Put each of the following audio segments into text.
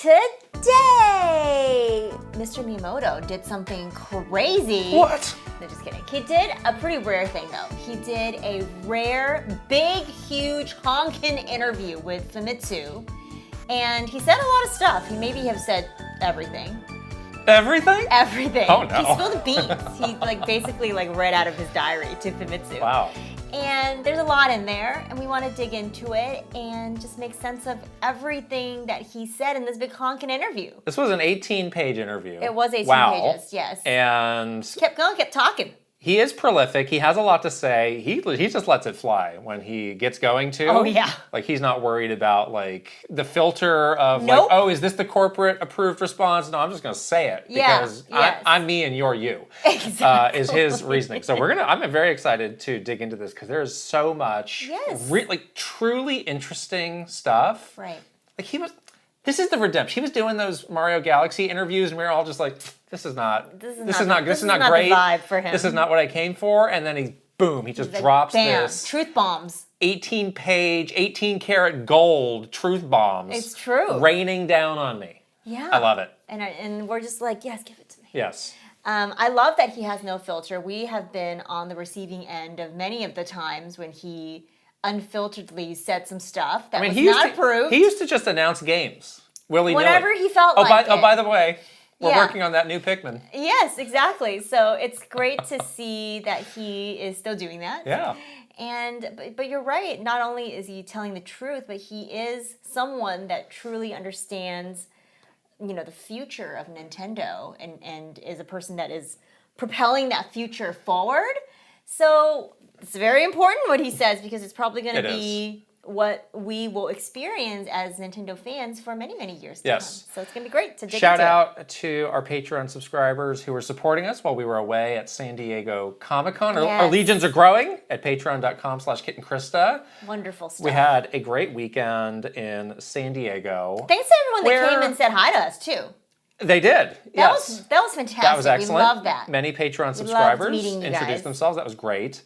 Today, Mr. Miyamoto did something crazy. What? No, just kidding. He did a pretty rare thing, though. He did a rare, big, huge, honkin' interview with Famitsu. And he said a lot of stuff. He maybe have said everything. Everything? Everything. Oh, no. He spilled the beans. He basically read out of his diary to Famitsu. Wow. And there's a lot in there, and we want to dig into it and just make sense of everything that he said in this big honkin' interview. This was an 18-page interview. It was 18 pages, yes. And kept going, kept talking. he is prolific. He has a lot to say. He just lets it fly when he gets going to. Oh, yeah. He's not worried about the filter of Nope. is this the corporate approved response? No, I'm just going to say it because yes. I'm me and you're you. Exactly. Is his reasoning. So I'm very excited to dig into this because there's so much truly interesting stuff. Right. This is the redemption. He was doing those Mario Galaxy interviews, and we were all just like, "This is not great. The vibe for him. This is not what I came for." And then he just drops bam, this truth bombs. 18-page, 18-karat gold truth bombs. It's true. Raining down on me. Yeah. I love it. And we're just like, yes, give it to me. Yes. I love that he has no filter. We have been on the receiving end of many of the times when he unfilteredly said some stuff that was not approved. He used to just announce games willy-nilly. Whenever he felt like it. Oh, by the way, we're working on that new Pikmin. Yes, exactly. So it's great to see that he is still doing that. Yeah. But you're right. Not only is he telling the truth, but he is someone that truly understands, the future of Nintendo and is a person that is propelling that future forward. So it's very important what he says because it's probably going to be what we will experience as Nintendo fans for many, many years to come. So it's going to be great to dig into. Shout out to our Patreon subscribers who were supporting us while we were away at San Diego Comic-Con. Our legions are growing at patreon.com/Kit Krysta. Wonderful stuff. We had a great weekend in San Diego. Thanks to everyone that came and said hi to us, too. They did. That was fantastic. That was excellent. We loved that. Many Patreon subscribers introduced themselves. That was great.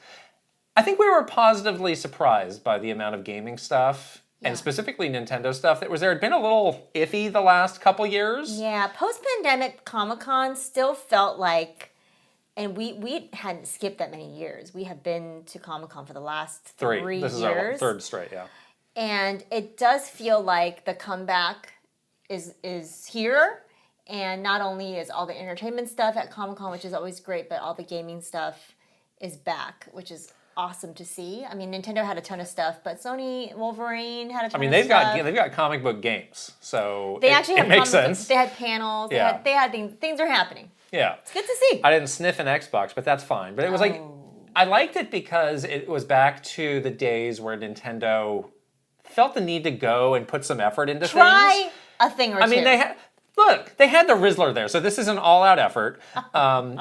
I think we were positively surprised by the amount of gaming stuff and specifically Nintendo stuff that was there. It had been a little iffy the last couple years. Yeah, post-pandemic Comic-Con still felt like, and we hadn't skipped that many years. We have been to Comic-Con for the last 3 years. This is our third straight, yeah. And it does feel like the comeback is here. And not only is all the entertainment stuff at Comic-Con, which is always great, but all the gaming stuff is back, which is awesome to see. I mean, Nintendo had a ton of stuff, but Sony, Wolverine had a ton of stuff. They've got comic book games, so it makes sense. They had panels. Yeah. They had things are happening. Yeah, it's good to see. I didn't sniff an Xbox, but that's fine. But it was I liked it because it was back to the days where Nintendo felt the need to go and put some effort into things. Try a thing or two. I mean, they had the Rizzler there, so this is an all-out effort.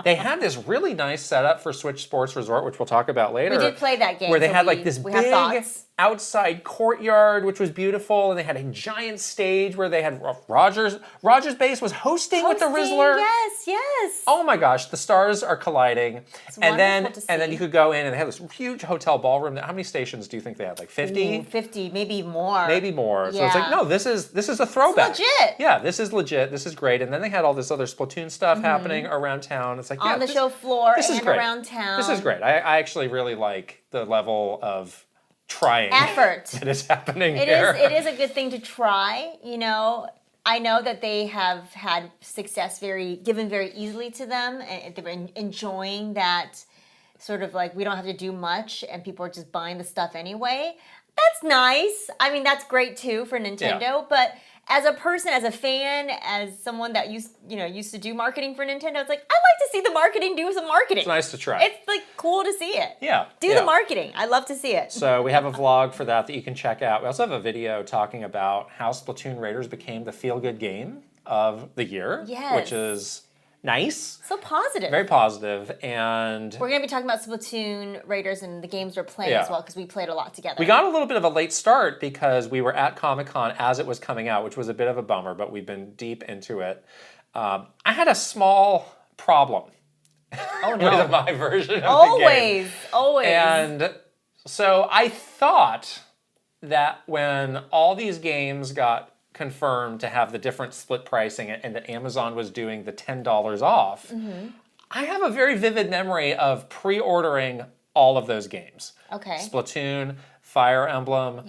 They had this really nice setup for Switch Sports Resort, which we'll talk about later. We did play that game. Where they had this big outside courtyard, which was beautiful, and they had a giant stage where they had Rogers base was hosting with the Rizzler. Yes. Oh my gosh, the stars are colliding. It's and then to see. and then you could go in and they had this huge hotel ballroom. How many stations do you think they had? 50? 50, maybe more. Maybe more. Yeah. So it's no, this is a throwback. It's legit. Yeah, this is legit. This is great. And then they had all this other Splatoon stuff happening around town. It's on the show floor and around town. This is great. I actually really like the level of trying effort that is happening here. It is a good thing to try. I know that they have had success given very easily to them, and they're enjoying that sort of we don't have to do much, and people are just buying the stuff anyway. That's nice. I mean, that's great too for Nintendo, but as a person, as a fan, as someone that used to do marketing for Nintendo, it's I like to see the marketing do some marketing. It's nice to try. It's cool to see it. Yeah. Do the marketing. I love to see it. So we have a vlog for that you can check out. We also have a video talking about how Splatoon Raiders became the feel-good game of the year. Yes. Which is nice. So positive. Very positive. And we're going to be talking about Splatoon Raiders and the games we're playing as well, because we played a lot together. We got a little bit of a late start because we were at Comic-Con as it was coming out, which was a bit of a bummer, but we've been deep into it. I had a small problem with my version of the game. Always. And so I thought that when all these games got confirmed to have the different split pricing and that Amazon was doing the $10 off, I have a very vivid memory of pre-ordering all of those games. Okay. Splatoon, Fire Emblem,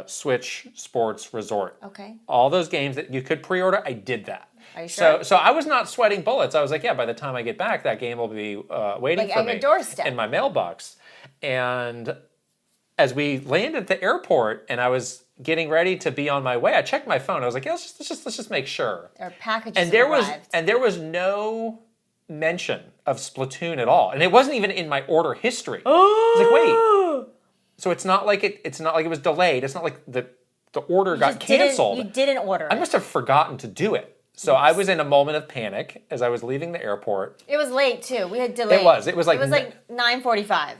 Switch Sports Resort. Okay. All those games that you could pre-order, I did that. Are you sure? So I was not sweating bullets. I was like, yeah, by the time I get back, that game will be waiting for me your doorstep. in my mailbox. And as we landed at the airport and I was getting ready to be on my way, I checked my phone. I was like, yeah, let's just make sure. Our packages And there arrived. was no mention of Splatoon at all, and it wasn't even in my order history. I was like, wait, so it's not like it was delayed. It's not like the order got canceled. You didn't order I must have forgotten to do it. So I was in a moment of panic as I was leaving the airport. It was late too. We had delayed. It was like 9:45.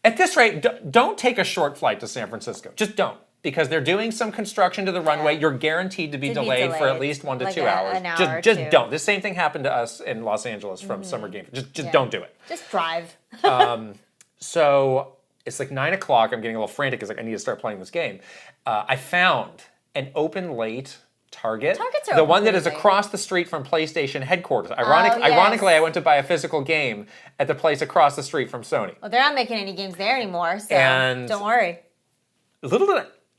At this rate, don't take a short flight to San Francisco. Just don't. Because they're doing some construction to the runway. You're guaranteed to be delayed for at least 1 to 2 hours. An hour just or two. don't. The same thing happened to us in Los Angeles from Summer Game. Just don't do it. Just drive. So it's like 9 o'clock. I'm getting a little frantic because I need to start playing this game. I found an open late Target. Targets are the open one that is pretty late. across the street from PlayStation headquarters. yes. Ironically, I went to buy a physical game at the place across the street from Sony. Well, they're not making any games there anymore, so And- don't worry.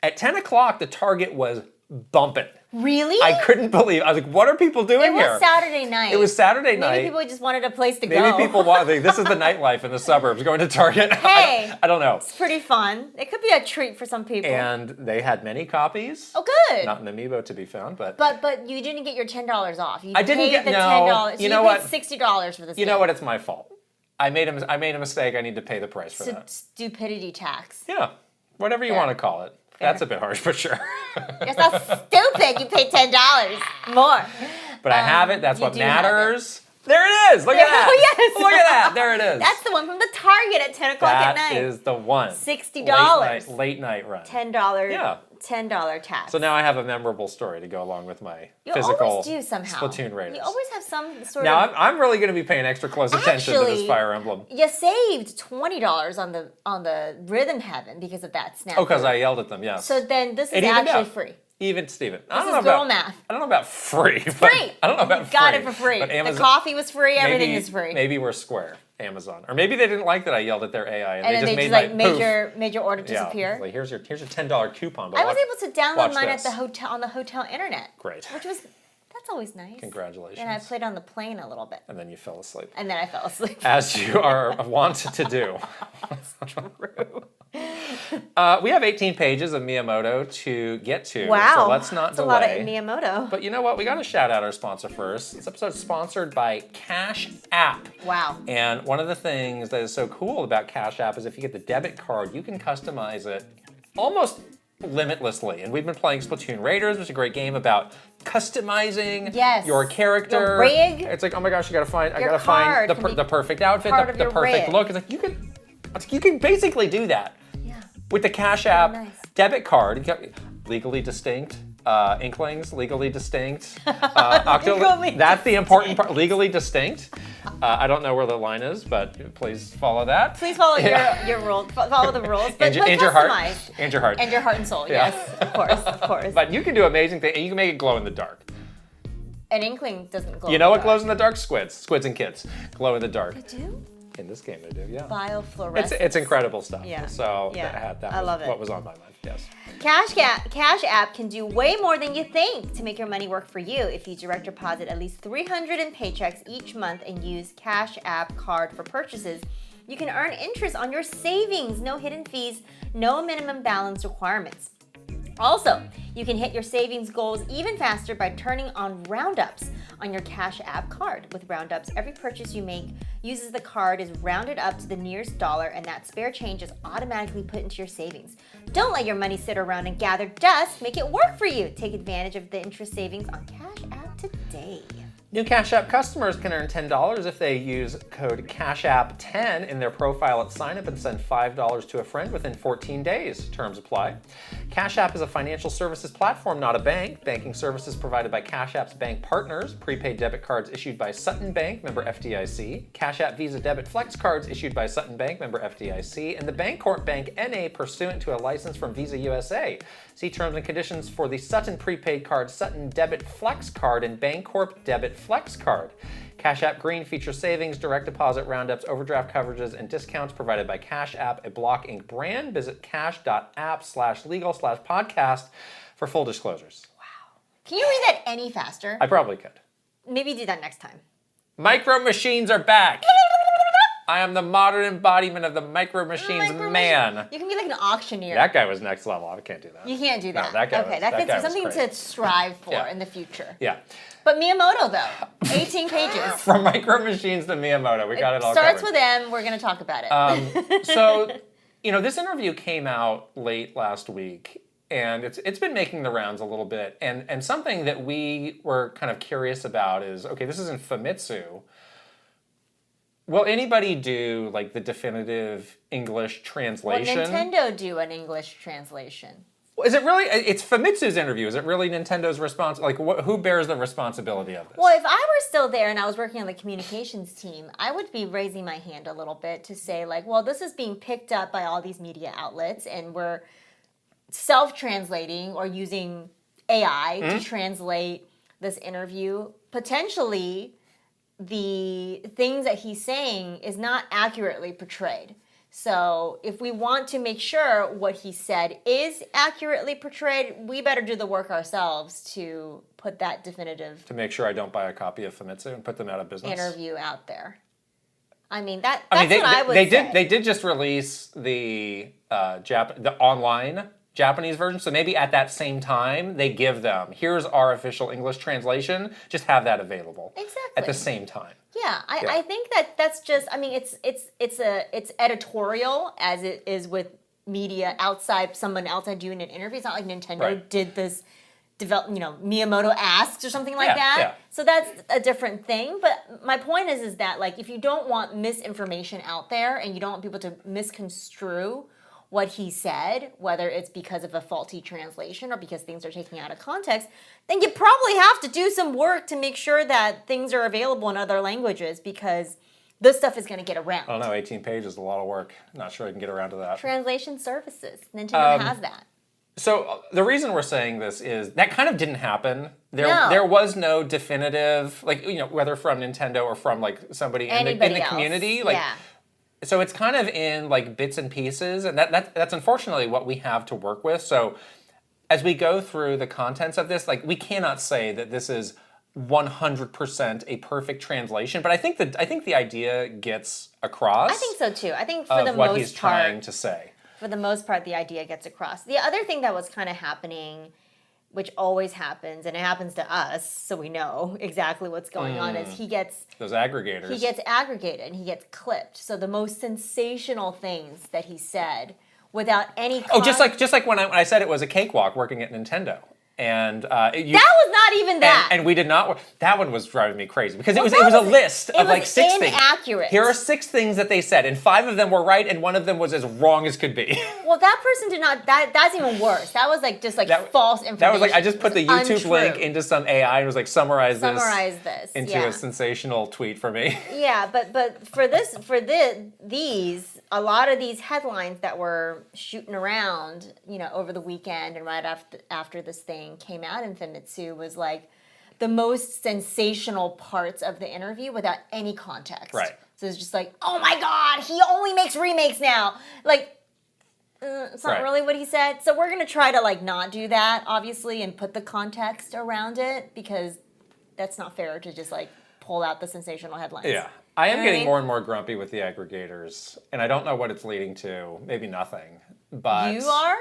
At 10 o'clock, the Target was bumping. Really? I couldn't believe. I was like, "What are people doing It here?" was Saturday night. It was Saturday night. Maybe people just wanted a place to Maybe go. people want. This is the nightlife in the suburbs. Going to Target. Hey. I don't know. It's pretty fun. It could be a treat for some people. And they had many copies. Oh, good. Not an amiibo to be found, but But you didn't get your $10 off. You I didn't paid get the no. $10. So You know paid what? $60 for this. You know what? It's my fault. I made a mistake. I need to pay the price for that. Stupidity tax. Yeah, whatever you Fair. want to call it. That's a bit harsh, but sure. It's not stupid. You paid $10 more. But I have it. That's you what do have matters. There it is. Look at that. Oh, yes. Look at that. There it is. That's the one from the Target at 10 o'clock at night. That is the one. $60. Late night run. $10. Yeah. $10 tax. So now I have a memorable story to go along with my you physical always do somehow. Splatoon Raiders. You always have some sort Now of. I'm really going to be paying extra close attention to this Actually, Fire Emblem. You saved $20 on the Rhythm Heaven because of that snap. Oh, because I yelled at them. Yes. So then this is It evened actually out. free. Even Steven. This is girl math. I don't know about free. But Free. I don't know about You free. got it for free. But Amazon, the coffee was free. Everything maybe, is free. Maybe we're square, Amazon, or maybe they didn't like that I yelled at their AI and and they then just they made just my poof. made your order disappear. Yeah, like here's your $10 coupon. But I was able to download watch mine this. at the hotel on the hotel internet. Great. Which was that's always nice. Congratulations. And I played on the plane a little bit. And then you fell asleep. And then I fell asleep. As you are wont to do. True. We have 18 pages of Miyamoto to get to. Wow. So let's not That's delay. a lot of Miyamoto. But you know what? We got to shout out our sponsor first. This episode is sponsored by Cash App. Wow. And one of the things that is so cool about Cash App is if you get the debit card, you can customize it almost limitlessly. And we've been playing Splatoon Raiders, which is a great game about customizing your character. Your rig. It's like, oh my gosh, I gotta find card can be the perfect outfit, part of the your perfect rig. look. It's like you can basically do that. Yeah. With the Cash App nice. debit card, legally distinct, Inklings, legally distinct. Legally that's the important part, legally distinct. I don't know where the line is, but please follow that. Please follow your rules. Follow the rules. But And your heart. customize. And your heart. And your heart and soul, Yeah. yes. Of course, of course. But you can do amazing things, and you can make it glow in the dark. An inkling doesn't glow. You know what in the glows in the dark? Squids and kids glow in the dark. dark. They do? In this game, they do, yeah. Biofluorescence. It's incredible stuff. Yeah. So Yeah. that I was love it. what was on my mind. Yes. Cash App can do way more than you think to make your money work for you. If you direct deposit at least $300 in paychecks each month and use Cash App card for purchases, you can earn interest on your savings. No hidden fees, no minimum balance requirements. Also, you can hit your savings goals even faster by turning on roundups on your Cash App card. With roundups, every purchase you make uses the card is rounded up to the nearest dollar, and that spare change is automatically put into your savings. Don't let your money sit around and gather dust. Make it work for you. Take advantage of the interest savings on Cash App today. New Cash App customers can earn $10 if they use code CashApp10 in their profile at sign up and send $5 to a friend within 14 days. Terms apply. Cash App is a financial services platform, not a bank. Banking services provided by Cash App's bank partners. Prepaid debit cards issued by Sutton Bank, member FDIC. Cash App Visa Debit Flex cards issued by Sutton Bank, member FDIC. And the Bancorp Bank NA pursuant to a license from Visa USA. See terms and conditions for the Sutton prepaid card, Sutton Debit Flex card, and Bancorp Debit Flex card. Cash App Green features savings, direct deposit roundups, overdraft coverages, and discounts provided by Cash App, a Block Inc. brand. Visit cash.app/legal/podcast for full disclosures. Wow. Can you read that any faster? I probably could. Maybe do that next time. Micro machines are back. I am the modern embodiment of the micro machines man. You can be like an auctioneer. That guy was next level. I can't do that. You can't do that. No, that guy okay, was, that's was something crazy. to strive for Yeah. in the future. Yeah. But Miyamoto, though, 18 pages. From micro machines to Miyamoto, we got it all Starts covered. with M. We're going to talk about it. So, this interview came out late last week, and it's been making the rounds a little bit. And something that we were kind of curious about is, okay, this is in Famitsu. Will anybody do like the definitive English translation? Will Nintendo do an English translation? Is it really? It's Famitsu's interview. Is it really Nintendo's response? Like, who bears the responsibility of this? Well, if I were still there and I was working on the communications team, I would be raising my hand a little bit to say, like, well, this is being picked up by all these media outlets, and we're self-translating or using AI to translate this interview. Potentially, the things that he's saying is not accurately portrayed. So if we want to make sure what he said is accurately portrayed, we better do the work ourselves to put that definitive To make sure I don't buy a copy of Famitsu and put them out of business. interview out there. I mean, that's what I would say. They did just release the the online Japanese version, so maybe at that same time they give them, here's our official English translation, just have that available. Exactly. At the same time. Yeah, I think that's just, I mean, it's editorial as it is with media outside, someone outside doing an interview. It's not like Nintendo did this, Miyamoto asks or something like that. Yeah. So that's a different thing. But my point is that, like, if you don't want misinformation out there and you don't want people to misconstrue what he said, whether it's because of a faulty translation or because things are taken out of context, then you probably have to do some work to make sure that things are available in other languages, because this stuff is going to get around. I don't know, 18 pages is a lot of work. Not sure I can get around to that. Translation services. Nintendo has that. So the reason we're saying this is that kind of didn't happen. No. There was no definitive, like, whether from Nintendo or from like somebody in the community. Like, yeah. So it's kind of in like bits and pieces, and that's unfortunately what we have to work with. So as we go through the contents of this, like, we cannot say that this is 100% a perfect translation, but I think the idea gets across. I think so too. I think for the what most he's part, trying to say. For the most part, the idea gets across. The other thing that was kind of happening, which always happens, and it happens to us, so we know exactly what's going on, is he gets those aggregators. He gets aggregated and he gets clipped. So the most sensational things that he said without any just like when I said it was a cakewalk working at Nintendo. And that was not even that. And we did not. That one was driving me crazy because it was a list of like 6 things. Inaccurate. Here are 6 things that they said, and 5 of them were right, and 1 of them was as wrong as could be. Well, that person did not. That's even worse. That was like just like false information. That was like I just put the YouTube untrue. link into some AI and was like summarize this into a sensational tweet for me. Yeah, but for these, a lot of these headlines that were shooting around, over the weekend and right after this thing came out in Famitsu was like the most sensational parts of the interview without any context. Right. So it's just like, oh my God, he only makes remakes now. Like, it's not really what he said. So we're gonna try to like not do that, obviously, and put the context around it, because that's not fair to just like pull out the sensational headlines. Yeah. I am getting more and more grumpy with the aggregators, and I don't know what it's leading to. Maybe nothing. But you are?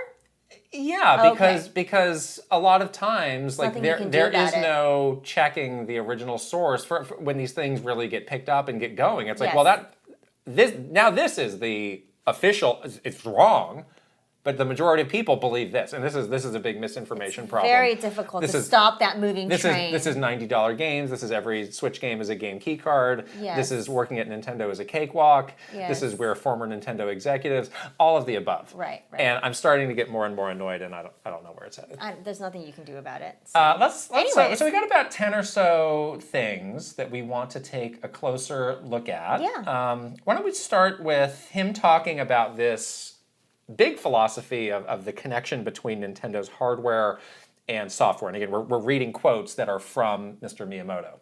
Yeah, because a lot of times like there is it. no checking the original source for when these things really get picked up and get going. It's like, Yes. this is the official. It's wrong, But the majority of people believe this, and this is a big misinformation problem. Very difficult to stop that moving train. This is $90 games. This is every Switch game is a game key card. Yes. This is working at Nintendo as a cakewalk. Yes. This is where former Nintendo executives, all of the above. Right. And I'm starting to get more and more annoyed, and I don't know where it's headed. There's nothing you can do about it. So we got about 10 or so things that we want to take a closer look at. Yeah. Why don't we start with him talking about this big philosophy of the connection between Nintendo's hardware and software. And again, we're reading quotes that are from Mr. Miyamoto.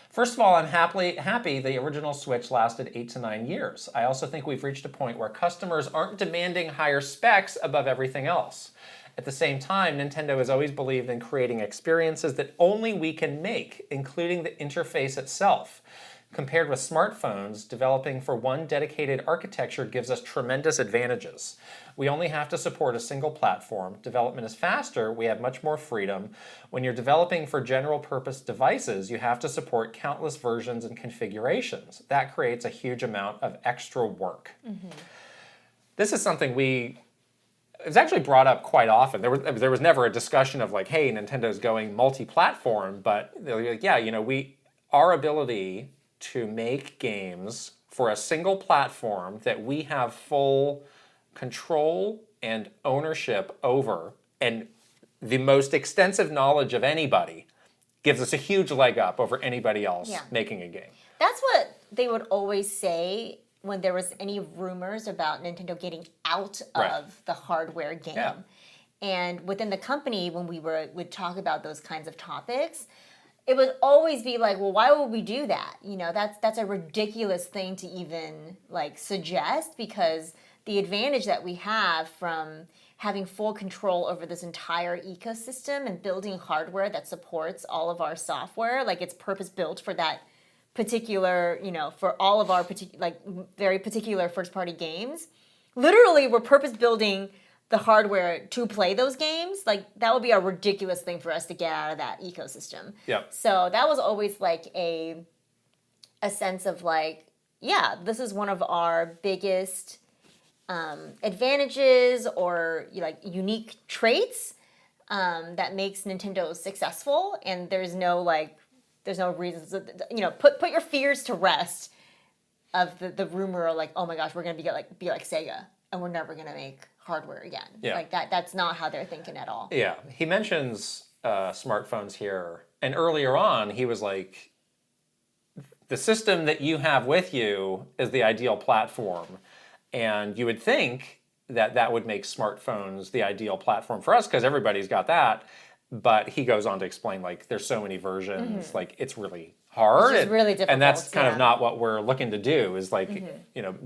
First of all, I'm happy the original Switch lasted 8 to 9 years. I also think we've reached a point where customers aren't demanding higher specs above everything else. At the same time, Nintendo has always believed in creating experiences that only we can make, including the interface itself. Compared with smartphones, developing for one dedicated architecture gives us tremendous advantages. We only have to support a single platform. Development is faster. We have much more freedom. When you're developing for general-purpose devices, you have to support countless versions and configurations. That creates a huge amount of extra work. Mm-hmm. This is something it's actually brought up quite often. There was never a discussion of like, hey, Nintendo's going multi-platform, but they're like, yeah, our ability to make games for a single platform that we have full control and ownership over, and the most extensive knowledge of anybody, gives us a huge leg up over anybody else making a game. That's what they would always say when there was any rumors about Nintendo getting out of the hardware game. Yeah. And within the company, when we would talk about those kinds of topics, it would always be like, well, why would we do that? That's a ridiculous thing to even suggest, because the advantage that we have from having full control over this entire ecosystem and building hardware that supports all of our software, it's purpose built for that particular, for all of our very particular first party games. Literally, we're purpose building the hardware to play those games. That would be a ridiculous thing for us to get out of that ecosystem. Yeah. So that was always a sense of this is one of our biggest advantages or unique traits that makes Nintendo successful. And there's no reason to, put your fears to rest of the rumor of oh my gosh, we're gonna be like Sega and we're never gonna make hardware again. Yeah. That's not how they're thinking at all. Yeah. He mentions smartphones here. And earlier on, he was like, the system that you have with you is the ideal platform. And you would think that would make smartphones the ideal platform for us because everybody's got that. But he goes on to explain, there's so many versions, it's really hard. It's really difficult. And that's kind of not what we're looking to do, is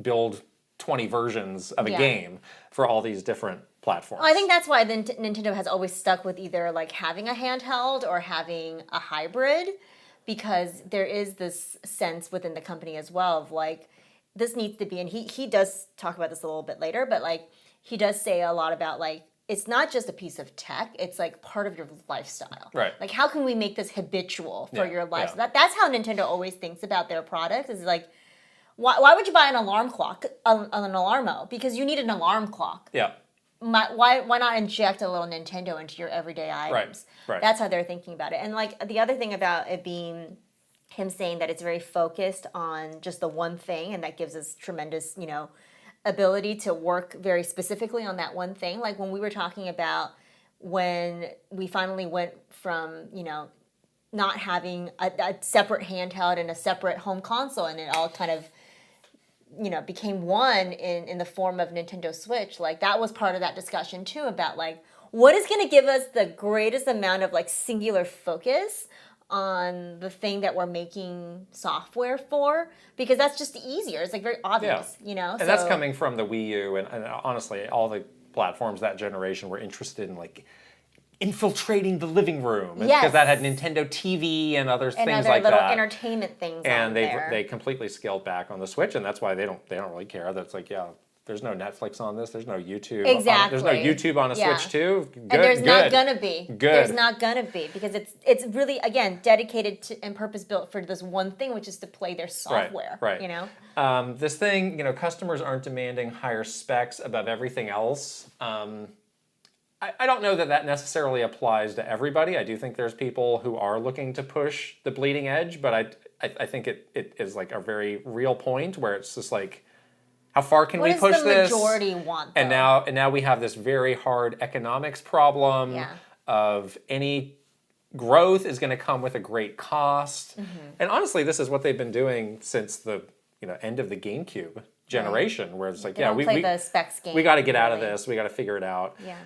build 20 versions of a game for all these different platforms. Well, I think that's why Nintendo has always stuck with either having a handheld or having a hybrid, because there is this sense within the company as well of this needs to be, and he does talk about this a little bit later, but he does say a lot about it's not just a piece of tech, it's part of your lifestyle. Right. How can we make this habitual for your life? So that's how Nintendo always thinks about their products, is why would you buy an alarm clock, an Alarmo? Because you need an alarm clock. Yeah. Why not inject a little Nintendo into your everyday items? Right. That's how they're thinking about it. And the other thing about it being him saying that it's very focused on just the one thing, and that gives us tremendous, ability to work very specifically on that one thing. When we were talking about when we finally went from, not having a separate handheld and a separate home console, and it all kind of became one in the form of Nintendo Switch. That was part of that discussion too, about what is going to give us the greatest amount of singular focus on the thing that we're making software for, because that's just easier. It's very obvious, And that's coming from the Wii U, and honestly, all the platforms that generation were interested in infiltrating the living room, because that had Nintendo TV and other things like little that, entertainment things. And they completely scaled back on the Switch, and that's why they don't really care. That's there's no Netflix on this. There's no YouTube. Exactly. There's no YouTube on a Yeah. Switch 2. Good, And there's good. not gonna be. Good. There's not gonna be because it's really, again, dedicated to and purpose built for this one thing, which is to play their software. Right. You know. This thing, customers aren't demanding higher specs above everything else. I don't know that necessarily applies to everybody. I do think there's people who are looking to push the bleeding edge, but I think it is like a very real point where it's just like, how far can we push this? What does the majority want, though? And now we have this very hard economics problem of any growth is going to come with a great cost. Mm-hmm. And honestly, this is what they've been doing since the end of the GameCube generation, where it's like, we play the specs game. We got to get out of this. We got to figure it out. Yeah.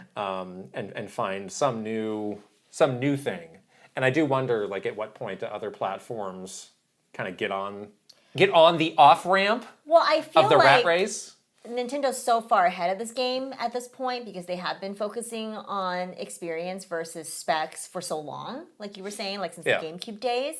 And find some new thing. And I do wonder, like, at what point do other platforms kind of get on the off ramp? Well, I feel of the like rat race. Nintendo's so far ahead of this game at this point because they have been focusing on experience versus specs for so long, like you were saying, like since the GameCube days.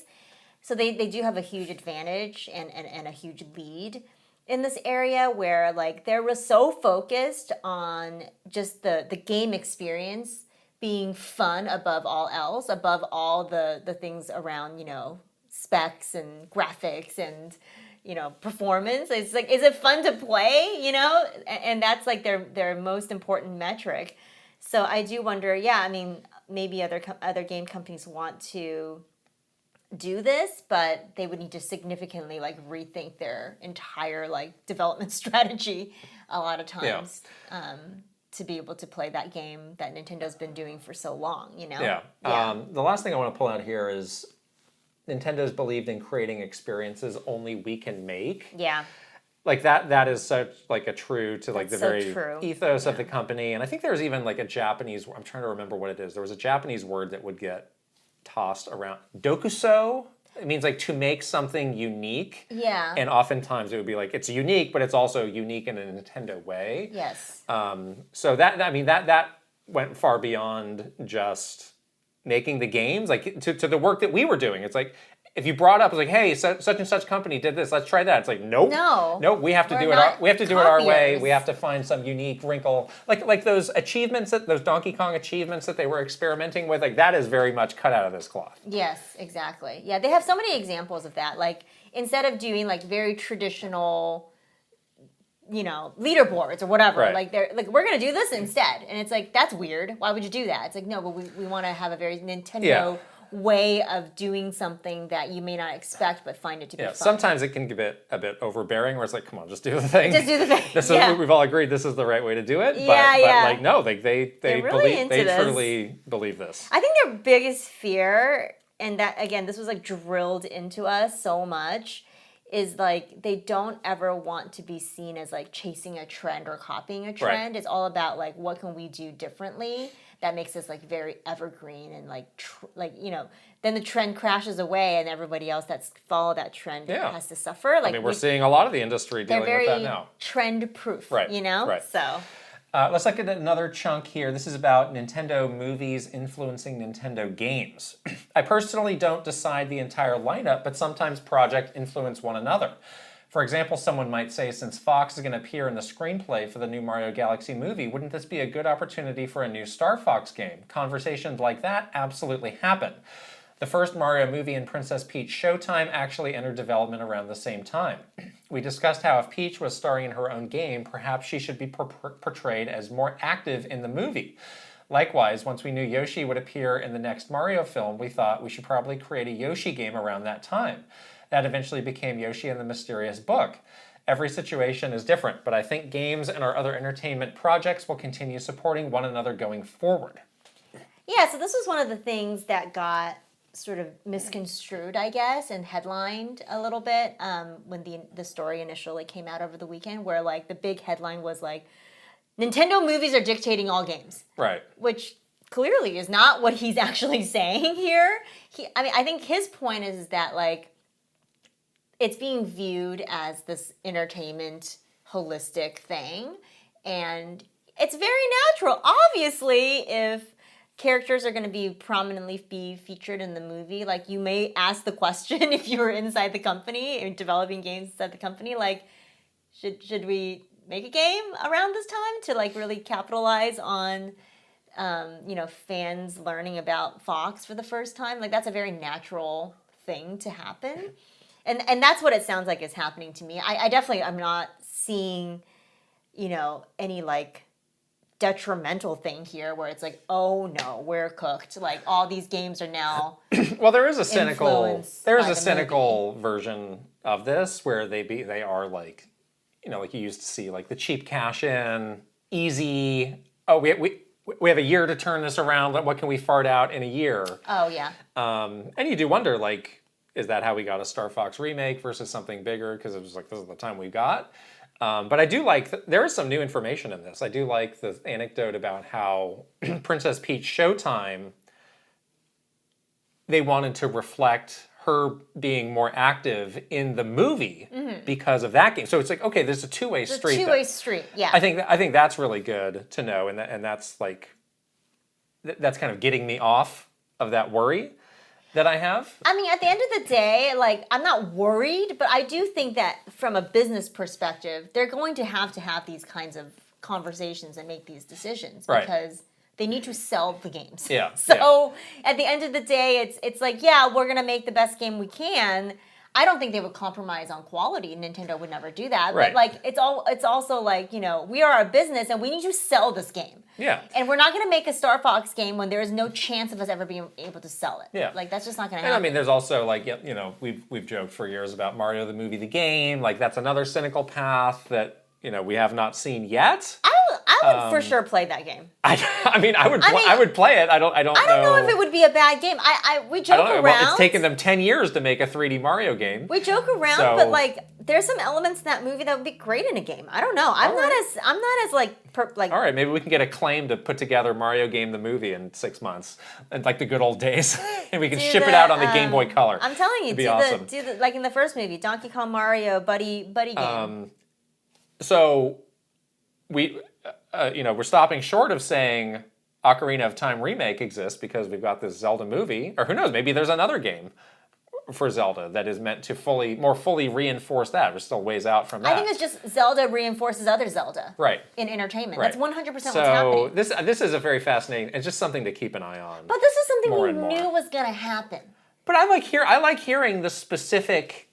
So they do have a huge advantage and a huge lead in this area where like they were so focused on just the game experience being fun above all else, above all the things around, specs and graphics and, performance. It's like, is it fun to play, And that's like their most important metric. So I do wonder, maybe other game companies want to do this, but they would need to significantly like rethink their entire like development strategy a lot of times to be able to play that game that Nintendo's been doing for so long, Yeah. The last thing I want to pull out here is Nintendo's believed in creating experiences only we can make. Yeah. Like that is such like a true to like That's the very true. ethos of the company. And I think there's even like a Japanese, I'm trying to remember what it is. There was a Japanese word that would get tossed around. Dokuso. It means like to make something unique. Yeah. And oftentimes it would be like it's unique, but it's also unique in a Nintendo way. Yes. So that went far beyond just making the games, like to the work that we were doing. It's like if you brought up, it's like, hey, such and such company did this. Let's try that. It's like, nope, we have to do it. We have to do it our way. We have to find some unique wrinkle, like those achievements those Donkey Kong achievements that they were experimenting with. Like that is very much cut out of this cloth. Yes, exactly. Yeah, they have so many examples of that. Like instead of doing like very traditional, leaderboards or whatever, like they're like, we're gonna do this instead, and it's like that's weird. Why would you do that? It's like no, but we want to have a very Nintendo way of doing something that you may not expect, but find it to be fun. Sometimes it can get a bit overbearing, where it's like, come on, just do the thing. Just do the thing. This is we've all agreed this is the right way to do it. But like no, they truly believe this. I think their biggest fear, and that again, this was like drilled into us so much, is like they don't ever want to be seen as like chasing a trend or copying a trend. It's all about like what can we do differently that makes us like very evergreen and like then the trend crashes away and everybody else that's followed that trend has to suffer. Like we're seeing a lot of the industry dealing with that now. They're very trend proof, right? So. Let's look at another chunk here. This is about Nintendo movies influencing Nintendo games. I personally don't decide the entire lineup, but sometimes projects influence one another. For example, someone might say, since Fox is going to appear in the screenplay for the new Mario Galaxy movie, wouldn't this be a good opportunity for a new Star Fox game? Conversations like that absolutely happen. The first Mario movie and Princess Peach Showtime actually entered development around the same time. We discussed how if Peach was starring in her own game, perhaps she should be portrayed as more active in the movie. Likewise, once we knew Yoshi would appear in the next Mario film, we thought we should probably create a Yoshi game around that time. That eventually became Yoshi and the Mysterious Book. Every situation is different, but I think games and our other entertainment projects will continue supporting one another going forward. Yeah, so this was one of the things that got sort of misconstrued, I guess, and headlined a little bit when the story initially came out over the weekend, where like the big headline was like, Nintendo movies are dictating all games. Right. Which clearly is not what he's actually saying here. I think his point is that like it's being viewed as this entertainment holistic thing, and it's very natural. Obviously, if characters are going to be prominently featured in the movie, like you may ask the question if you were inside the company and developing games inside the company, like should we make a game around this time to like really capitalize on fans learning about Fox for the first time. Like that's a very natural thing to happen. And that's what it sounds like is happening to me. I definitely am not seeing, any like detrimental thing here where it's like, oh no, we're cooked. Like all these games are now well, there is a cynical version of this where they are like, like you used to see like the cheap cash in, easy. Oh, we have a year to turn this around. What can we fart out in a year? Oh yeah. And you do wonder like, is that how we got a Star Fox remake versus something bigger? Because it was like, this is the time we got. But I do like, there is some new information in this. I do like the anecdote about how Princess Peach Showtime, they wanted to reflect her being more active in the movie because of that game. So it's like, okay, there's a two-way street. Two-way street, yeah. I think that's really good to know, and that's like, that's kind of getting me off of that worry that I have. I mean, at the end of the day, like, I'm not worried, but I do think that from a business perspective, they're going to have these kinds of conversations and make these decisions because they need to sell the games. Yeah. So at the end of the day, it's like, yeah, we're going to make the best game we can. I don't think they would compromise on quality. Nintendo would never do that. Right. But like, it's also like, we are a business and we need to sell this game. Yeah. And we're not going to make a Star Fox game when there is no chance of us ever being able to sell it. Yeah. Like, that's just not going to And happen. I mean, there's also like, we've joked for years about Mario the movie, the game. Like, that's another cynical path that, we have not seen yet. I would for sure play that game. I would play it. I don't know if it would be a bad game. We joke around. Well, it's taken them 10 years to make a 3D Mario game. We joke around, but like there's some elements in that movie that would be great in a game. I don't know. I'm not as like all right, maybe we can get Acclaim to put together Mario game the movie in 6 months, and like the good old days, and we can ship it out on the Game Boy Color. I'm telling you, It'd be awesome. do the like in the first movie, Donkey Kong Mario buddy game. So we're stopping short of saying Ocarina of Time remake exists because we've got this Zelda movie, or who knows, maybe there's another game for Zelda that is meant to more fully reinforce that. We're still ways out from that. I think it's just Zelda reinforces other Zelda. Right. In entertainment. Right. That's 100% what's happening. So this is a very fascinating, it's just something to keep an eye on. But this is something we knew was going to happen. But I like hearing the specific,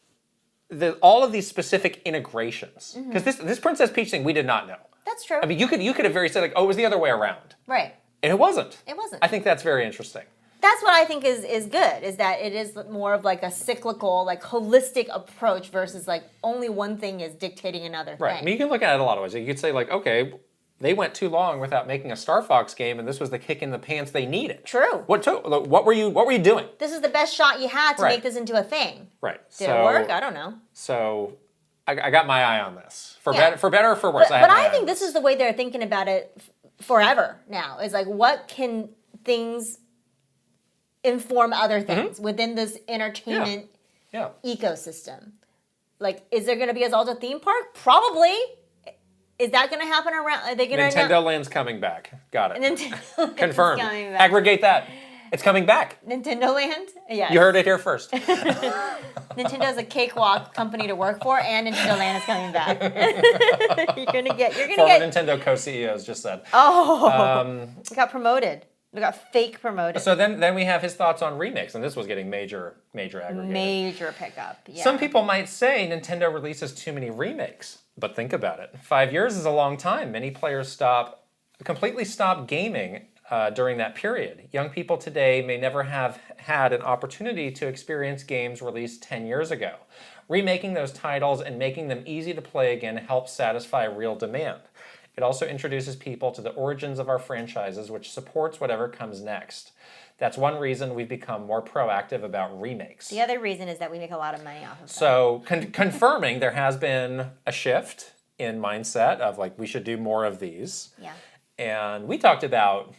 all of these specific integrations. Because this Princess Peach thing, we did not know. That's true. I mean, you could have very said like, oh, it was the other way around. Right. And it wasn't. It wasn't. I think that's very interesting. That's what I think is good, is that it is more of like a cyclical, like holistic approach versus like only one thing is dictating another thing. Right. I mean, you can look at it a lot of ways. You could say like, okay, they went too long without making a Star Fox game, and this was the kick in the pants they needed. True. What were you doing? This is the best shot you had to make this into a thing. Right. Did it work? I don't know. So I got my eye on this. For better or for worse. But I think this is the way they're thinking about it forever now. Is like, what can things inform other things within this entertainment ecosystem? Like, is there going to be a Zelda theme park? Probably. Is that going to happen around? Are they going to Nintendo Land's coming back. Got it. Nintendo Confirmed. Coming back. Aggregate that. It's coming back. Nintendo Land? Yeah. You heard it here first. Nintendo's a cakewalk company to work for, and Nintendo Land is coming back. You're gonna get. Former Nintendo co-CEOs just said. Oh. We got promoted. We got fake promoted. So then we have his thoughts on remakes, and this was getting major aggregated. Major pickup. Yeah. Some people might say Nintendo releases too many remakes, but think about it. 5 years is a long time. Many players completely stop gaming during that period. Young people today may never have had an opportunity to experience games released 10 years ago. Remaking those titles and making them easy to play again helps satisfy real demand. It also introduces people to the origins of our franchises, which supports whatever comes next. That's one reason we've become more proactive about remakes. The other reason is that we make a lot of money off of them. So confirming there has been a shift in mindset of like, we should do more of these. Yeah. And we talked about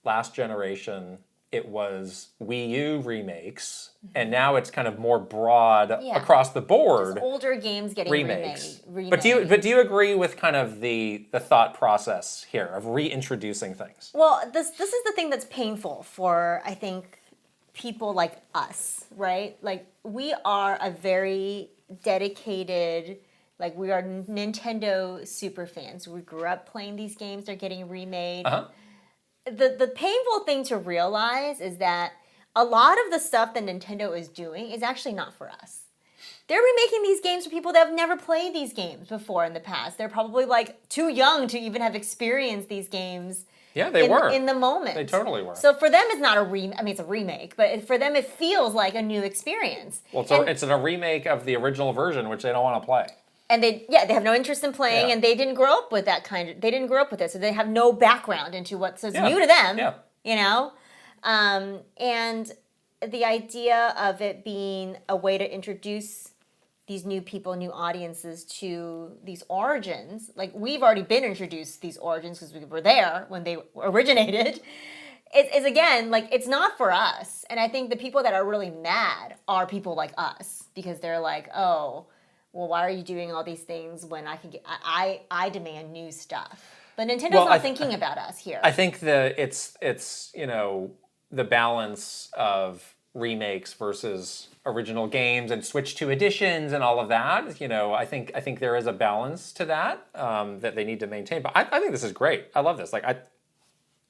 last generation, it was Wii U remakes, and now it's kind of more broad across the board. Just older games getting remakes. But do you agree with kind of the thought process here of reintroducing things? Well, this is the thing that's painful for, I think, people like us, right? Like, we are a very dedicated Like, we are Nintendo super fans. We grew up playing these games. They're getting remade. The painful thing to realize is that a lot of the stuff that Nintendo is doing is actually not for us. They're remaking these games for people that have never played these games before in the past. They're probably like too young to even have experienced these games. Yeah, they were in the moment. They totally were. So for them, it's not it's a remake, but for them, it feels like a new experience. Well, it's a remake of the original version, which they don't want to play. And they have no interest in playing, and they didn't grow up with that they didn't grow up with it, so they have no background into what's new to them. Yeah. You know, and the idea of it being a way to introduce these new people, new audiences to these origins. Like, we've already been introduced to these origins because we were there when they originated. It's again, like, it's not for us. And I think the people that are really mad are people like us, because they're like, oh, well, why are you doing all these things when I demand new stuff? But Nintendo's not thinking about us here. I think it's the balance of remakes versus original games and Switch 2 editions and all of that. I think there is a balance to that that they need to maintain. But I think this is great. I love this. Like,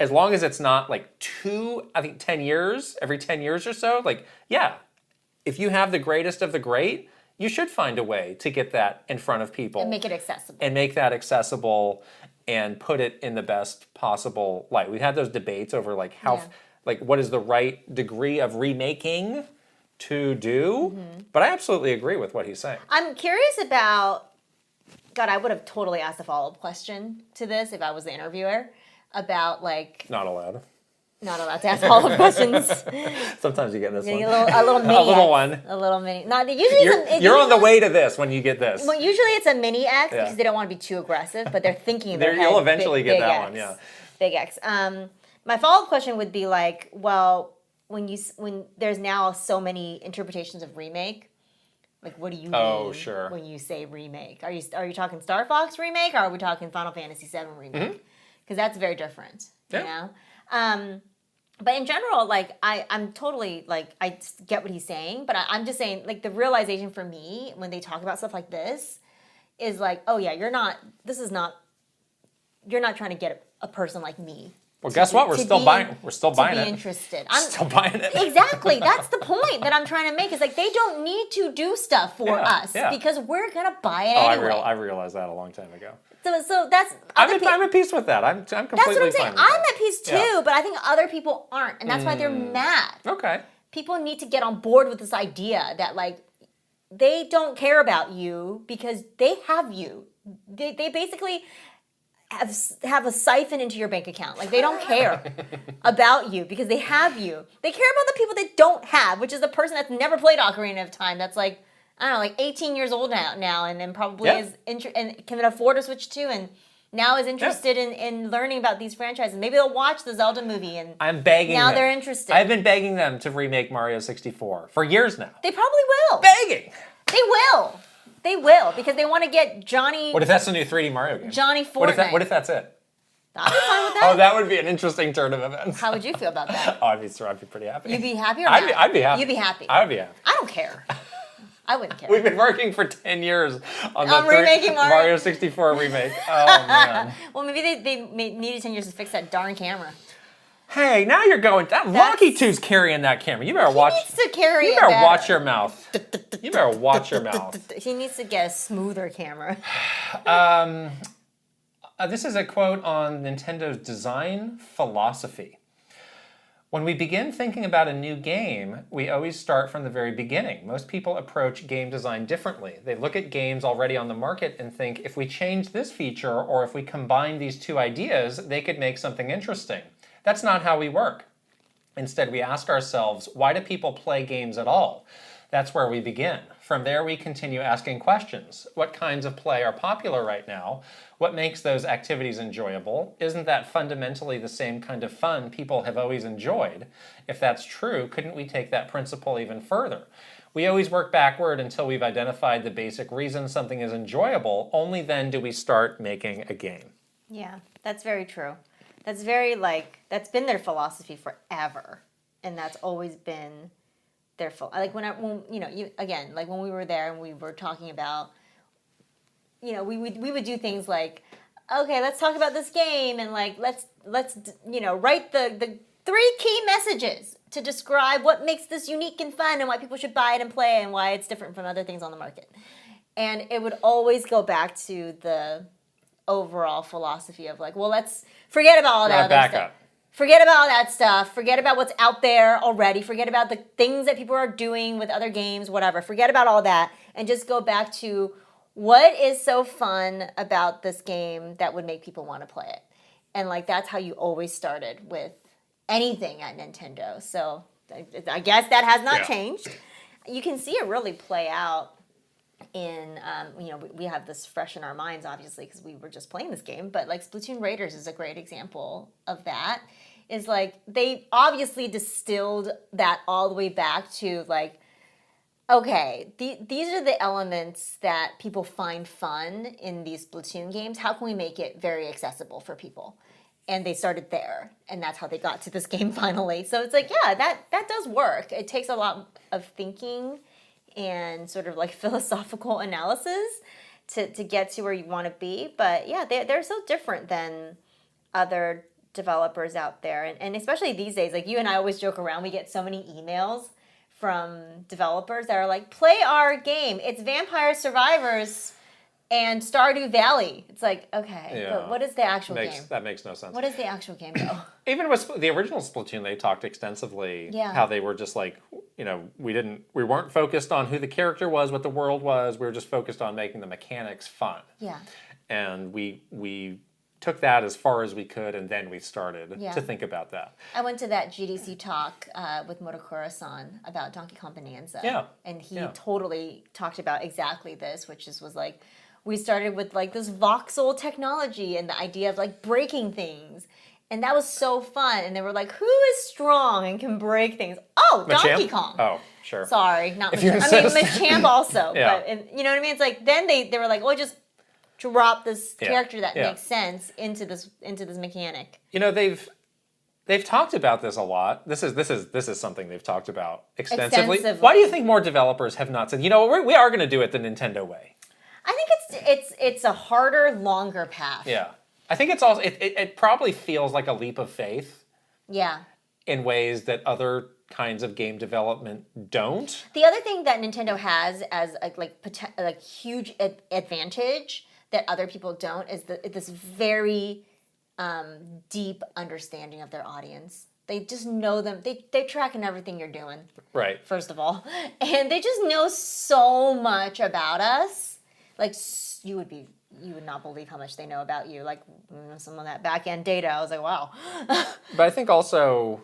as long as it's not like 10 years, every 10 years or so, like, yeah, if you have the greatest of the great, you should find a way to get that in front of people. And make it accessible. And make that accessible and put it in the best possible light. We've had those debates over like what is the right degree of remaking to do, but I absolutely agree with what he's saying. I'm curious about, God, I would have totally asked a follow-up question to this if I was the interviewer, about like... Not allowed to ask follow-up questions. Sometimes you get this one. A little mini a little one. A little mini. Usually you're on the way to this when you get this. Well, usually it's a mini X because they don't want to be too aggressive, but they're thinking in their head, you'll eventually get that X, one, yeah. Big X. My follow-up question would be like, well, when there's now so many interpretations of remake, like, what do you mean when you say remake? Are you talking Star Fox remake, or are we talking Final Fantasy VII remake? Because that's very different, you know? But in general, like, I'm totally, like, I get what he's saying, but I'm just saying, like, the realization for me when they talk about stuff like this is like, oh yeah, you're not trying to get a person like me. Well, guess what? We're still buying it. Still interested. I'm still buying it. Exactly. That's the point that I'm trying to make. Is like, they don't need to do stuff for us because we're gonna buy it anyway. I realized that a long time ago. So that's I'm at peace with that. I'm completely that's what I'm saying. fine with I'm that. at peace too, but I think other people aren't, and that's why they're mad. Okay. People need to get on board with this idea that, like, they don't care about you because they have you. They basically have a siphon into your bank account. Like, they don't care about you because they have you. They care about the people they don't have, which is the person that's never played Ocarina of Time. That's like, I don't know, like 18 years old now, and then probably is and can afford a Switch 2, and now is interested in learning about these franchises. Maybe they'll watch the Zelda movie, and I'm begging now them. they're interested. I've been begging them to remake Mario 64 for years now. They probably will. Begging. They will, because they want to get Johnny. What if that's the new 3D Mario game? Johnny Fortnite. What if that's it? I'd be fine with that. Oh, that would be an interesting turn of events. How would you feel about that? Oh, I'd be pretty happy. You'd be happy or not? I'd be happy. You'd be happy. I would be happy. I don't care. I wouldn't care. We've been working for 10 years on the remaking Mario 64 remake. Oh, man. Well, maybe they needed 10 years to fix that darn camera. Hey, now you're going. Monkey 2's carrying that camera. You better watch. He needs to carry it. You better watch your mouth. You better watch your mouth. He needs to get a smoother camera. This is a quote on Nintendo's design philosophy. When we begin thinking about a new game, we always start from the very beginning. Most people approach game design differently. They look at games already on the market and think, if we change this feature or if we combine these two ideas, they could make something interesting. That's not how we work. Instead, we ask ourselves, why do people play games at all? That's where we begin. From there, we continue asking questions. What kinds of play are popular right now? What makes those activities enjoyable? Isn't that fundamentally the same kind of fun people have always enjoyed? If that's true, couldn't we take that principle even further? We always work backward until we've identified the basic reason something is enjoyable. Only then do we start making a game. Yeah, that's very true. That's that's been their philosophy forever, and that's always been their when we were there and we were talking about we would do things like, okay, let's talk about this game, and like let's write the 3 key messages to describe what makes this unique and fun and why people should buy it and play it and why it's different from other things on the market. And it would always go back to the overall philosophy of like, well, let's forget about all that other stuff. Forget about all that stuff. Forget about what's out there already. Forget about the things that people are doing with other games, whatever. Forget about all that and just go back to what is so fun about this game that would make people want to play it. And like that's how you always started with anything at Nintendo. So I guess that has not changed. You can see it really play out in, we have this fresh in our minds, obviously, because we were just playing this game. But like Splatoon Raiders is a great example of that. Is like they obviously distilled that all the way back to like, okay, these are the elements that people find fun in these Splatoon games. How can we make it very accessible for people? And they started there, and that's how they got to this game finally. So it's like, yeah, that does work. It takes a lot of thinking and sort of like philosophical analysis to get to where you want to be. But yeah, they're so different than other developers out there. And especially these days, like you and I always joke around, we get so many emails from developers that are like, play our game. It's Vampire Survivors and Stardew Valley. It's like, okay, but what is the actual game? That makes no sense. What is the actual game, though? Even with the original Splatoon, they talked extensively how they were just like, we weren't focused on who the character was, what the world was. We were just focused on making the mechanics fun. Yeah. And we took that as far as we could, and then we started to think about that. I went to that GDC talk with Motokura-san about Donkey Kong Bonanza. Yeah. And he totally talked about exactly this, which was like, we started with like this voxel technology and the idea of like breaking things. And that was so fun. And they were like, who is strong and can break things? Oh, Donkey Kong. Oh, sure. Sorry, not Machamp. I mean, Machamp also. But you know what I mean? It's like, then they were like, oh, just drop this character that makes sense into this mechanic. They've talked about this a lot. This is something they've talked about extensively. Why do you think more developers have not said, we are going to do it the Nintendo way? I think it's a harder, longer path. Yeah. I think it's also it probably feels like a leap of faith. Yeah. In ways that other kinds of game development don't. The other thing that Nintendo has as a huge advantage that other people don't is this very deep understanding of their audience. They just know them. They're tracking everything you're doing. Right. First of all. And they just know so much about us. Like, you would not believe how much they know about you. Like, some of that back-end data, I was like, wow. But I think also,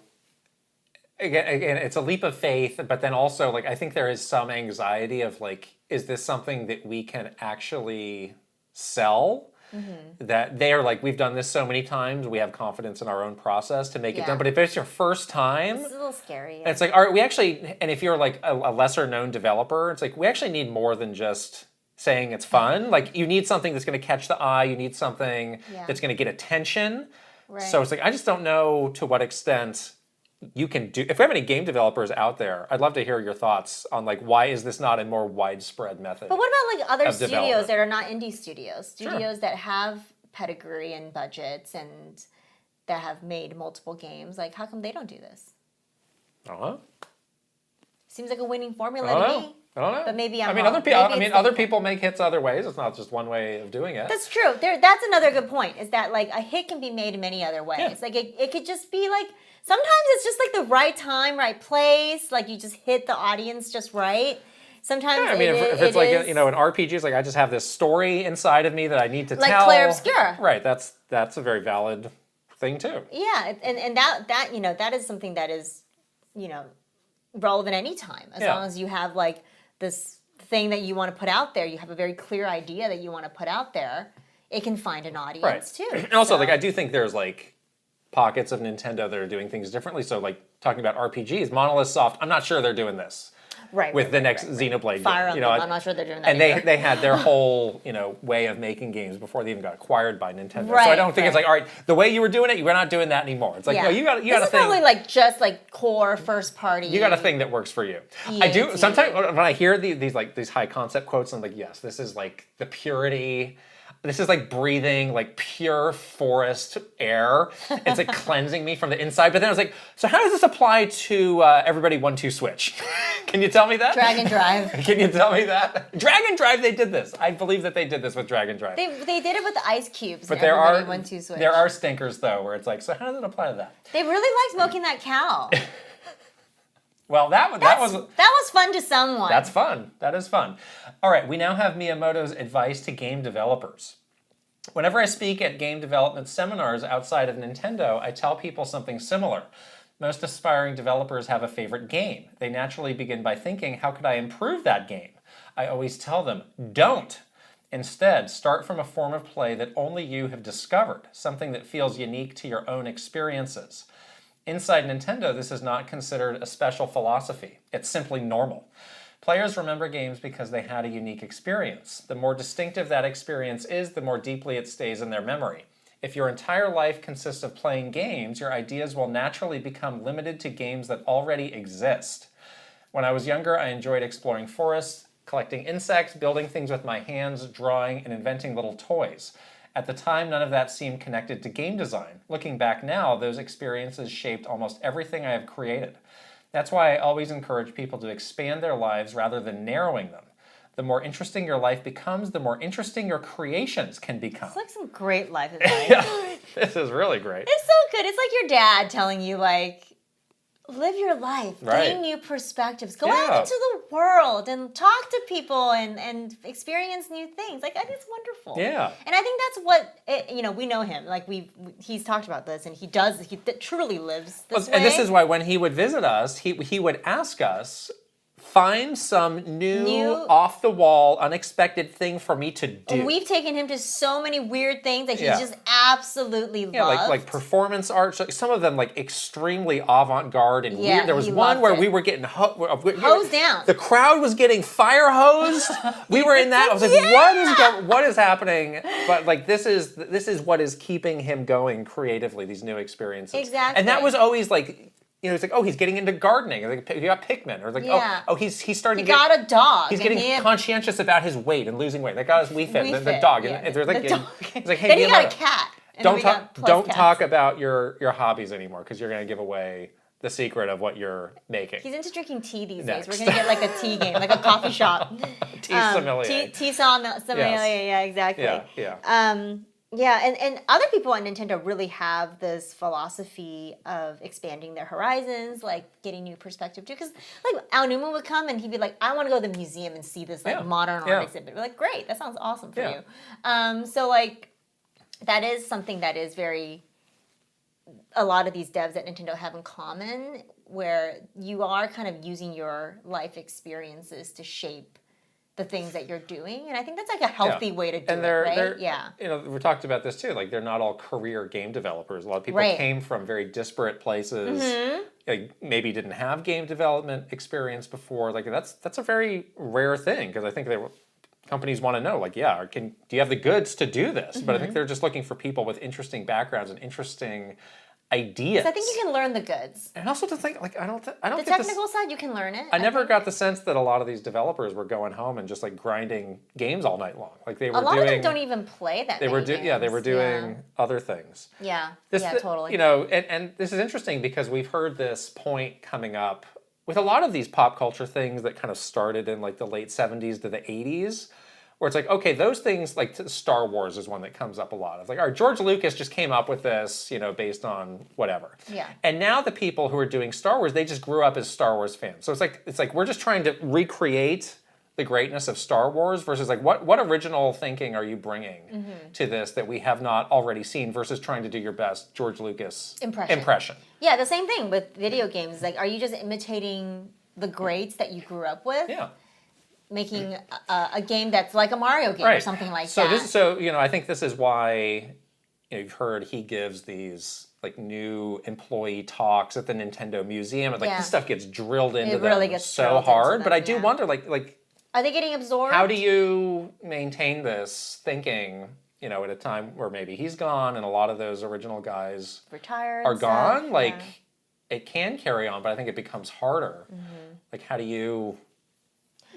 again, it's a leap of faith, but then also, like, I think there is some anxiety of, like, is this something that we can actually sell? Mm-hmm. That they are like, we've done this so many times, we have confidence in our own process to make it done. But if it's your first time, it's a little scary. And it's like, all right, we actually, and if you're like a lesser known developer, it's like, we actually need more than just saying it's fun. Like, you need something that's going to catch the eye. You need something that's going to get attention. Right. So it's like, I just don't know to what extent you can do. If we have any game developers out there, I'd love to hear your thoughts on like, why is this not a more widespread method? But what about like other studios that are not indie studios? Studios that have pedigree and budgets and that have made multiple games. Like, how come they don't do this? Seems like a winning formula to me. I don't know. But maybe I'm wrong. Other people make hits other ways. It's not just one way of doing it. That's true. That's another good point, is that like a hit can be made in many other ways. Yeah. Like it could just be like, sometimes it's just like the right time, right place. Like you just hit the audience just right. Sometimes if it's like, an RPG, it's like I just have this story inside of me that I need to tell. Like Clair Obscura. Right. That's a very valid thing too. Yeah. And that is something that is, relevant anytime. As long as you have like this thing that you want to put out there, you have a very clear idea that you want to put out there, it can find an audience too. And also, like, I do think there's like pockets of Nintendo that are doing things differently. So like talking about RPGs, Monolith Soft, I'm not sure they're doing this. with the next Xenoblade Fire game. Emblem, I'm not sure they're doing that And either. they had their whole, way of making games before they even got acquired by Nintendo. So I Right, don't think it's like, all right, the way you were doing it, you're not doing that anymore. It's like, no, you got this a is thing. probably like just like core first party. You got a thing that works for you. I do sometimes when I hear these high concept quotes, I'm like, yes, this is like the purity. This is like breathing like pure forest air. It's like cleansing me from the inside. But then I was like, so how does this apply to everybody 1-2 Switch? Can you tell me that? Drag and Drive. Can you tell me that? Drag and Drive, they did this. I believe that they did this with Drag and Drive. They did it with the ice cubes. But and everybody 1-2 Switch. there are stinkers though, where it's like, so how does it apply to that? They really liked milking that cow. Well, that was fun to someone. That's fun. That is fun. All right, we now have Miyamoto's advice to game developers. Whenever I speak at game development seminars outside of Nintendo, I tell people something similar. Most aspiring developers have a favorite game. They naturally begin by thinking, how could I improve that game? I always tell them, don't. Instead, start from a form of play that only you have discovered, something that feels unique to your own experiences. Inside Nintendo, this is not considered a special philosophy. It's simply normal. Players remember games because they had a unique experience. The more distinctive that experience is, the more deeply it stays in their memory. If your entire life consists of playing games, your ideas will naturally become limited to games that already exist. When I was younger, I enjoyed exploring forests, collecting insects, building things with my hands, drawing, and inventing little toys. At the time, none of that seemed connected to game design. Looking back now, those experiences shaped almost everything I have created. That's why I always encourage people to expand their lives rather than narrowing them. The more interesting your life becomes, the more interesting your creations can become. It's like some great life advice. Yeah, this is really great. It's so good. It's like your dad telling you, like, live your life, gain new perspectives, go out into the world and talk to people and experience new things. Like, I think it's wonderful. Yeah. And I think that's what, we know him. Like, he's talked about this, and he truly lives this way. And this is why when he would visit us, he would ask us, find some new off-the-wall, unexpected thing for me to do. We've taken him to so many weird things that he just absolutely loved. Yeah, like performance art. Some of them like extremely avant-garde and weird. There was one where we were getting hosed down. The crowd was getting fire hosed. We were in that. I was like, what is happening? But like this is what is keeping him going creatively. These new experiences. Exactly. And that was always like. It's like, oh, he's getting into gardening. Like, he got Pikmin. Or like, he's starting to get... He got a dog. He's getting conscientious about his weight and losing weight. That got his Wii Fit, the dog. Yeah. And there's like, the dog. He's like, hey, then he got a cat. Don't talk about your hobbies anymore because you're going to give away the secret of what you're making. He's into drinking tea these days. We're going to get like a tea game, like a coffee shop. Tea sommelier. Tea sommelier, yeah, exactly. Yeah. Yeah, and other people at Nintendo really have this philosophy of expanding their Horizons, like getting new perspective too. Because like Al Newman would come and he'd be like, "I want to go to the museum and see this like modern art exhibit." We're like, "Great, that sounds awesome for you." So like that is something that is a lot of these devs at Nintendo have in common, where you are kind of using your life experiences to shape the things that you're doing, and I think that's like a healthy way to do it, right? We talked about this too. Like, they're not all career game developers. A lot of people came from very disparate places. Like, maybe didn't have game development experience before. Like, that's a very rare thing because I think companies want to know. Like, do you have the goods to do this? But I think they're just looking for people with interesting backgrounds and interesting ideas. I think you can learn the goods. And also to think, like, I don't. The technical side, you can learn it. I never got the sense that a lot of these developers were going home and just like grinding games all night long. Like they were. A lot of them don't even play that. They were doing other things. Totally. And this is interesting because we've heard this point coming up with a lot of these pop culture things that kind of started in like the late 70s to the 80s. Where it's like, okay, those things, like Star Wars is one that comes up a lot. It's like, all right, George Lucas just came up with this, based on whatever. Yeah. And now the people who are doing Star Wars, they just grew up as Star Wars fans. So it's like we're just trying to recreate the greatness of Star Wars versus like what original thinking are you bringing to this that we have not already seen versus trying to do your best George Lucas impression. Yeah, the same thing with video games. Like, are you just imitating the greats that you grew up with? Yeah. Making a game that's like a Mario game or something like that. So I think this is why, you've heard he gives these like new employee talks at the Nintendo Museum, and like this stuff gets drilled into really them gets so hard. But I do wonder, like, are they getting absorbed? how do you maintain this thinking? You know, at a time where maybe he's gone and a lot of those original guys retired are gone. stuff. Like, it can carry on, but I think it becomes harder. Like, how do you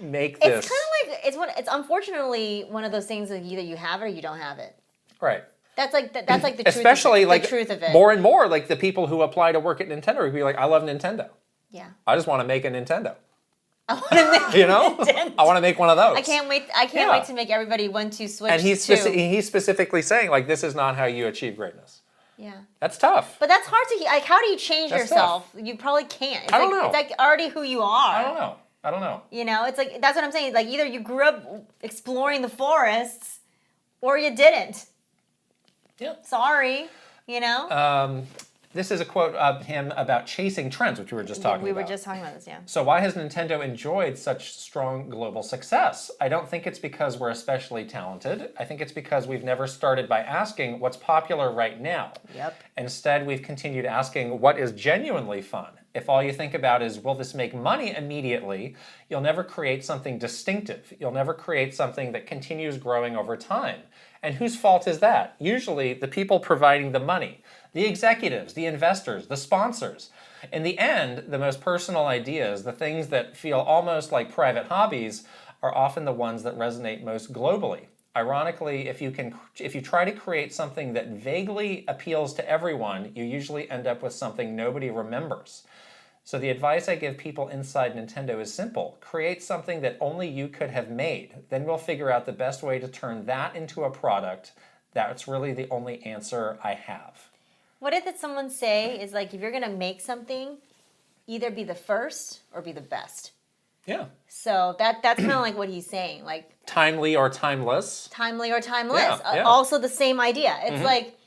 make this? It's kind of like it's unfortunately one of those things that either you have it or you don't have it. Right. That's like the truth. Especially the truth of it. More and more, like the people who apply to work at Nintendo would be like, I love Nintendo. Yeah. I just want to make a Nintendo. I want to make you know, Nintendo. I want to make one of those. I can't wait. I can't wait to make everybody want to switch. And he's specifically saying like, this is not how you achieve greatness. Yeah. That's tough. But that's hard to like. How do you change yourself? Tough. You probably can't. It's I don't know. It's like already who you are. I don't know. You know, it's like that's what I'm saying. Like either you grew up exploring the forests, or you didn't. Yeah. Sorry. You know. This is a quote of him about chasing trends, which we were just talking about. We were just talking about this, yeah. So why has Nintendo enjoyed such strong global success? I don't think it's because we're especially talented. I think it's because we've never started by asking what's popular right now. Yep. Instead, we've continued asking what is genuinely fun. If all you think about is, will this make money immediately, you'll never create something distinctive. You'll never create something that continues growing over time. And whose fault is that? Usually the people providing the money. The executives, the investors, the sponsors. In the end, the most personal ideas, the things that feel almost like private hobbies, are often the ones that resonate most globally. Ironically, if you try to create something that vaguely appeals to everyone, you usually end up with something nobody remembers. So the advice I give people inside Nintendo is simple. Create something that only you could have made. Then we'll figure out the best way to turn that into a product. That's really the only answer I have. What did someone say is like, if you're going to make something, either be the first or be the best. Yeah. So that's kind of like what he's saying. Like timely or timeless. Timely or timeless. Yeah. Also the same idea. It's like,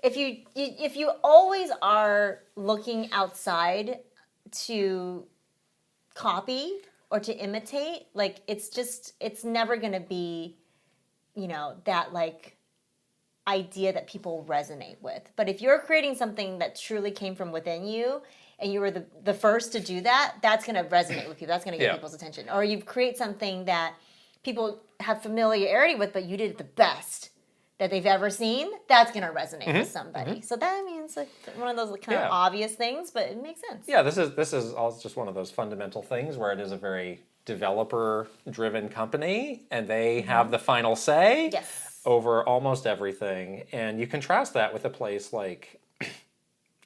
if you always are looking outside to copy or to imitate, like it's never going to be, you know, that like idea that people resonate with. But if you're creating something that truly came from within you and you were the first to do that, that's going to resonate with people. That's going to get people's attention. Or you create something that people have familiarity with, but you did it the best that they've ever seen, that's going to resonate with somebody. So that, I mean, it's like one of those kind of obvious things, but it makes sense. Yeah, this is also just one of those fundamental things where it is a very developer-driven company, and they have the final say over almost everything. And you contrast that with a place like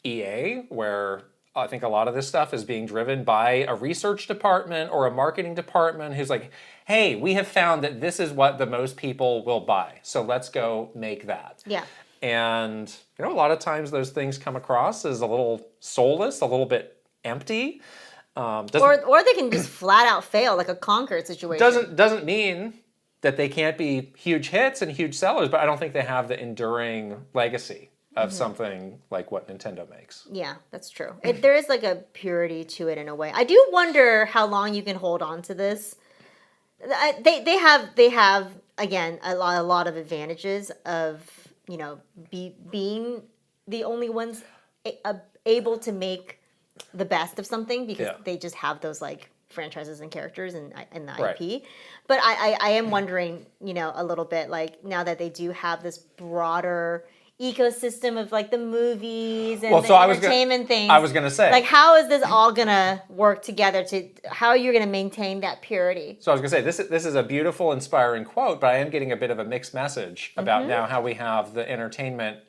EA, where I think a lot of this stuff is being driven by a research department or a marketing department who's like, hey, we have found that this is what the most people will buy, so let's go make that. Yeah. And you know, a lot of times those things come across as a little soulless, a little bit empty. Or they can just flat out fail, like a Conquer situation. Doesn't mean that they can't be huge hits and huge sellers, but I don't think they have the enduring legacy of something like what Nintendo makes. Yeah, that's true. There is like a purity to it in a way. I do wonder how long you can hold on to this. They have again a lot of advantages of, you know, being the only ones able to make the best of something, because they just have those like franchises and characters and the IP. But I am wondering, you know, a little bit like now that they do have this broader ecosystem of like the movies and the entertainment things. I was gonna say, like, how is this all gonna work together? How are you gonna maintain that purity? So I was gonna say, this is a beautiful, inspiring quote, but I am getting a bit of a mixed message about now how we have the entertainment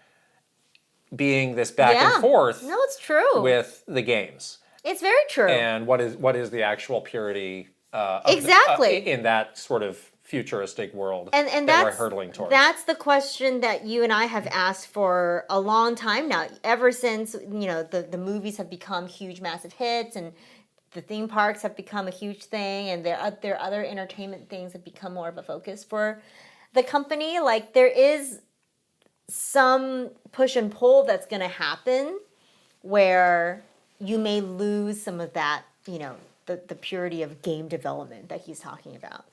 being this back and forth. No, it's true. With the games. It's very true. And what is the actual purity in that sort of futuristic world and that we're hurtling towards? That's the question that you and I have asked for a long time now, ever since, you know, the movies have become huge, massive hits, and the theme parks have become a huge thing, and their other entertainment things have become more of a focus for the company. Like, there is some push and pull that's going to happen where you may lose some of that, you know, the purity of game development that he's talking about.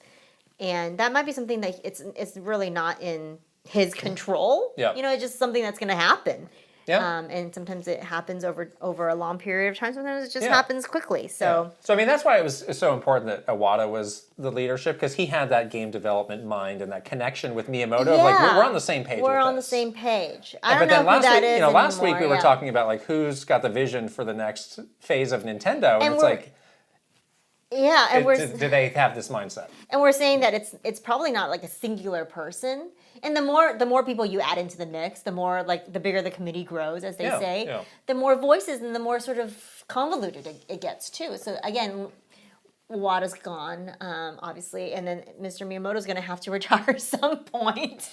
And that might be something that it's really not in his control. Yeah. It's just something that's going to happen. Yeah. And sometimes it happens over a long period of time. Sometimes it just Yeah. happens quickly. So, So I mean, that's why it was so important that Iwata was the leadership, because he had that game development mind and that connection with Miyamoto. Of like, we're on the same page. We're with on this. the same page. I don't But then know who that week, is last week anymore, we were talking about like who's got the vision for the next phase of Nintendo, and it's like, yeah, and do they have this mindset? And we're saying that it's probably not like a singular person. And the more people you add into the mix, the more like the bigger the committee grows, as they say, the more voices and the more sort of convoluted it gets too. So again, Wada's gone, obviously, and then Mr. Miyamoto's going to have to retire at some point.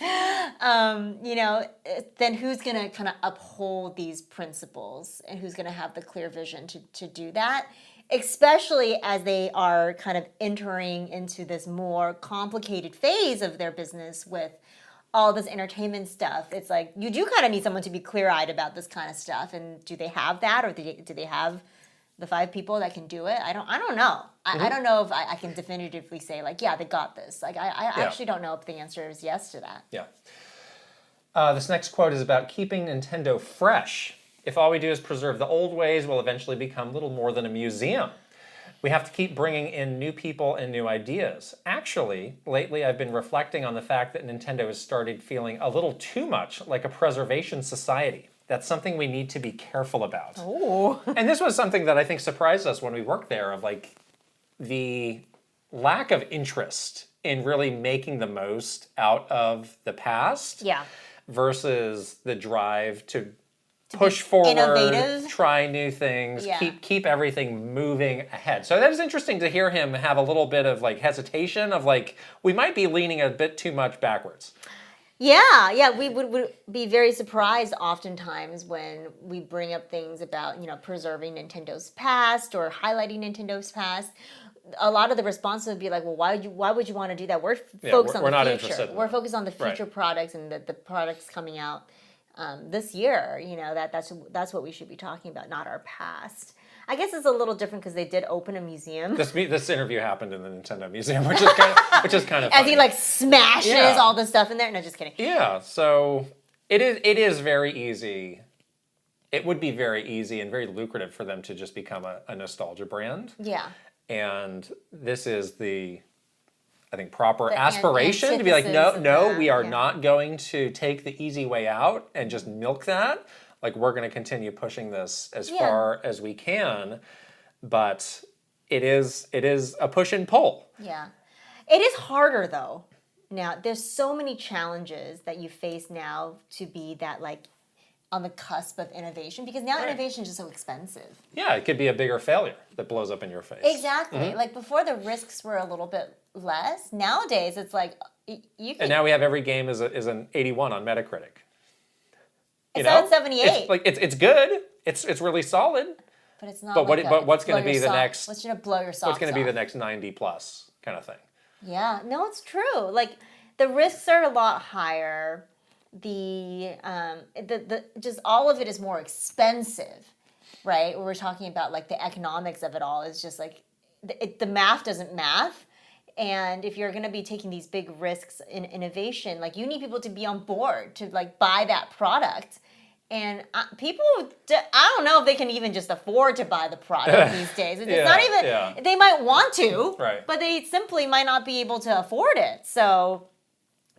Then who's going to kind of uphold these principles, and who's going to have the clear vision to do that? Especially as they are kind of entering into this more complicated phase of their business with all this entertainment stuff. It's like you do kind of need someone to be clear-eyed about this kind of stuff. And do they have that, or do they have the 5 people that can do it? I don't know. I don't know if I can definitively say like, yeah, they got this. Like I actually don't know if the answer is yes to that. Yeah. This next quote is about keeping Nintendo fresh. If all we do is preserve the old ways, we'll eventually become little more than a museum. We have to keep bringing in new people and new ideas. Actually, lately I've been reflecting on the fact that Nintendo has started feeling a little too much like a preservation society. That's something we need to be careful about. Oh. And this was something that I think surprised us when we worked there, of like the lack of interest in really making the most out of the past. Yeah. Versus the drive to push forward, innovative. Try new things, Yeah. keep everything moving ahead. So that was interesting to hear him have a little bit of like hesitation of like, we might be leaning a bit too much backwards. Yeah, we would be very surprised oftentimes when we bring up things about, preserving Nintendo's past or highlighting Nintendo's past. A lot of the response would be like, well, why would you want to do that? We're focused on the not future. interested in We're that. focused on the future products and the products coming out this year. That's what we should be talking about, not our past. I guess it's a little different because they did open a museum. This interview happened in the Nintendo Museum, which is kind of As funny. he like smashes all the stuff in there. No, just kidding. Yeah, so it is very easy. It would be very easy and very lucrative for them to just become a nostalgia brand. Yeah. And this is the, I think, proper The aspiration to be like, antithesis no, of we are that, not going to take the easy way out and just milk that. Like, we're going to continue pushing this as far as we can. But it is a push and pull. Yeah. It is harder, though. Now, there's so many challenges that you face now to be that, like, on the cusp of innovation, because now innovation is just so expensive. Yeah, it could be a bigger failure that blows up in your face. Exactly. Mm-hmm. Like, before the risks were a little bit less. Nowadays, it's like, you can... And now we have every game is an 81 on Metacritic. It's at 78. It's good. It's really solid. But it's not. But what's going to be the next? What's going to blow your socks What's going to be off? the next 90 plus kind of thing? Yeah. No, it's true. Like, the risks are a lot higher. The just all of it is more expensive, right? We're talking about like the economics of it all is just like the math doesn't math. And if you're going to be taking these big risks in innovation, like you need people to be on board to like buy that product. And people, I don't know if they can even just afford to buy the product these days. It's not even, they might want to, but they simply might not be able to afford it. So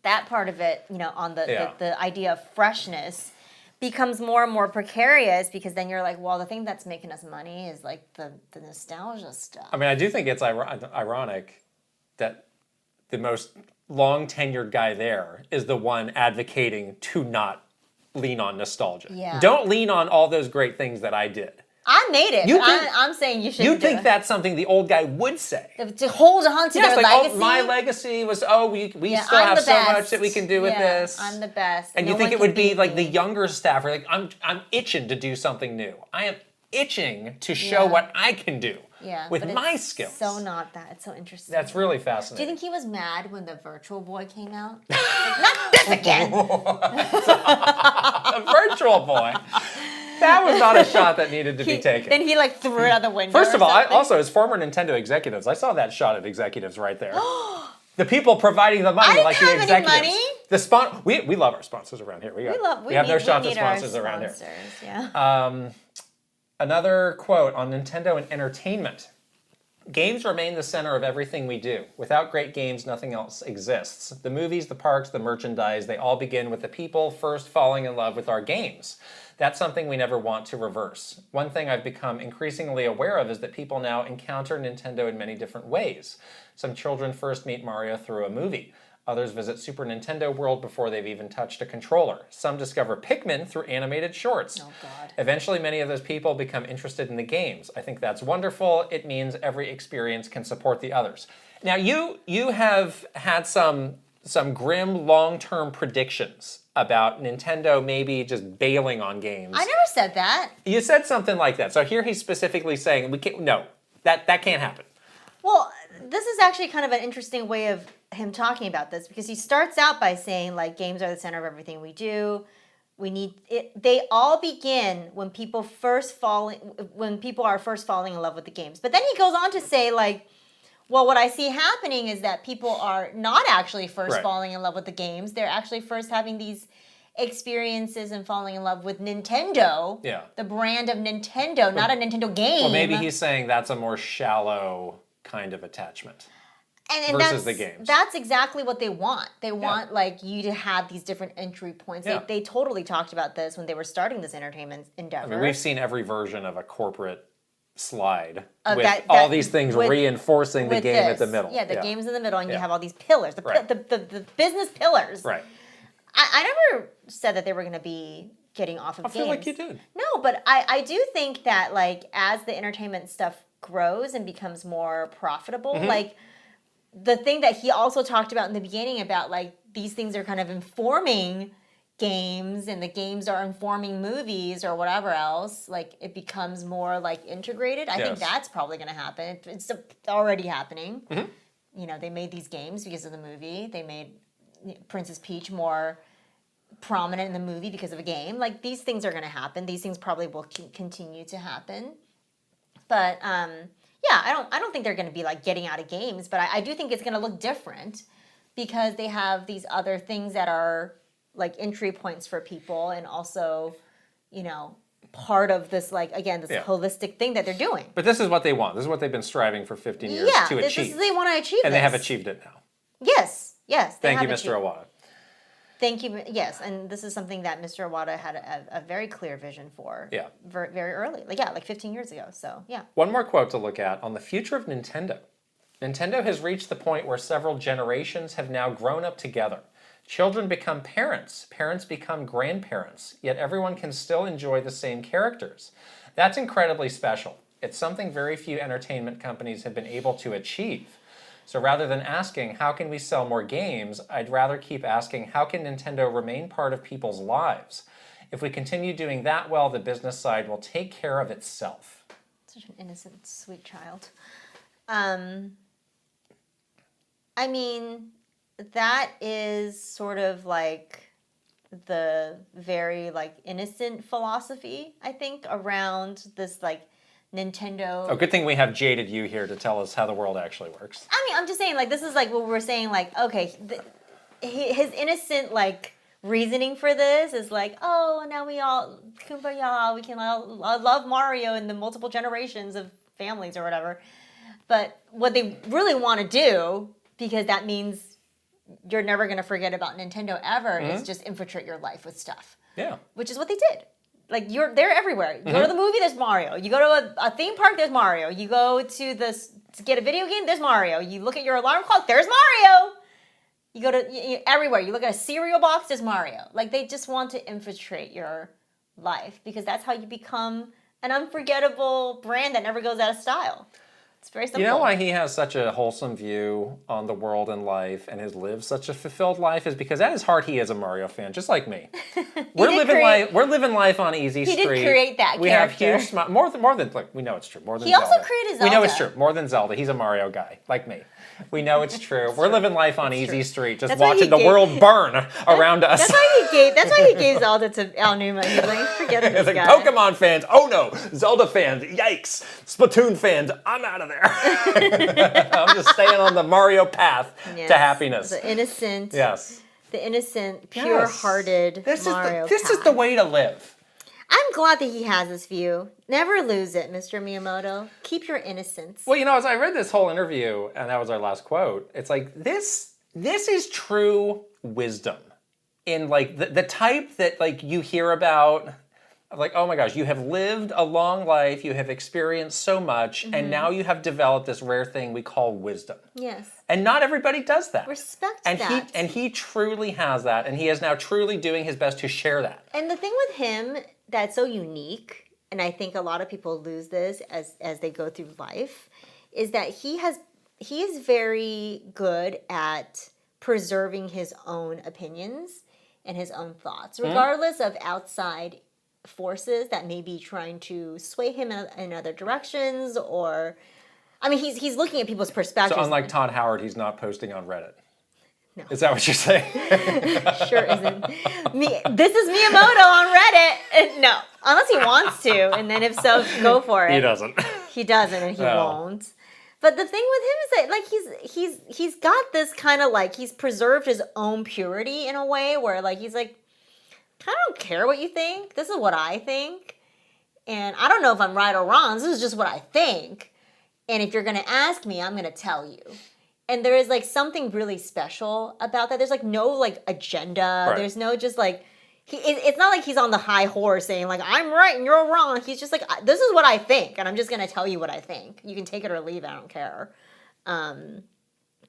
that part of it, on the idea of freshness becomes more and more precarious, because then you're like, well, the thing that's making us money is like the nostalgia stuff. I mean, I do think it's ironic that the most long tenured guy there is the one advocating to not lean on nostalgia. Yeah. Don't lean on all those great things that I did. I made it. I'm saying you should. You think that's something the old guy would say? To hold on to their legacy. Oh, my legacy was, we still have so much that we can do with this. I'm the best. And you think it would be like the younger staff are like, I'm itching to do something new. I am itching to show what I can do with my skills. So not that. It's so interesting. That's really Do fascinating. you think he was mad when the Virtual Boy came out? Like, not this again. A Virtual Boy. That was not a shot that needed to be taken. Then he like threw it out the window. First of all, also as former Nintendo executives, I saw that shot of executives right there. The people providing the money, like the executives. Any money. We love our sponsors around here. We have no shot to sponsors around here. Yeah. Another quote on Nintendo and entertainment. Games remain the center of everything we do. Without great games, nothing else exists. The movies, the parks, the merchandise, they all begin with the people first falling in love with our games. That's something we never want to reverse. One thing I've become increasingly aware of is that people now encounter Nintendo in many different ways. Some children first meet Mario through a movie. Others visit Super Nintendo World before they've even touched a controller. Some discover Pikmin through animated shorts. Oh, God. Eventually, many of those people become interested in the games. I think that's wonderful. It means every experience can support the others. Now, you have had some grim long-term predictions about Nintendo maybe just bailing on games. I never said that. You said something like that. So here he's specifically saying, that can't happen. Well, this is actually kind of an interesting way of him talking about this, because he starts out by saying, like, games are the center of everything we do. We need it. They all begin when people are first falling in love with the games. But then he goes on to say, like, well, what I see happening is that people are not actually first falling in love with the games. They're actually first having these experiences and falling in love with Nintendo. Yeah. The brand of Nintendo, not a Nintendo game. Well, maybe he's saying that's a more shallow kind of attachment. And versus the games. That's exactly what they want. They want like you to have these different entry points. Yeah. They totally talked about this when they were starting this entertainment endeavor. I mean, we've seen every version of a corporate slide with all these things reinforcing the game at the middle. Yeah, the game's in the middle, and you have all these pillars, the business pillars. Right. I never said that they were going to be getting off of games. I feel like you did. No, but I do think that, like, as the entertainment stuff grows and becomes more profitable, like, the thing that he also talked about in the beginning about, like, these things are kind of informing games and the games are informing movies or whatever else, like, it becomes more, like, integrated. I think that's probably going to happen. It's already happening. You know, they made these games because of the movie. They made Princess Peach more prominent in the movie because of a game. Like, these things are going to happen. These things probably will continue to happen. But, yeah, I don't think they're going to be, like, getting out of games, but I do think it's going to look different because they have these other things that are, like, entry points for people and also, you know, part of this, like, again, this holistic thing that they're doing. But this is what they want. This is what they've been striving for 15 years to achieve. They want to achieve and they have achieved it now. Yes. Thank you, Mr. Iwata. Thank you. Yes, and this is something that Mr. Iwata had a very clear vision for. Yeah. Very, very early. Like 15 years ago. So, yeah. One more quote to look at on the future of Nintendo. Nintendo has reached the point where several generations have now grown up together. Children become parents. Parents become grandparents. Yet everyone can still enjoy the same characters. That's incredibly special. It's something very few entertainment companies have been able to achieve. So rather than asking, how can we sell more games, I'd rather keep asking, how can Nintendo remain part of people's lives? If we continue doing that well, the business side will take care of itself. Such an innocent, sweet child. I mean, that is sort of like the very, like, innocent philosophy, I think, around this, like, Nintendo. Oh, good thing we have jaded you here to tell us how the world actually works. I mean, I'm just saying, like, this is like what we're saying, like, okay, his innocent, like, reasoning for this is like, oh, now we all, kumbaya, we can all love Mario in the multiple generations of families or whatever. But what they really want to do, because that means you're never going to forget about Nintendo ever, is just infiltrate your life with stuff. Yeah. Which is what they did. Like, they're everywhere. You go to the movie, there's Mario. You go to a theme park, there's Mario. You go to get a video game, there's Mario. You look at your alarm clock, there's Mario. You go to everywhere. You look at a cereal box, there's Mario. Like, they just want to infiltrate your life because that's how you become an unforgettable brand that never goes out of style. It's very simple. You know why he has such a wholesome view on the world and life and has lived such a fulfilled life is because at his heart he is a Mario fan, just like me. We're living life on easy street. He did create that We character. have huge more than like we know it's true. More than he Zelda. also created Zelda. We know it's true. More than Zelda. He's a Mario guy, like me. We know it's true. We're living life on easy street, just watching the world burn around us. That's why he gave Zelda to Al Newman. He's like, forget this it's like guy. Pokemon fans, oh no. Zelda fans, yikes. Splatoon fans, I'm out of there. there. I'm just staying on the Mario path to happiness. The innocent, yes. The innocent, pure-hearted Mario This is the way to live. I'm glad that he has this view. Never lose it, Mr. Miyamoto. Keep your innocence. Well, as I read this whole interview, and that was our last quote, it's like, this is true wisdom. In like the type that like you hear about, like, oh my gosh, you have lived a long life, you have experienced so much, and now you have developed this rare thing we call wisdom. Yes. And not everybody does that. Respect that. He truly has that, and he is now truly doing his best to share that. And the thing with him that's so unique, and I think a lot of people lose this as they go through life, is that he is very good at preserving his own opinions and his own thoughts, regardless of outside forces that may be trying to sway him in other directions, or, I mean, he's looking at people's perspectives. So unlike Todd Howard, he's not posting on Reddit. No. Is that what you're saying? Sure isn't. This is Miyamoto on Reddit. No, unless he wants to, and then if so, go for it. He doesn't. He doesn't, and he won't. But the thing with him is that, like, he's got this kind of, like, he's preserved his own purity in a way where, like, he's like, I don't care what you think. This is what I think. And I don't know if I'm right or wrong. This is just what I think. And if you're going to ask me, I'm going to tell you. And there is, like, something really special about that. There's, like, no, like, agenda. Right. There's no just, like, it's not like he's on the high horse saying, like, I'm right and you're wrong. He's just like, this is what I think, and I'm just going to tell you what I think. You can take it or leave it. I don't care. And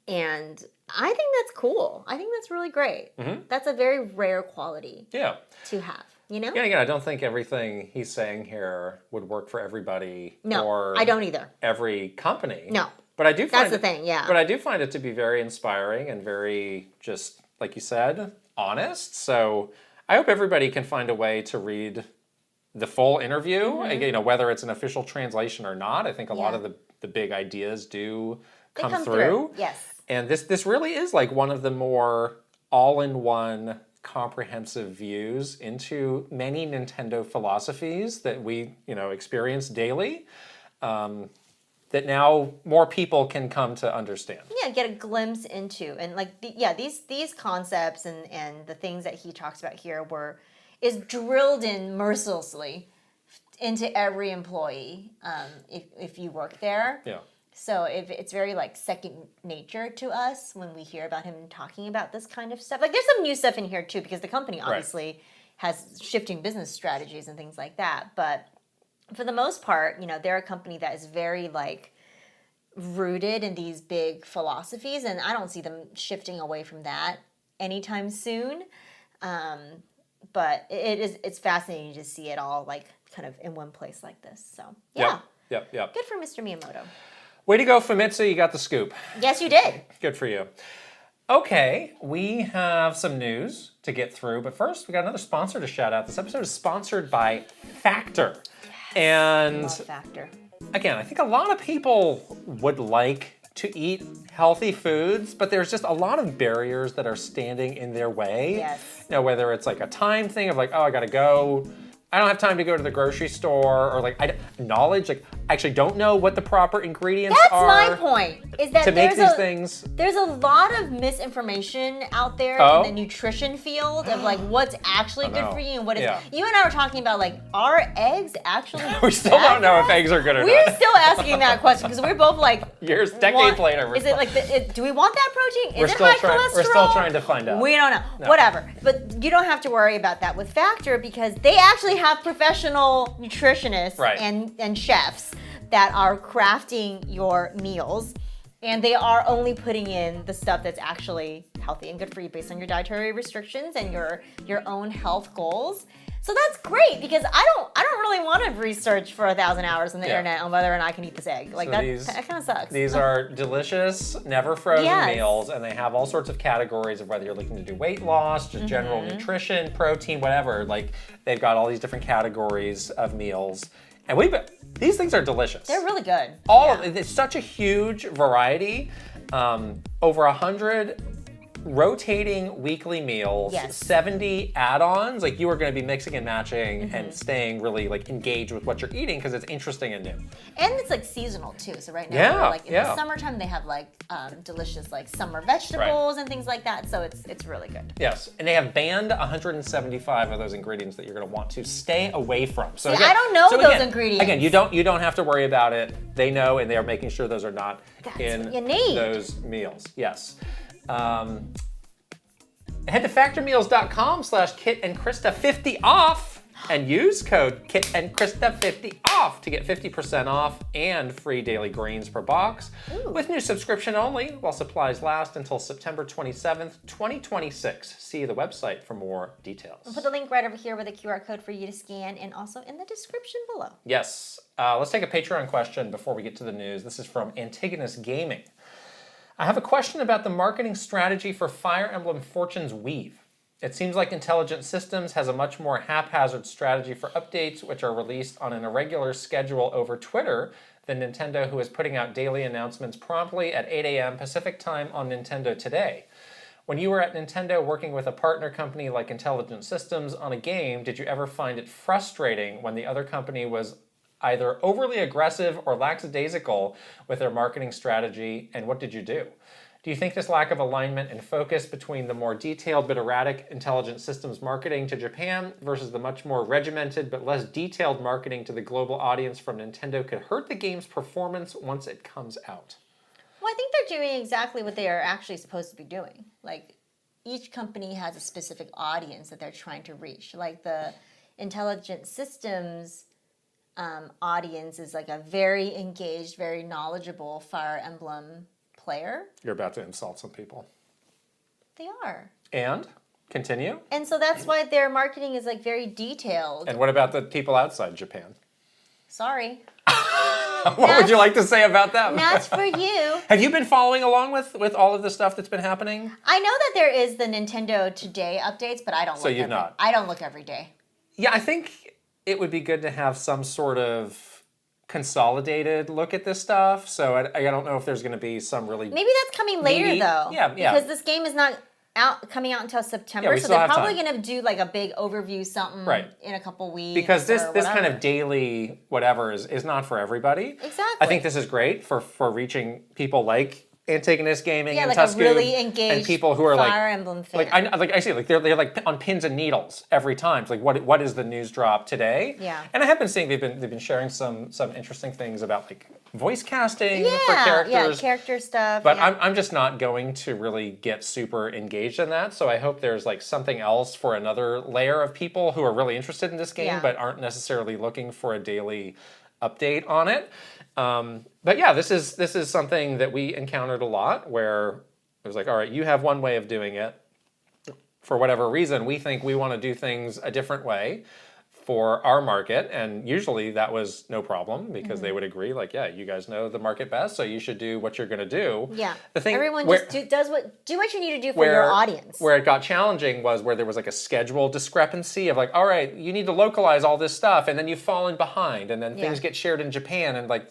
I think that's cool. I think that's really great. Mm-hmm. That's a very rare quality to have, you know? Yeah, again, I don't think everything he's saying here would work for everybody. No, or I don't either. Every company. No. But I do find that's the thing, yeah. But I do find it to be very inspiring and very, just like you said, honest. So I hope everybody can find a way to read the full interview. Mm-hmm. You know, whether it's an official translation or not. I think a lot of the big ideas do come through. Yes. And this really is like one of the more all-in-one comprehensive views into many Nintendo philosophies that we, experience daily. That now more people can come to understand. Yeah, get a glimpse into. And like, these concepts and the things that he talks about here is drilled in mercilessly into every employee if you work there. Yeah. So it's very like second nature to us when we hear about him talking about this kind of stuff. Like there's some new stuff in here too, because the company obviously has shifting business strategies and things like that. But for the most part, they're a company that is very like rooted in these big philosophies, and I don't see them shifting away from that anytime soon. But it's fascinating to see it all like kind of in one place like this. So yeah. Yep. Good for Mr. Miyamoto. Way to go, Famitsu, you got the scoop. Yes, you did. Good for you. Okay, we have some news to get through, but first we got another sponsor to shout out. This episode is sponsored by Factor. Yes, and I love Factor. Again, I think a lot of people would like to eat healthy foods, but there's just a lot of barriers that are standing in their way. Yes. Whether it's like a time thing of like, oh, I gotta go. I don't have time to go to the grocery store, or like knowledge. Like, I actually don't know what the proper ingredients are. That's my point. Is that to make these things. There's a lot of misinformation out there in the nutrition field of like what's actually good for you and what is. Yeah. You and I were talking about like, are eggs actually? We still don't know if eggs are good or not. We're still asking that question because we're both like decades later. Is it like do we want that protein? Is it high cholesterol? We're still trying to find out. We don't know. No. Whatever. But you don't have to worry about that with Factor because they actually have professional nutritionists and chefs that are crafting your meals, and they are only putting in the stuff that's actually healthy and good for you based on your dietary restrictions and your own health goals. So that's great because I don't really want to research for 1,000 hours on the internet on whether or not I can eat this egg. Like so that kind of sucks. These are delicious, never frozen meals, and they have all sorts of categories of whether you're looking to do weight loss, just general nutrition, protein, whatever. Like they've got all these different categories of meals, and these things are delicious. They're really good. It's such a huge variety. Over 100 rotating weekly meals, Yes. 70 add-ons. Like you are going to be mixing and matching and staying really like engaged with what you're eating because it's interesting and new. And it's like seasonal too. So right now, Yeah, we're like in yeah. the summertime, they have like delicious like summer vegetables and things like that. So it's really good. Yes, and they have banned 175 of those ingredients that you're going to want to stay away from. So See, I don't know those again, ingredients. Again, you don't have to worry about it. They know, and they are making sure those are not in what you need. those meals. Yes. Head to factormeals.com/Kit and Krysta 50 off and use code Kit and Krysta 50 off to get 50% off and free daily greens per box with new subscription only while supplies last until September 27th, 2026. See the website for more details. We'll put the link right over here with a QR code for you to scan and also in the description below. Yes. Let's take a Patreon question before we get to the news. This is from Antigonus Gaming. I have a question about the marketing strategy for Fire Emblem Fortune's Weave. It seems like Intelligent Systems has a much more haphazard strategy for updates which are released on an irregular schedule over Twitter than Nintendo, who is putting out daily announcements promptly at 8 a.m. Pacific time on Nintendo Today. When you were at Nintendo working with a partner company like Intelligent Systems on a game, did you ever find it frustrating when the other company was either overly aggressive or lackadaisical with their marketing strategy, and what did you do? Do you think this lack of alignment and focus between the more detailed but erratic Intelligent Systems marketing to Japan versus the much more regimented but less detailed marketing to the global audience from Nintendo could hurt the game's performance once it comes out? Well, I think they're doing exactly what they are actually supposed to be doing. Like, each company has a specific audience that they're trying to reach. Like, the Intelligent Systems audience is like a very engaged, very knowledgeable Fire Emblem player. You're about to insult some people. They are. And? Continue? And so that's why their marketing is like very detailed. And what about the people outside Japan? Sorry. What would you like to say about them? That's for you. Have you been following along with all of the stuff that's been happening? I know that there is the Nintendo Today updates, but I don't So you've not? I don't look every day. Yeah, I think it would be good to have some sort of consolidated look at this stuff. So I don't know if there's going to be some really Maybe that's coming later though. Yeah. Because this game is not coming out until September, we so still they're have probably time. going to do like a big overview something in a couple weeks. Because this or kind whatever. of daily whatever is not for everybody. Exactly. I think this is great for reaching people like Antigonus Gaming and like Tuscany a really engaged and people who are Fire Emblem fan. I see they're like on pins and needles every time. It's like what is the news drop today? Yeah. And I have been seeing they've been sharing some interesting things about like voice casting for characters. Yeah, character stuff. But I'm just not going to really get super engaged in that. So I hope there's like something else for another layer of people who are really interested in this game but aren't necessarily looking for a daily update on it. But yeah, this is something that we encountered a lot where it was like, all right, you have one way of doing it. For whatever reason, we think we want to do things a different way for our market, and usually that was no problem because they would agree, like, yeah, you guys know the market best, so you should do what you're going to do. Yeah, the thing everyone just do what you need to do for your audience. Where it got challenging was where there was like a schedule discrepancy of like, all right, you need to localize all this stuff, and then you've fallen behind, and then things get shared in Japan, and like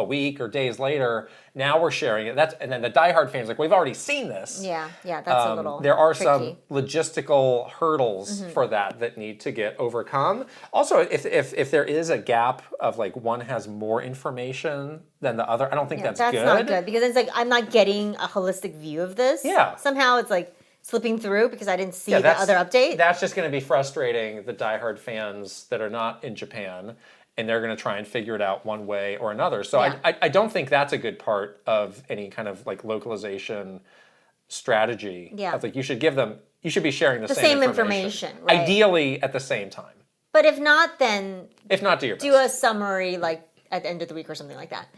a week or days later, now we're sharing it. And then the diehard fans like, we've already seen this. Yeah, that's a little there are tricky. some logistical hurdles for that need to get overcome. Also, if there is a gap of like one has more information than the other, I don't think that's good. That's not good because it's like I'm not getting a holistic view of this. Yeah. Somehow it's like slipping through because I didn't see the other update. That's just going to be frustrating the diehard fans that are not in Japan. And they're going to try and figure it out one way or another. So I don't think that's a good part of any kind of like localization strategy. Yeah. Of like you should be sharing the same information. Right? Ideally at the same time. But if not, then do your best. Do a summary like at the end of the week or something like that.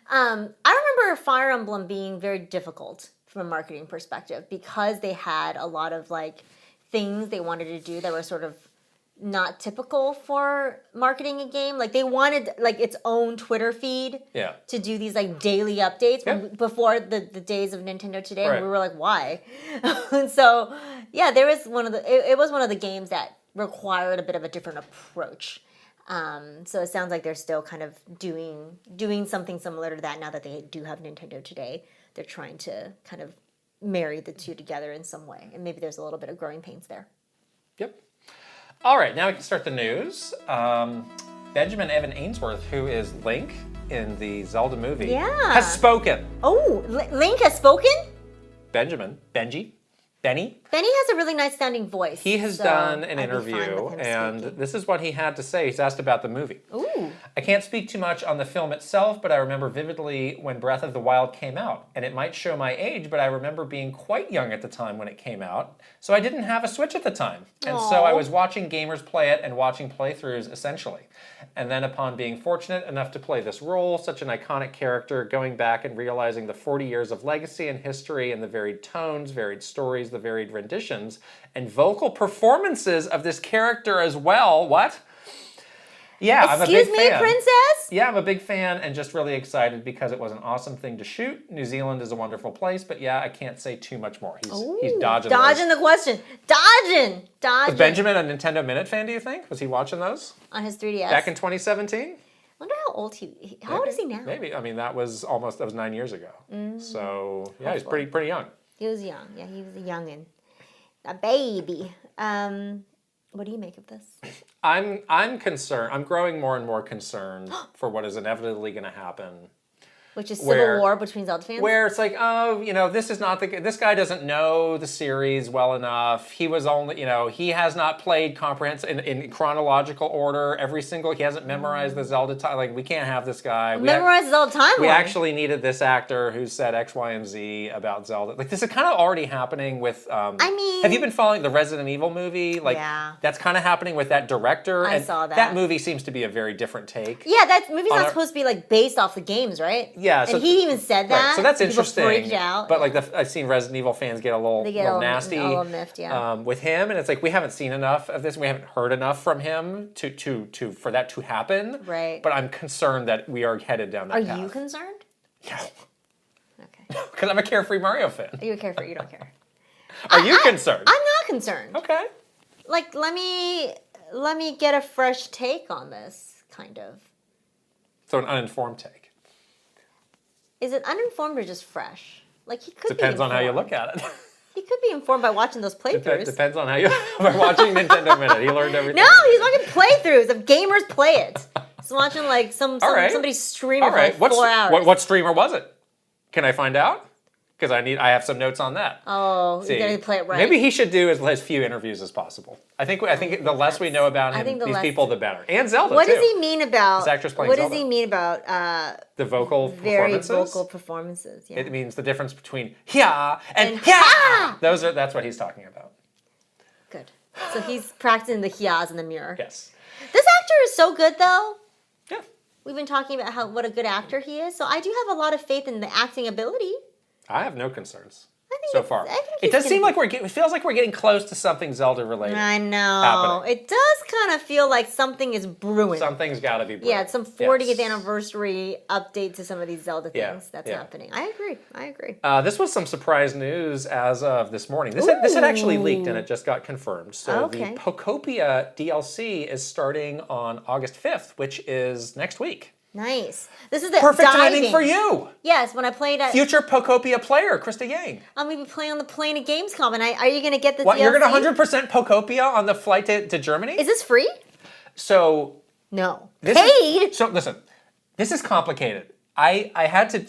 I remember Fire Emblem being very difficult from a marketing perspective because they had a lot of like things they wanted to do that were sort of not typical for marketing a game. Like they wanted like its own Twitter feed to do these like daily updates before the days of Nintendo Today. And we were like, why? And so there was it was one of the games that required a bit of a different approach. So it sounds like they're still kind of doing something similar to that now that they do have Nintendo Today. They're trying to kind of marry the two together in some way. And maybe there's a little bit of growing pains there. Yep. All right, now we can start the news. Benjamin Evan Ainsworth, who is Link in the Zelda movie, has spoken. Oh, Link has spoken? Benny has a really nice sounding voice. He has done an interview, and this is what he had to say. He's asked about the movie. Ooh. I can't speak too much on the film itself, but I remember vividly when Breath of the Wild came out. And it might show my age, but I remember being quite young at the time when it came out. So I didn't have a Switch at the time. And so I was watching gamers play it and watching playthroughs, essentially. And then upon being fortunate enough to play this role, such an iconic character, going back and realizing the 40 years of legacy and history and the varied tones, varied stories, the varied renditions, and vocal performances of this character as well. What? Yeah, I'm a big fan. Excuse me, princess? Yeah, I'm a big fan and just really excited because it was an awesome thing to shoot. New Zealand is a wonderful place, but yeah, I can't say too much more. He's dodging the question. Dodging. Was Benjamin a Nintendo Minute fan, do you think? Was he watching those? On his 3DS? Back in 2017? Wonder how old how old is he now? Maybe. I mean, that was 9 years ago. So, yeah, he's pretty young. He was young. Yeah, he was a youngin'. A baby. What do you make of this? I'm concerned. I'm growing more and more concerned for what is inevitably going to happen. Which is civil war between Zelda fans? Where it's like, oh, this is not this guy doesn't know the series well enough. He was only, he has not played comprehensive in chronological order he hasn't memorized the Zelda time. Like, we can't have this guy. Memorize the Zelda timeline. We actually needed this actor who said X, Y, and Z about Zelda. Like, this is kind of already happening with, have you been following the Resident Evil movie? Like, that's kind of happening with that director. I saw that. That movie seems to be a very different take. Yeah, that movie's not supposed to be, like, based off the games, right? Yeah, and he even said that. Right, so that's interesting. People freaked out. But I've seen Resident Evil fans get a little nasty, a little miffed, with him, and it's like we haven't seen enough of this. We haven't heard enough from him to for that to happen. Right. But I'm concerned that we are headed down that path. Are you concerned? Yeah. Okay. Because I'm a carefree Mario fan. Are you a carefree? You don't care. Are you concerned? I'm not concerned. Okay. Like, let me get a fresh take on this, kind of. So an uninformed take. Is it uninformed or just fresh? Like, he could Depends be on how you look at it. He could be informed by watching those playthroughs. Depends on how you by watching Nintendo Minute. He learned everything. No, he's watching playthroughs of gamers play it. He's watching like somebody stream it for like 4 hours. What streamer was it? Can I find out? Because I have some notes on that. Oh, you gotta play it right. Maybe he should do as few interviews as possible. I think the less we know about him, these people, the better. And Zelda, What does he mean about? This actress playing What Zelda. does he mean about the vocal performances? performances? Vocal performances. Yeah. It means the difference between "hya" and "hya." That's what he's talking about. Good. So he's practicing the hyas in the mirror. Yes. This actor is so good, though. Yeah. We've been talking about what a good actor he is. So I do have a lot of faith in the acting ability. I have no concerns so far. It does seem like it feels like we're getting close to something Zelda related. I know. Happening. It does kind of feel like something is brewing. Something's got to be brewing. Yeah, it's some 40th anniversary update to some of these Zelda things that's happening. I agree. This was some surprise news as of this morning. This had actually leaked and it just got confirmed. So the Pokopia DLC is starting on August 5th, which is next week. Nice. This is the perfect timing for you. Yes, when I played at future Pokopia player, Krysta Yang. I'm gonna be playing on the plane at Gamescom, and are you gonna get the what? DLC? You're gonna 100% Pokopia on the flight to Germany? Is this free? So no. Paid. So listen, this is complicated. I had to.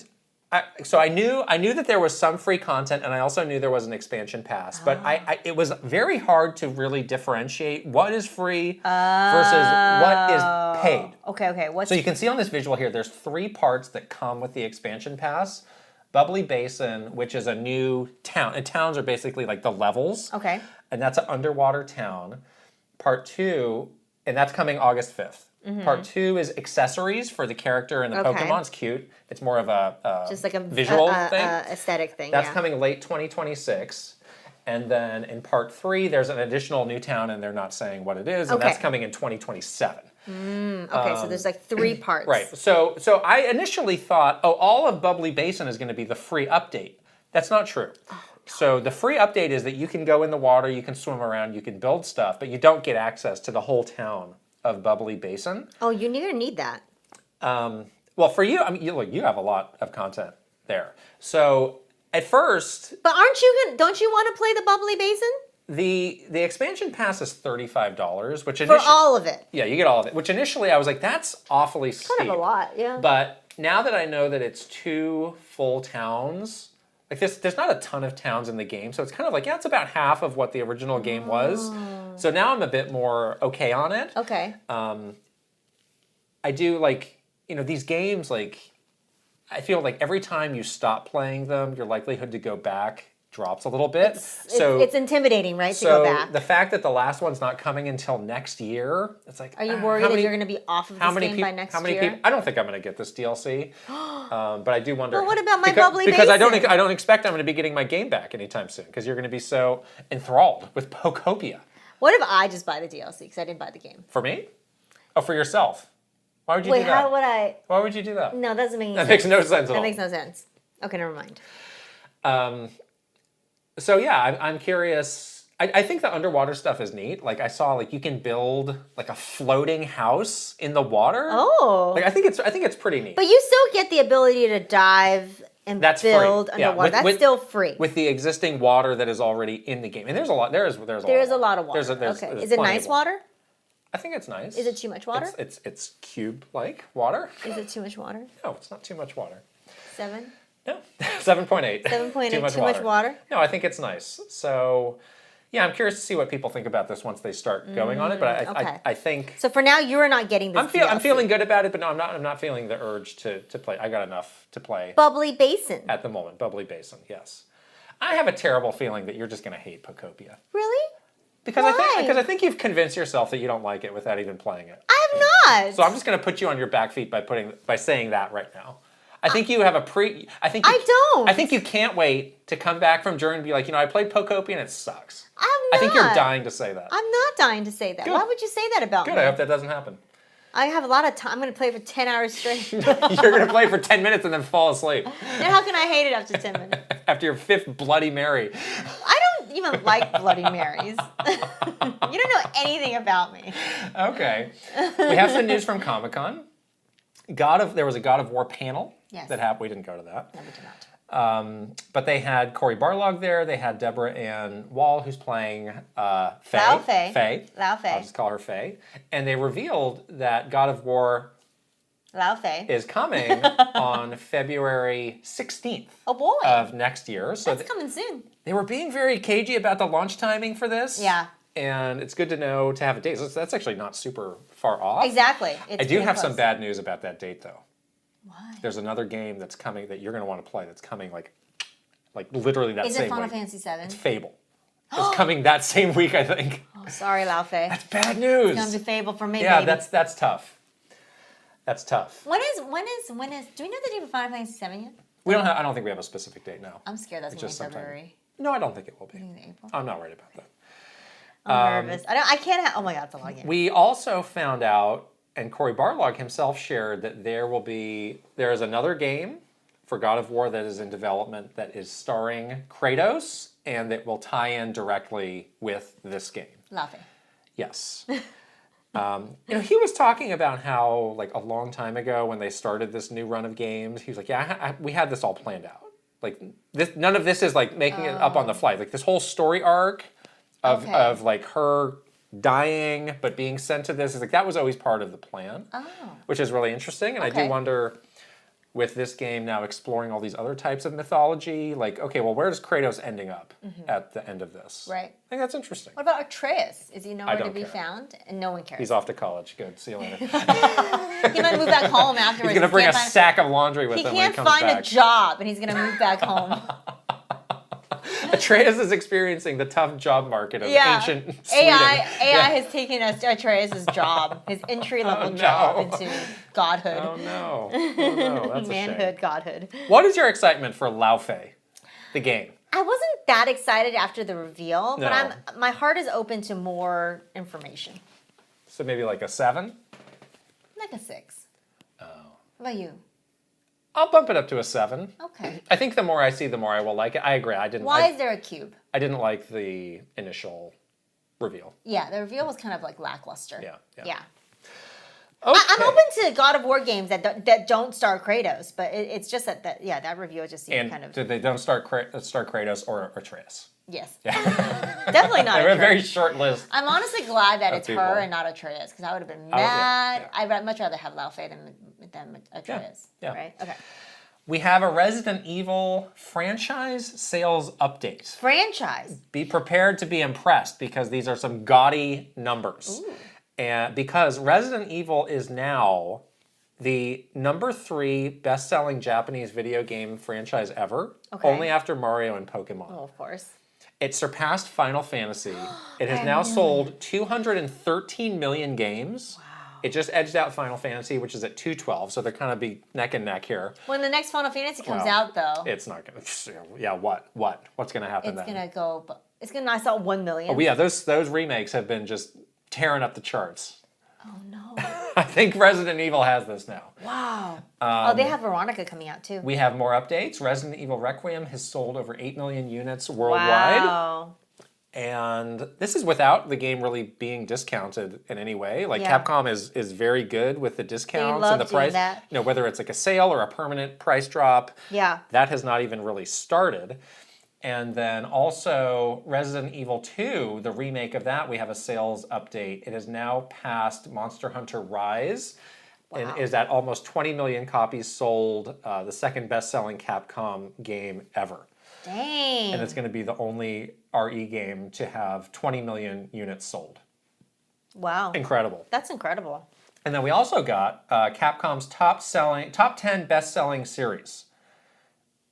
So I knew that there was some free content, and I also knew there was an expansion pass. But it was very hard to really differentiate what is free versus what is paid. Okay. So you can see on this visual here, there's 3 parts that come with the expansion pass. Bubbly Basin, which is a new town. And towns are basically like the levels. Okay. And that's an underwater town. Part 2, and that's coming August 5th. Mm-hmm. Part 2 is accessories for the character and the Pokemon. It's cute. It's more of a just like a visual thing, aesthetic thing. That's coming late 2026. And then in Part 3, there's an additional new town, and they're not saying what it is, and that's coming in 2027. So there's like 3 parts. Right. So I initially thought, all of Bubbly Basin is going to be the free update. That's not true. Oh, no. So the free update is that you can go in the water, you can swim around, you can build stuff, but you don't get access to the whole town of Bubbly Basin. Oh, you're gonna need that. Well, for you, I mean, you have a lot of content there. So At first, But don't you want to play the Bubbly Basin? the expansion pass is $35, which For all of it. Yeah, you get all of it. Which initially I was like, that's awfully steep. Kind of a lot, yeah. But now that I know that it's 2 full towns, like there's not a ton of towns in the game, so it's kind of like, yeah, it's about half of what the original game was. So now I'm a bit more okay on it. Okay. I do like, these games, like, I feel like every time you stop playing them, your likelihood to go back drops a little bit. It's intimidating, right, to go back. The fact that the last one's not coming until next year, it's like, are you worried that you're going to be off of this game by next year? I don't think I'm going to get this DLC, but I do wonder. Well, what about my Bubbly Basin? Because I don't expect I'm going to be getting my game back anytime soon, because you're going to be so enthralled with Pokopia. What if I just buy the DLC because I didn't buy the game? For me? Oh, for yourself? Why would you do that? Wait, how would I? Why would you do that? No, that doesn't make any sense. That makes no sense at all. That makes no sense. Okay, never mind. So yeah, I'm curious. I think the underwater stuff is neat. Like I saw, like you can build like a floating house in the water. Oh. Like I think it's pretty neat. But you still get the ability to dive and build underwater. Yeah, that's still free. With the existing water that is already in the game. And there's a lot. There's a lot of water. There's is it nice water? I think it's nice. Is it too much water? It's cube-like water. Is it too much water? No, it's not too much water. 7? No, 7.8. 7.8, too much water? No, I think it's nice. So, yeah, I'm curious to see what people think about this once they start going on it. But I think. So for now, you're not getting this. I'm feeling good about it, but no, I'm not feeling the urge to play. I got enough to play. Bubbly Basin. At the moment, Bubbly Basin, yes. I have a terrible feeling that you're just going to hate Pokopia. Really? Because I think you've convinced yourself that you don't like it without even playing it. I have not. So I'm just going to put you on your back feet by saying that right now. I think you have a I don't. I think you can't wait to come back from Journey and be like, I played Pokopia and it sucks. I'm not. I think you're dying to say that. I'm not dying to say that. Good. Why would you say that about me? Good. I hope that doesn't happen. I have a lot of time. I'm going to play for 10 hours straight. You're going to play for 10 minutes and then fall asleep. Now, how can I hate it after 10 minutes? After your 5th Bloody Mary. I don't even like Bloody Marys. You don't know anything about me. Okay. We have some news from Comic-Con. There was a God of War panel. Yes. That happened. We didn't go to that. No, we did not. But they had Cory Barlog there. They had Deborah Ann Wall, who's playing Faye. Lao Faye. Faye. Lao Faye. I'll just call her Faye. And they revealed that God of War Lao Faye is coming on February 16th. Oh boy. Of next year. So that's coming soon. They were being very cagey about the launch timing for this. Yeah. And it's good to know to have a date. So that's actually not super far off. Exactly. I do have some bad news about that date, though. Why? There's another game that's coming that you're going to want to play that's coming like literally that same week. Is it Final Fantasy VII? It's Fable. It's coming that same week, I think. Oh, sorry, Lao Faye. That's bad news. It's going to be Fable for me, yeah, baby. that's tough. That's tough. When is? Do we know the date for Final Fantasy VII yet? I don't think we have a specific date now. I'm scared that's going to be February. No, I don't think it will be. You think April? I'm not worried about that. I'm nervous. I can't. Oh my God, it's a long game. We also found out, and Cory Barlog himself shared that there is another game for God of War that is in development that is starring Kratos and that will tie in directly with this game. Laughing. Yes. He was talking about how like a long time ago when they started this new run of games, he was like, "Yeah, we had this all planned out. Like this, none of this is like making it up on the fly. Like this whole story arc." Of like her dying but being sent to this is like that was always part of the plan, which is really interesting. And I do wonder, with this game now exploring all these other types of mythology, like okay, well, where's Kratos ending up at the end of this? Right. I think that's interesting. What about Atreus? Is he nowhere to be found? And no one cares. He's off to college. Good. See you later. He might move back home afterwards. He's gonna bring a sack of laundry with him when he comes back. He can't find a job, and he's gonna move back home. Atreus is experiencing the tough job market of ancient Sweden. AI has taken Atreus' job, his entry-level job into godhood. Oh no, that's manhood, a shame. godhood. What is your excitement for Lao Faye, the game? I wasn't that excited after the reveal, but my heart is open to more information. So maybe like a 7? Like a 6. Oh. What about you? I'll bump it up to a 7. Okay. I think the more I see, the more I will like it. I agree. Why is there a cube? I didn't like the initial reveal. Yeah, the reveal was kind of like lackluster. Yeah. Okay. I'm open to God of War games that don't star Kratos, but it's just that review just seemed And kind of they don't start Kratos or Atreus. yes, Yeah. definitely not. They're a Atreus. very short list. I'm honestly glad that it's people. her and not Atreus because I would have been yeah, mad. yeah. I'd much rather have Lao Fei than Atreus. Yeah. Right? Okay. We have a Resident Evil franchise sales update. Franchise. Be prepared to be impressed because these are some gaudy numbers. Ooh. And because Resident Evil is now the #3 best-selling Japanese video game franchise ever, Okay. only after Mario and Pokemon. Oh, of course. It surpassed Final Fantasy. It has now sold 213 million games. Wow. It just edged out Final Fantasy, which is at 212, so they're kind of be neck and neck here. When the next Final Fantasy comes Well, out, though, It's not going to. Yeah, what? What's going to happen it's then? gonna go. It's gonna knock out 1 million. Oh, yeah, those remakes have been just tearing up the charts. Oh no! I think Resident Evil has this now. Wow. They have Veronica coming out too. We have more updates. Resident Evil Requiem has sold over 8 million units worldwide. Wow. And this is without the game really being discounted in any way. Like Yeah. Capcom is very good with the discounts love and the doing price. that. You know, whether it's like a sale or a permanent price drop. Yeah. That has not even really started. And then also Resident Evil 2, the remake of that, we have a sales update. It has now passed Monster Hunter Rise and is at almost 20 million copies sold, the second best-selling Capcom game ever. Dang. And it's going to be the only RE game to have 20 million units sold. Wow. Incredible. That's incredible. And then we also got Capcom's top 10 best-selling series.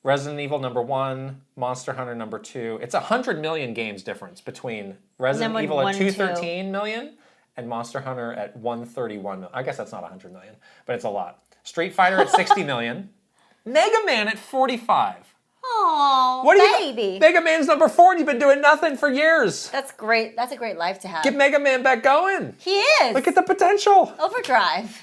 Resident Evil #1, Monster Hunter #2. It's 100 million games difference between Resident Evil at 213 million and Monster Hunter at 131 million. I guess that's not 100 million, but it's a lot. Street Fighter at 60 million. Mega Man at 45. Oh, baby. Mega Man's #4 and you've been doing nothing for years. That's great. That's a great life to have. Get Mega Man back going. He is. Look at the potential. Overdrive.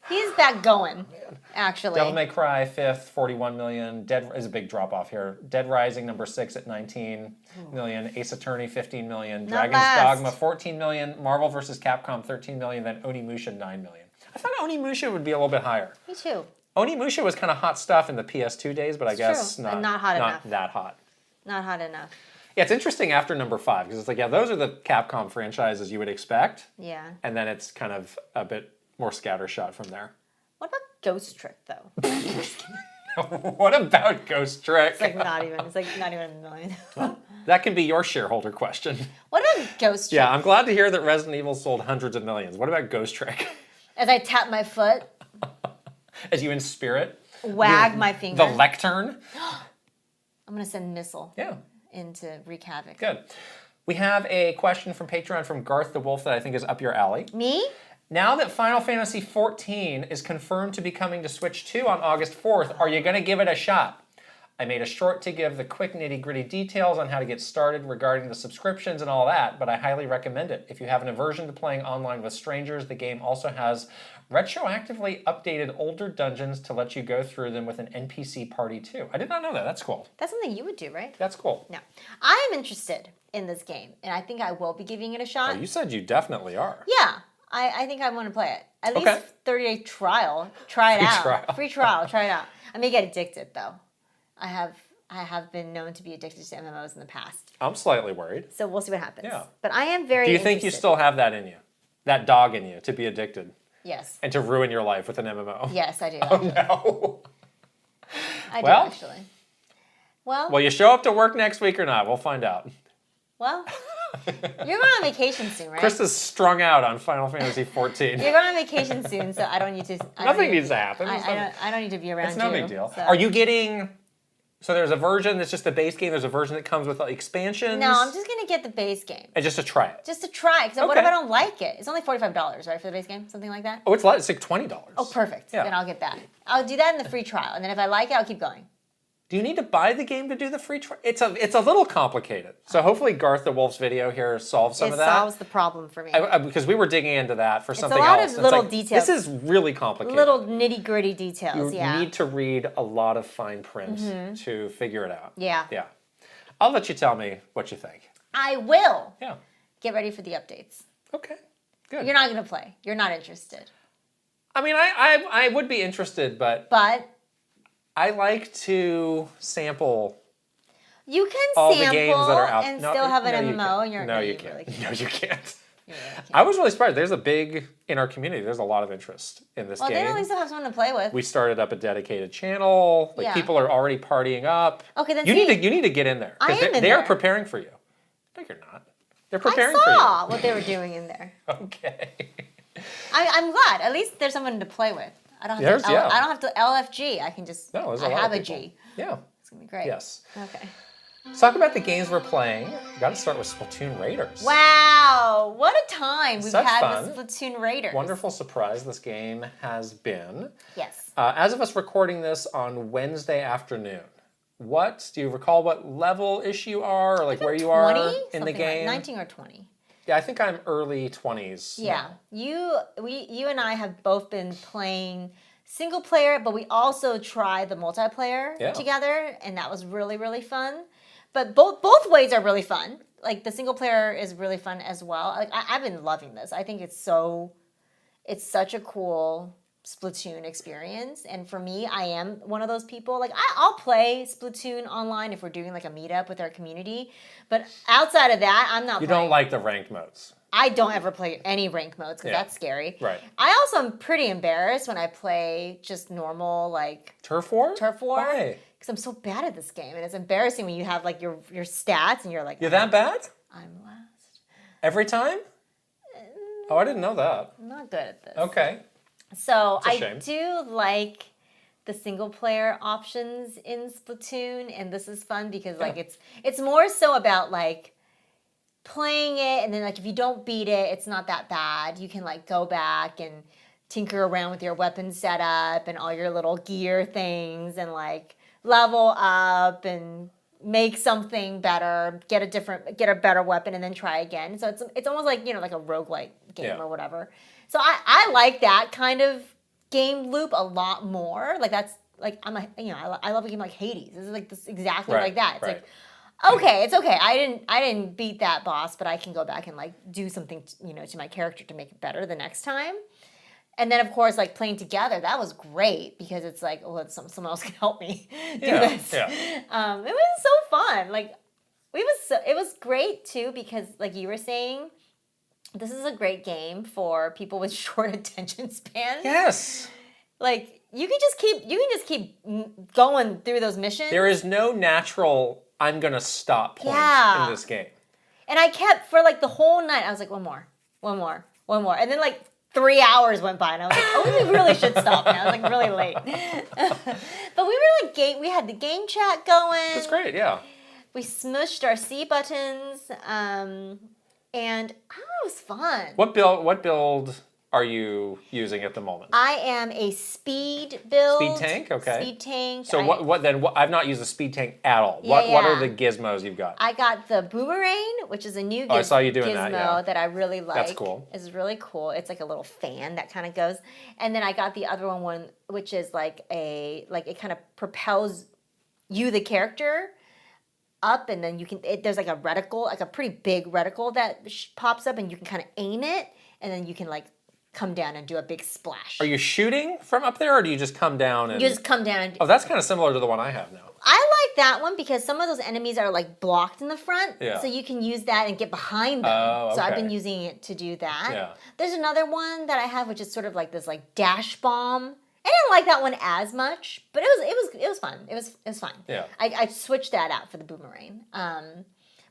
He's back going, actually. Devil May Cry 5th, 41 million. Dead is a big drop off here. Dead Rising #6 at 19 million. Ace Attorney 15 million. Dragon's Dogma 14 million. Marvel vs. Capcom 13 million. Then Onimusha 9 million. I thought Onimusha would be a little bit higher. Me too. Onimusha was kind of hot stuff in the PS2 days, but I guess true. not, Not hot enough. that hot. Not hot enough. Yeah, it's interesting after #5 because it's like, yeah, those are the Capcom franchises you would expect. Yeah. And then it's kind of a bit more scattershot from there. What about Ghost Trick though? What about Ghost Trick? It's like not even. It's like not even a million. That can be your shareholder question. What about Ghost Trick? Yeah, I'm glad to hear that Resident Evil sold hundreds of millions. What about Ghost Trick? As I tap my foot, As you in spirit? wag my finger. The lectern? I'm gonna send missile Yeah, in to wreak havoc. good. We have a question from Patreon from Garth the Wolf that I think is up your alley. Me? Now that Final Fantasy XIV is confirmed to be coming to Switch 2 on August 4th, are you going to give it a shot? I made a short to give the quick nitty-gritty details on how to get started regarding the subscriptions and all that, but I highly recommend it. If you have an aversion to playing online with strangers, the game also has retroactively updated older dungeons to let you go through them with an NPC party too. I did not know that. That's cool. That's something you would do, right? That's cool. No. I am interested in this game, and I think I will be giving it a shot. Oh, you said you definitely are. Yeah. I think I want to play it. At Okay. least 30-day trial. Try it Free out. trial. Free trial. Try it out. I may get addicted though. I have been known to be addicted to MMOs in the past. I'm slightly worried. So we'll see what happens. Yeah. But I am very Do you think you interested. still have that in you? That dog in you to be addicted Yes. and to ruin your life with an MMO? Yes, I do. Oh no. I do well. actually. Well, Will you show up to work next week or not? We'll find out. you're going on vacation soon, right? Krista's strung out on Final Fantasy XIV. You're going on vacation soon, so I don't need to. Nothing needs to happen. I don't need to be around It's you. no big deal. So. Are you getting... So there's a version that's just the base game. There's a version that comes with expansions. No, I'm just going to get the base game. And just to try it. Just to try, because what Okay. if I don't like it? It's only $45, right, for the base game? Something like that? Oh, it's like $20. Oh, perfect. Yeah. Then I'll get that. I'll do that in the free trial, and then if I like it, I'll keep going. Do you need to buy the game to do the free trial? It's a little complicated. So hopefully Garth the Wolf's video here solves some of that. It solves the problem for me. Because we were digging into that for something a lot else. of It's little like, details. This is really complicated. Little nitty-gritty details, You yeah. need to read a lot of fine print to figure it out. Yeah. Yeah. I'll let you tell me what you think. I will. Yeah. Get ready for the updates. Okay. Good. You're not going to play. You're not interested. I mean, I would be interested, but I like to sample you can all sample the games that are out and still have an MMO. And you're, no, you you can't. really can't. No, you can't. Yeah, you can't. I was really surprised. There's in our community, there's a lot of interest in this Well, game. they at least have someone to play with. We started up a dedicated channel. Like Yeah. people are already partying up. Okay, then you need to get in there. I am in they are there. preparing for you. No, you're not. They're preparing I for you. saw what they were doing in there. Okay. I'm glad. At least there's someone to play with. I don't have I don't have to LFG. I can just No, there's I a lot have of a people. G. Yeah. It's gonna be great. Yes. Okay. Let's talk about the games we're playing. We got to start with Splatoon Raiders. Wow, what a time we've Such had fun. with Splatoon Raiders. Wonderful surprise this game has been. Yes. As of us recording this on Wednesday afternoon, do you recall what level-ish you are, or like where you are in the game? Like 19 or 20. Yeah, I think I'm early 20s. Yeah. now. You and I have both been playing single player, but we also tried the multiplayer together, and that was really, really fun. But both ways are really fun. Like the single player is really fun as well. Like I've been loving this. I think it's such a cool Splatoon experience. And for me, I am one of those people. Like I'll play Splatoon online if we're doing like a meetup with our community. But outside of that, I'm not. You don't like the ranked modes. I don't ever play any ranked modes because that's scary. Right. I also am pretty embarrassed when I play just normal like Turf War. Why? Because I'm so bad at this game, and it's embarrassing when you have like your stats and you're like, you're that bad? I'm last. Every time? Oh, I didn't know that. I'm not good at this. Okay. So It's a I shame. do like the single player options in Splatoon, and this is fun because like it's more so about like playing it, and then like if you don't beat it, it's not that bad. You can like go back and tinker around with your weapon setup and all your little gear things and like level up and make something better, get a better weapon and then try again. So it's almost like, like a roguelike game or whatever. So I like that kind of game loop a lot more. Like that's like I love a game like Hades. This is like this exactly like that. It's like okay, it's okay. I didn't beat that boss, but I can go back and like do something, to my character to make it better the next time. And then of course, like playing together, that was great because it's like, someone else can help me do this. Yeah. It was so fun. Like it was great too because, like you were saying, this is a great game for people with short attention spans. Yes. Like you can just keep going through those missions. There is no natural I'm gonna stop point in this game. And I kept for like the whole night. I was like, one more, and then like 3 hours went by, and I was like, oh, we really should stop now. It was like really late. But we had the game chat going. That's great. Yeah. We smushed our C buttons, and it was fun. What build are you using at the moment? I am a speed build. Speed tank, okay. Speed tank. So I've not used a speed tank at all. What are the gizmos you've got? I got the boomerang, which is a new I saw you doing gizmo that I really like. That's cool. It's really cool. It's like a little fan that kind of goes. And then I got the other one which is like it kind of propels you, the character, up, and then there's like a reticle, like a pretty big reticle that pops up, and you can kind of aim it, and then you can like come down and do a big splash. Are you shooting from up there, or do you just come down and... You just come down and... Oh, that's kind of similar to the one I have now. I like that one because some of those enemies are like blocked in the front, so you can use that and get behind them. Oh, okay. So I've been using it to do that. Yeah. There's another one that I have, which is sort of like this like dash bomb. I didn't like that one as much, but it was fun. It was fine. Yeah. I switched that out for the boomerang.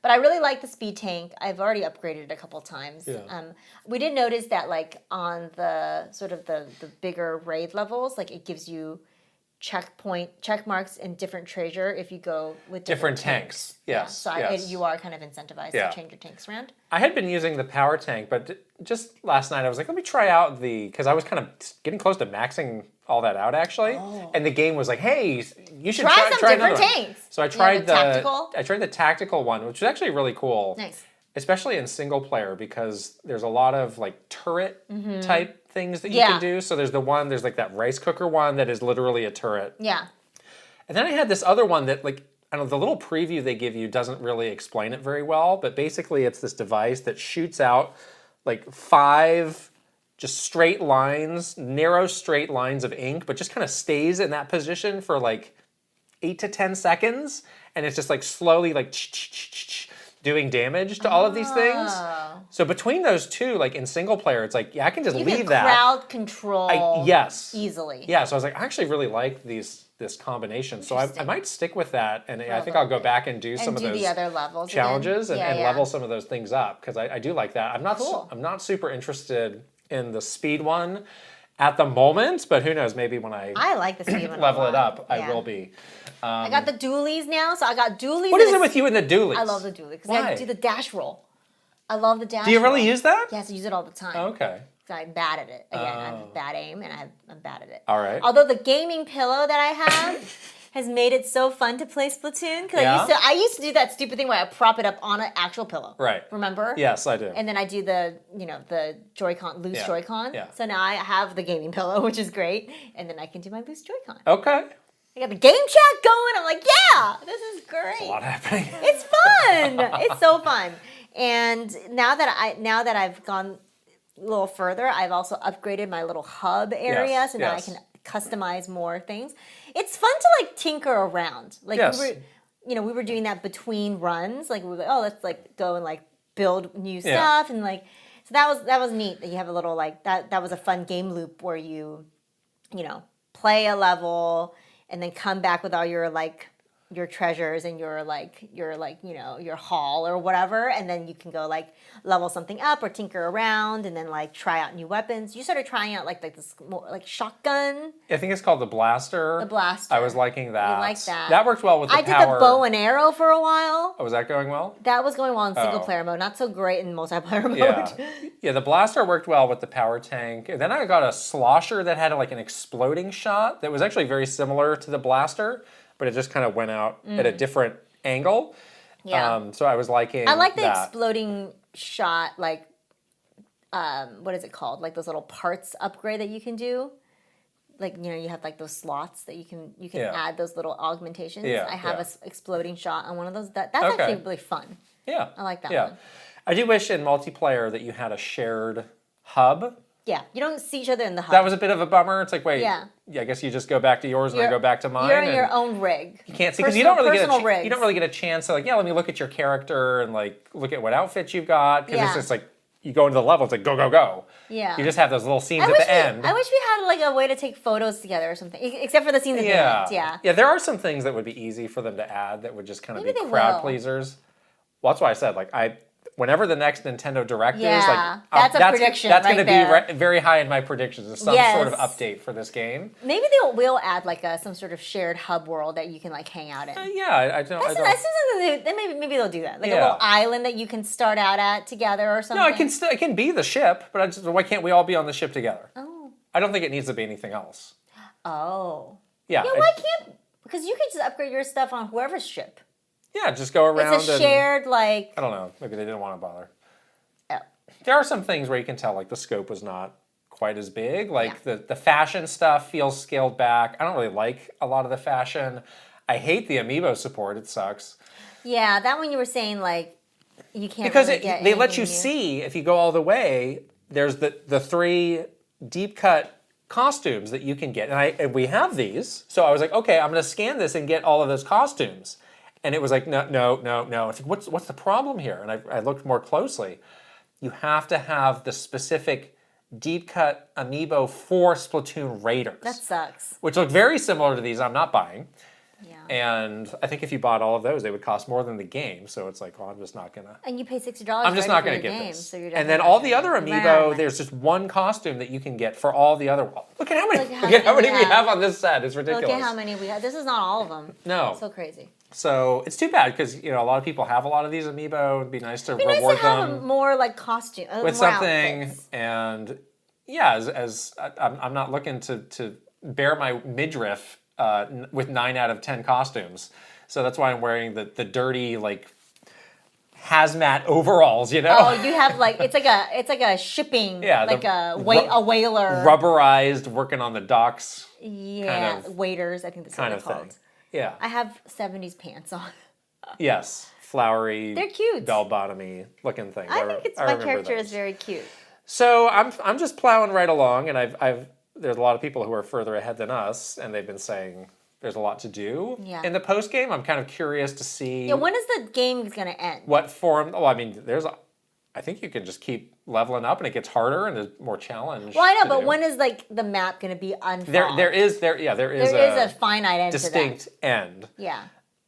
But I really like the speed tank. I've already upgraded it a couple times. Yeah. We did notice that like on the sort of the bigger raid levels, like it gives you check marks in different treasure if you go with different tanks. Yes. Yeah. So you are kind of incentivized to change your tanks around. I had been using the power tank, but just last night I was like, let me try out because I was kind of getting close to maxing all that out actually, and the game was like, hey, you should try some another different one. tanks. So I tried tactical. I tried the tactical one, which was actually really cool. Nice. Especially in single player because there's a lot of like turret type things that you can do. So there's like that rice cooker one that is literally a turret. Yeah. And then I had this other one that like, I don't know, the little preview they give you doesn't really explain it very well, but basically it's this device that shoots out like 5 just straight lines, narrow straight lines of ink, but just kind of stays in that position for like 8 to 10 seconds, and it's just like slowly like doing damage to all of these things. So between those two, like in single player, it's like, yeah, I can just leave that. Crowd control yes. easily. Yeah, so I was like, I actually really like this combination. So I might stick with that, and I think I'll go back and do some of those the other levels challenges and level some of those things up, because I do like that. I'm not super interested in the speed one at the moment, but who knows, maybe when I like the speed one level it up, I will be. I got the dualies now, so I got dualies. What is it with you and the dualies? I love the dualies because I do the dash roll. I love the dash roll. Do you really use that? Yes, I use it all the time. Okay. I'm bad at it. Again, I have bad aim, and I'm bad at it. All right. Although the gaming pillow that I have has made it so fun to play Splatoon, because I used to do that stupid thing where I prop it up on an actual pillow. Right. Remember? Yes, I do. And then I do the Joy-Con, loose Joy-Con. Yeah. So now I have the gaming pillow, which is great, and then I can do my loose Joy-Con. Okay. I got the game chat going. I'm like, yeah, this is great. There's a lot happening. It's fun. It's so fun. And now that I've gone a little further, I've also upgraded my little hub area, so now I can customize more things. It's fun to like tinker around. Like we were doing that between runs. Like we were like, oh, let's like go and like build new stuff, and like so that was neat that you have a little like that was a fun game loop where you play a level and then come back with all your like your treasures and your haul or whatever, and then you can go like level something up or tinker around and then like try out new weapons. You started trying out like this more like shotgun. I think it's called the blaster. The blaster. I was liking that. You like that? That worked well with the power. I did the bow and arrow for a while. Oh, was that going well? That was going well in single player mode. Not so great in multiplayer mode. Yeah, the blaster worked well with the power tank. And then I got a slosher that had like an exploding shot that was actually very similar to the blaster, but it just kind of went out at a different angle. Yeah. So I was liking I like the exploding shot, like, what is it called? Like those little parts upgrade that you can do. Like, you have like those slots that you can add those little augmentations. Yeah, I have an exploding shot on one of those. That's actually really fun. Yeah. I like that one. I do wish in multiplayer that you had a shared hub. Yeah, you don't see each other in the hub. That was a bit of a bummer. It's like, wait, I guess you just go back to yours and I go back to mine. You're in your own rig. You can't see because you don't really get a chance to like, let me look at your character and like look at what outfits you've got, because it's just like you go into the level, it's like go go go. Yeah. You just have those little scenes at the end. I wish we had like a way to take photos together or something, except for the scenes at the end. Yeah. Yeah, there are some things that would be easy for them to add that would just kind of be crowd pleasers. Well, that's why I said whenever the next Nintendo Direct is, like that's a prediction. That's going to be very high in my predictions. Is some sort of update for this game. Maybe they will add like some sort of shared hub world that you can like hang out in. I don't. Maybe they'll do that. Like a little island that you can start out at together or something. No, it can be the ship, but why can't we all be on the ship together? Oh. I don't think it needs to be anything else. Oh. Yeah. Why can't? Because you can just upgrade your stuff on whoever's ship. Yeah, just go around. It's a shared, I don't know. Maybe they didn't want to bother. Oh. There are some things where you can tell, like, the scope was not quite as big. Like, the fashion stuff feels scaled back. I don't really like a lot of the fashion. I hate the amiibo support. It sucks. Yeah, that one you were saying, like, you can't because really get they let you see, if you go all the way, there's the 3 deep-cut costumes that you can get. And we have these. So I was like, okay, I'm going to scan this and get all of those costumes. And it was like, no. It's like, what's the problem here? And I looked more closely. You have to have the specific deep cut amiibo for Splatoon Raiders. That sucks. Which look very similar to these I'm not buying. Yeah. And I think if you bought all of those, they would cost more than the game. So it's like, well, I'm just not gonna. And you pay $60. I'm just not gonna get this. So and then all the other amiibo, there's just one costume that you can get for all the other. Look at how many we have on this set. It's ridiculous. Look at how many we have. This is not all of them. No. It's so crazy. So it's too bad because a lot of people have a lot of these amiibo. It'd be nice to reward them. Nice to have more like costume with something. Outfits. And as I'm not looking to bare my midriff with 9 out of 10 costumes. So that's why I'm wearing the dirty like hazmat overalls. Oh, you have like it's like a shipping a whaler rubberized working on the docks. Yeah, kind of waders. I think that's what they're called. Thing. Yeah. I have 70s pants on. Yes. Flowery. They're cute. Bell-bottomy looking things. I think my character is very cute. So I'm just plowing right along, and there's a lot of people who are further ahead than us, and they've been saying there's a lot to do. Yeah. In the post game, I'm kind of curious to see. Yeah, when is the game going to end? What form? Oh, I mean, I think you can just keep leveling up, and it gets harder, and there's more challenge. Well, I know, but when is like the map going to be unfolded? There is a finite end distinct to that. end. Yeah.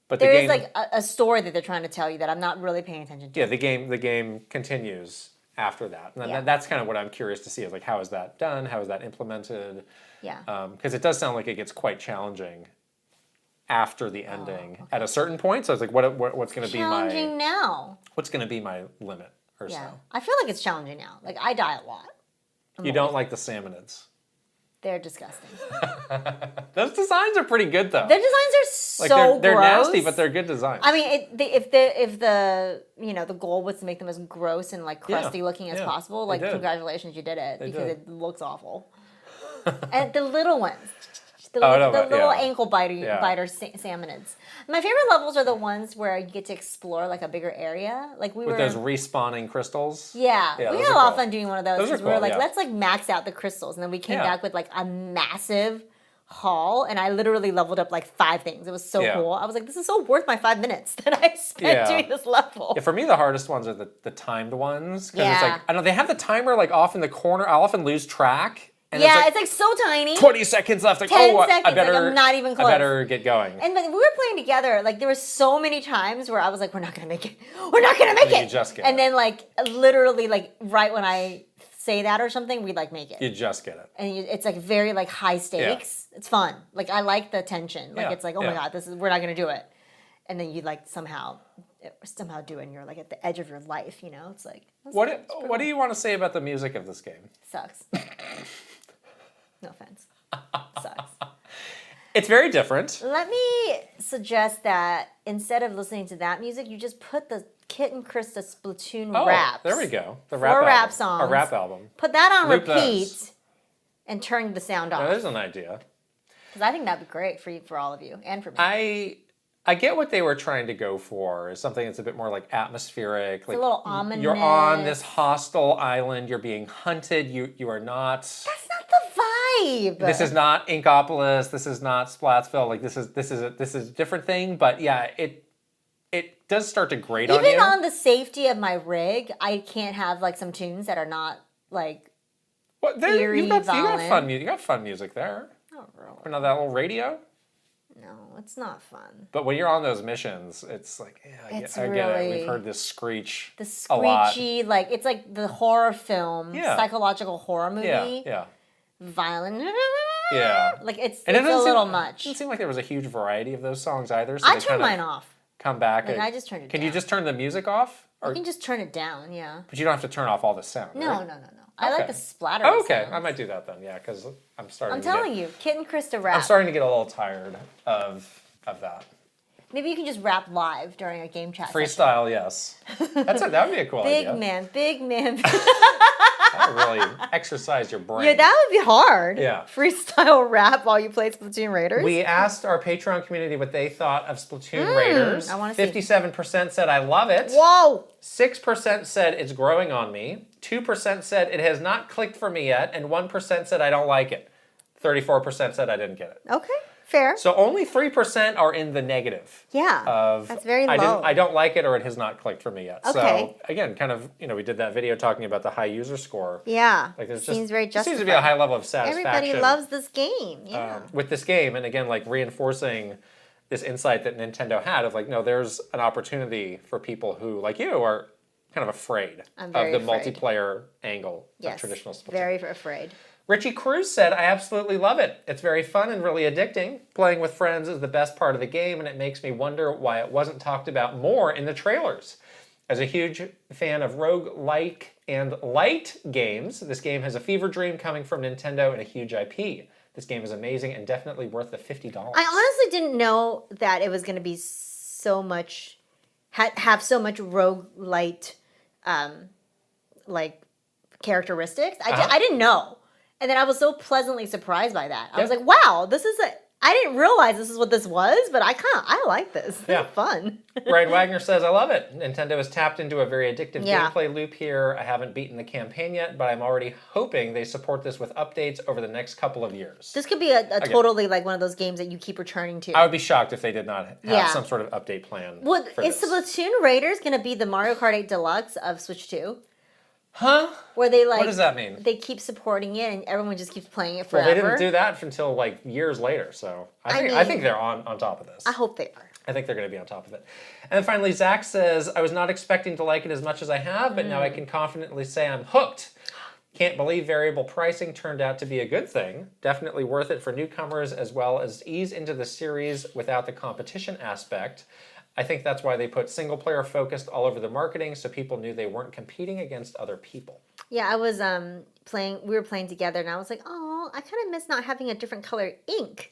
But there is like a story that they're trying to tell you that I'm not really paying attention to. Yeah, the game continues after that. And that's kind of what I'm curious to see is like, how is that done? How is that implemented? Yeah. Because it does sound like it gets quite challenging after the ending at a certain point. So it's like, what's going to be challenging now? What's going to be my limit or so? I feel like it's challenging now. Like I die a lot. You don't like the salmonids? They're disgusting. Those designs are pretty good though. Their designs are so they're gross. nasty, but they're good designs. I mean, if the the goal was to make them as gross and like crusty looking as possible, like congratulations, you did it because it looks awful. And the little ones, the little ankle biter salmonids. My favorite levels are the ones where you get to explore like a bigger area. Like with those respawning crystals. Yeah, we had a lot of fun doing one of those because we were like, let's like max out the crystals, and then we came back with like a massive haul, and I literally leveled up like 5 things. It was so cool. I was like, this is so worth my 5 minutes that I spent doing this level. Yeah, for me, the hardest ones are the timed ones because it's like I know they have the timer like off in the corner. I'll often lose track. And it's like so tiny. 20 seconds left. Like, 10 seconds. I better, like, I'm not even close. I better get going. And when we were playing together, like there were so many times where I was like, we're not gonna make it. We're not gonna make it. You just get and then like literally like right when I say that or something, we like make it. You just get it. And it's like very like high stakes. It's fun. Like I like the tension. Like it's like, oh my god, we're not gonna do it. And then you like somehow do it, and you're like at the edge of your life. You know, it's like. What do you want to say about the music of this game? Sucks. No offense. Sucks. It's very different. Let me suggest that instead of listening to that music, you just put the Kit and Krysta Splatoon raps. There we go. The 4 rap songs. A rap album. Put that on Loop repeat those. and turn the sound off. Now, there's an idea. Because I think that'd be great for all of you and for me. I get what they were trying to go for. Is something that's a bit more like atmospheric. It's like a little ominous. You're on this hostile island. You're being hunted. You are not. That's not the vibe. This is not Inkopolis. This is not Splatsville. Like this is a different thing. But yeah, it does start to grate on you. Even on the safety of my rig, I can't have like some tunes that are not like eerie, violent. You got fun music there. Not really. Or not that little radio. No, it's not fun. But when you're on those missions, it's like, I get it. We've heard this screech a lot. Screechy, like, it's like the horror film, psychological horror movie. Yeah. Violent. Yeah. Like, it's a little much. It didn't seem like there was a huge variety of those songs either. So I turned mine off. Come back. Like, I just turned it down. Can you just turn the music off? You can just turn it down, But you don't have to turn off all the sound, No. right? No. I like the splatter Okay, I might do that then, because I'm telling you, Kit and Krysta rap. I'm starting to get a little tired of that. Maybe you can just rap live during a game chat Freestyle, yes. That would be a cool idea. Big man. That would really exercise your brain. Yeah, that would be hard. Yeah. Freestyle rap while you play Splatoon Raiders. We asked our Patreon community what they thought of Splatoon Raiders. I want to 57% said, I love it. Whoa! 6% said, it's growing on me. 2% said, it has not clicked for me yet. And 1% said, I don't like it. 34% said, I didn't get it. Okay. Fair. So only 3% are in the negative. Yeah, that's very low. I don't like it or it has not clicked for me yet. Okay. So again, kind of, we did that video talking about the high user score. Yeah, like seems very justified. Seems to be a high level of satisfaction. Everybody loves this game. Yeah. With this game, and again, like reinforcing this insight that Nintendo had of like, no, there's an opportunity for people who, like you, are kind of afraid of the multiplayer angle of traditional Splatoon. Very afraid. Richie Cruz said, I absolutely love it. It's very fun and really addicting. Playing with friends is the best part of the game, and it makes me wonder why it wasn't talked about more in the trailers. As a huge fan of roguelike and light games, this game has a fever dream coming from Nintendo and a huge IP. This game is amazing and definitely worth the $50. I honestly didn't know that it was going to be so much, have so much roguelite, like, characteristics. I didn't know. And then I was so pleasantly surprised by that. I was like, wow, this is I didn't realize this is what this was, but I like this. This is fun. Brian Wagner says, I love it. Nintendo has tapped into a very addictive Yeah. gameplay loop here. I haven't beaten the campaign yet, but I'm already hoping they support this with updates over the next couple of years. This could be a totally like one of those games that you keep returning to. I would be shocked if they did not have some sort of update plan. Well, is Splatoon Raiders going to be the Mario Kart 8 Deluxe of Switch 2? Huh? Where they like, what does that mean? They keep supporting it and everyone just keeps playing it forever. Well, they didn't do that until like years later, so I think they're on top of this. I hope they are. I think they're going to be on top of it. And then finally, Zach says, I was not expecting to like it as much as I have, but now I can confidently say I'm hooked. Can't believe variable pricing turned out to be a good thing. Definitely worth it for newcomers as well as ease into the series without the competition aspect. I think that's why they put single player focused all over the marketing so people knew they weren't competing against other people. Yeah, I was we were playing together and I was like, oh, I kind of miss not having a different color ink.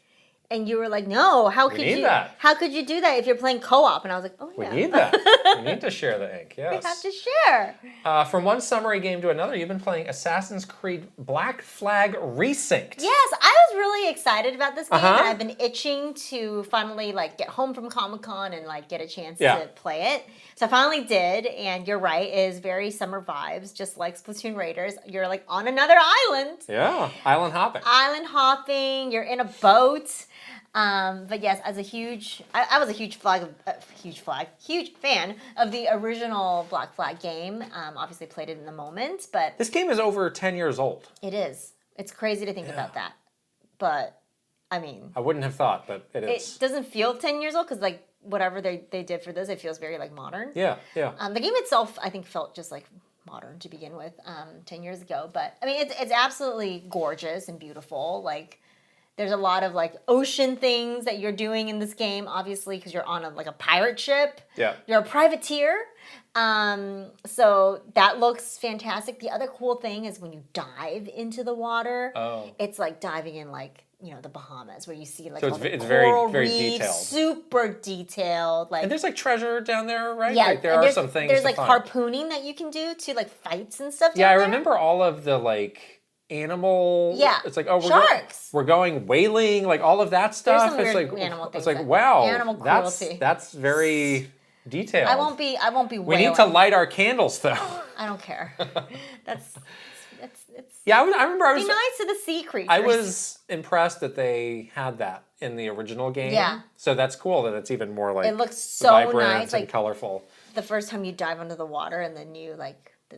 And you were like, no, how could you do that if you're playing co-op? And I was like, oh yeah. We need that. We need to share the ink, yes. We have to share. From one summary game to another, you've been playing Assassin's Creed Black Flag Resynced. Yes, I was really excited about this game, and I've been itching to finally like get home from Comic-Con and like get a chance to play it. So I finally did, and you're right, it is very summer vibes, just like Splatoon Raiders. You're like on another island. Yeah, island hopping. Island hopping, you're in a boat. But yes, as I was a huge fan of the original Black Flag game. Obviously played it in the moment, but this game is over 10 years old. It is. It's crazy to think about that. But, I mean... I wouldn't have thought, but it is. It doesn't feel 10 years old, because, like, whatever they did for this, it feels very, like, modern. Yeah. The game itself, I think, felt just, like, modern to begin with 10 years ago. But, I mean, it's absolutely gorgeous and beautiful. Like... There's a lot of like ocean things that you're doing in this game, obviously, because you're on a pirate ship. Yeah. You're a privateer. So that looks fantastic. The other cool thing is when you dive into the water, it's like diving in like, the Bahamas where you see like all the coral very reefs, detailed. Super detailed. Like, and there's like treasure down there, right? Yeah. Like, there are some things There's to like find. harpooning that you can do to like fights and stuff down Yeah, I there. remember all of the like... animal. Yeah. It's like, Sharks. We're going whaling, like all of that stuff. There's some it's weird animal things. It's like, wow, animal cruelty. That's very detailed. I won't be whaling. We need to light our candles though. I don't care. It's Yeah, I remember I was be nice to the sea creatures. I was impressed that they had that in the original game. Yeah. So that's cool that it's even more like it looks so vibrant nice, and like colorful. The first time you dive under the water and the new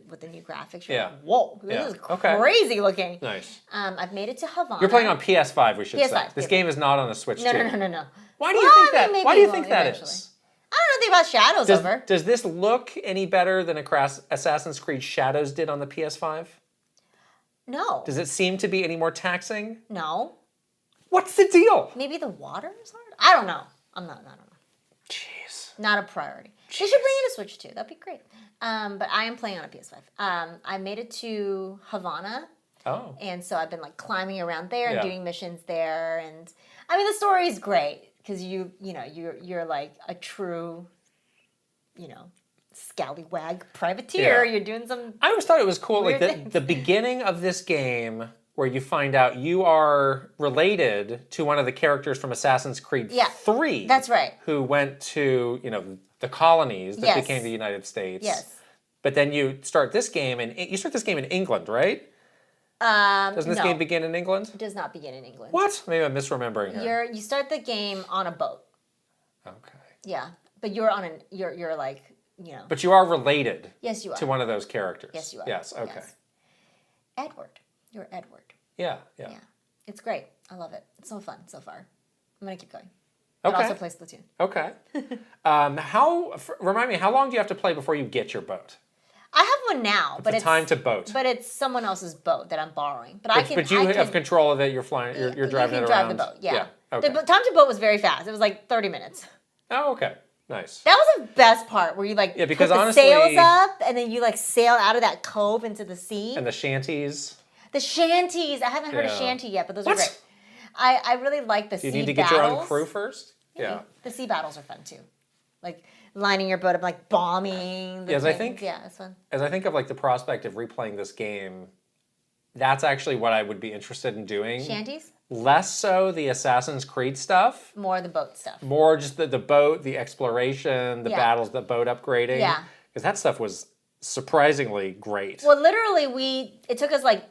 with the new graphics, you're Yeah. like, whoa, this is crazy looking. Nice. I've made it to Havana. You're playing on PS5, we should say. PS5, This game is not on the Switch No. 2. No. Why do you think that? Maybe Why do you it think will that eventually. is? I don't know anything about Shadows over. Does this look any better than Assassin's Creed Shadows did on the PS5? No. Does it seem to be any more taxing? No. What's the deal? Maybe the water is hard? I don't know. I don't know. Jeez. Not a priority. They should bring it to Switch 2. That'd be great. But I am playing on a PS5. I made it to Havana. Oh. And so I've been like climbing around there and doing missions there. And I mean, the story is great because you're like a true, scallywag privateer. Yeah. You're doing some. I always thought it was cool, like weird the beginning of this game where you find out you are related to one of the characters from Assassin's Creed 3. That's right. Who went to, the colonies that Yes. became the United States. Yes. But then you start this game in England, right? Doesn't this game begin in England? It does not begin in England. What? Maybe I'm misremembering here. You start the game on a boat. Okay. Yeah, but you're on you're like But you are related. Yes, you are. To one of those characters. Yes, you are. Yes. Okay. Yes. Edward. You're Edward. Yeah. Yeah. It's great. I love it. It's so fun so far. I'm gonna keep going. Okay. But also play Splatoon. Okay. Remind me, how long do you have to play before you get your boat? I have one now, but it's time to boat. But it's someone else's boat that I'm borrowing. But you have control of it. You're flying. You're driving it around. You can drive the boat. Yeah. Okay. The time to boat was very fast. It was like 30 minutes. Oh, okay. Nice. That was the best part, where you like because put the honestly, sails up and then you like sail out of that cove into the sea. And the shanties. The shanties. I haven't heard of shanty yet, but those are great. I really like the sea battles. You need to get your own crew first? Maybe. Yeah. The sea battles are fun too. Like lining your boat up, like bombing. As I think, it's fun. As I think of like the prospect of replaying this game, that's actually what I would be interested in doing. Shanties? Less so the Assassin's Creed stuff. More the boat stuff. More just the boat, the exploration, the battles, the boat upgrading. Yeah. Because that stuff was surprisingly great. Well, literally, it took us like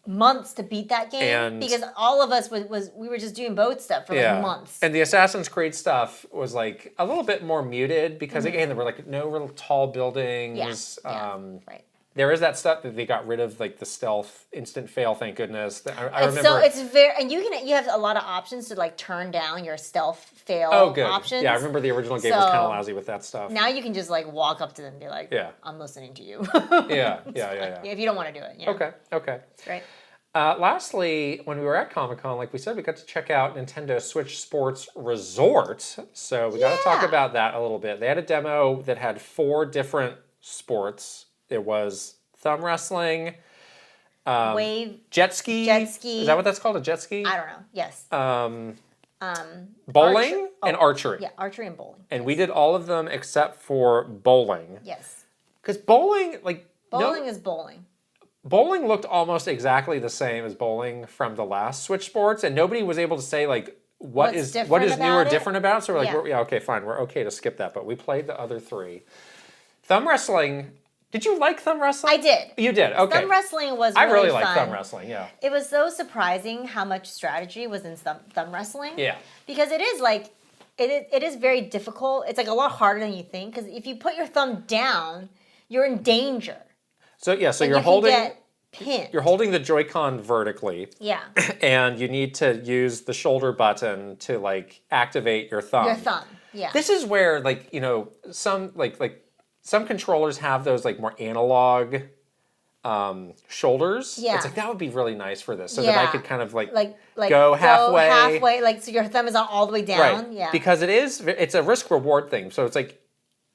months to beat that game because all of us we were just doing boat stuff for like months. And the Assassin's Creed stuff was like a little bit more muted because again there were like no real tall buildings. Right. There is that stuff that they got rid of, like the stealth instant fail. Thank goodness. I remember. So it's very, and you have a lot of options to like turn down your stealth fail options. Yeah, I remember the original game was kind of lousy with that stuff. Now you can just like walk up to them and be like, I'm listening to you. Yeah. If you don't want to do it. You know? Okay. Right. Lastly, when we were at Comic-Con, like we said, we got to check out Nintendo Switch Sports Resort. So we got to talk about that a little bit. They had a demo that had 4 different sports. It was thumb wrestling, wave, jet ski. Is that what that's called? A jet ski? I don't know. Yes. Bowling and archery. Yeah, archery and bowling. And we did all of them except for bowling. Yes. Because bowling, is bowling. Bowling looked almost exactly the same as bowling from the last Switch Sports, and nobody was able to say like what is new or different about it. So we're like, okay, fine, we're okay to skip that. But we played the other 3. Thumb wrestling. Did you like thumb wrestling? I did. You did. Okay. Thumb wrestling was I really fun. like thumb wrestling. Yeah. It was so surprising how much strategy was in thumb wrestling. Yeah. Because it is like it is very difficult. It's like a lot harder than you think. Because if you put your thumb down, you're in danger. So you're you holding. Can get pinned. You're holding the Joy-Con vertically. Yeah. And you need to use the shoulder button to like activate your thumb. Your thumb. Yeah. This is where like some some controllers have those like more analog shoulders. Yeah. It's like that would be really nice for this, so that I could kind of like go go halfway, like so your thumb is not all the way down. Right. Yeah. Because it's a risk reward thing. So it's like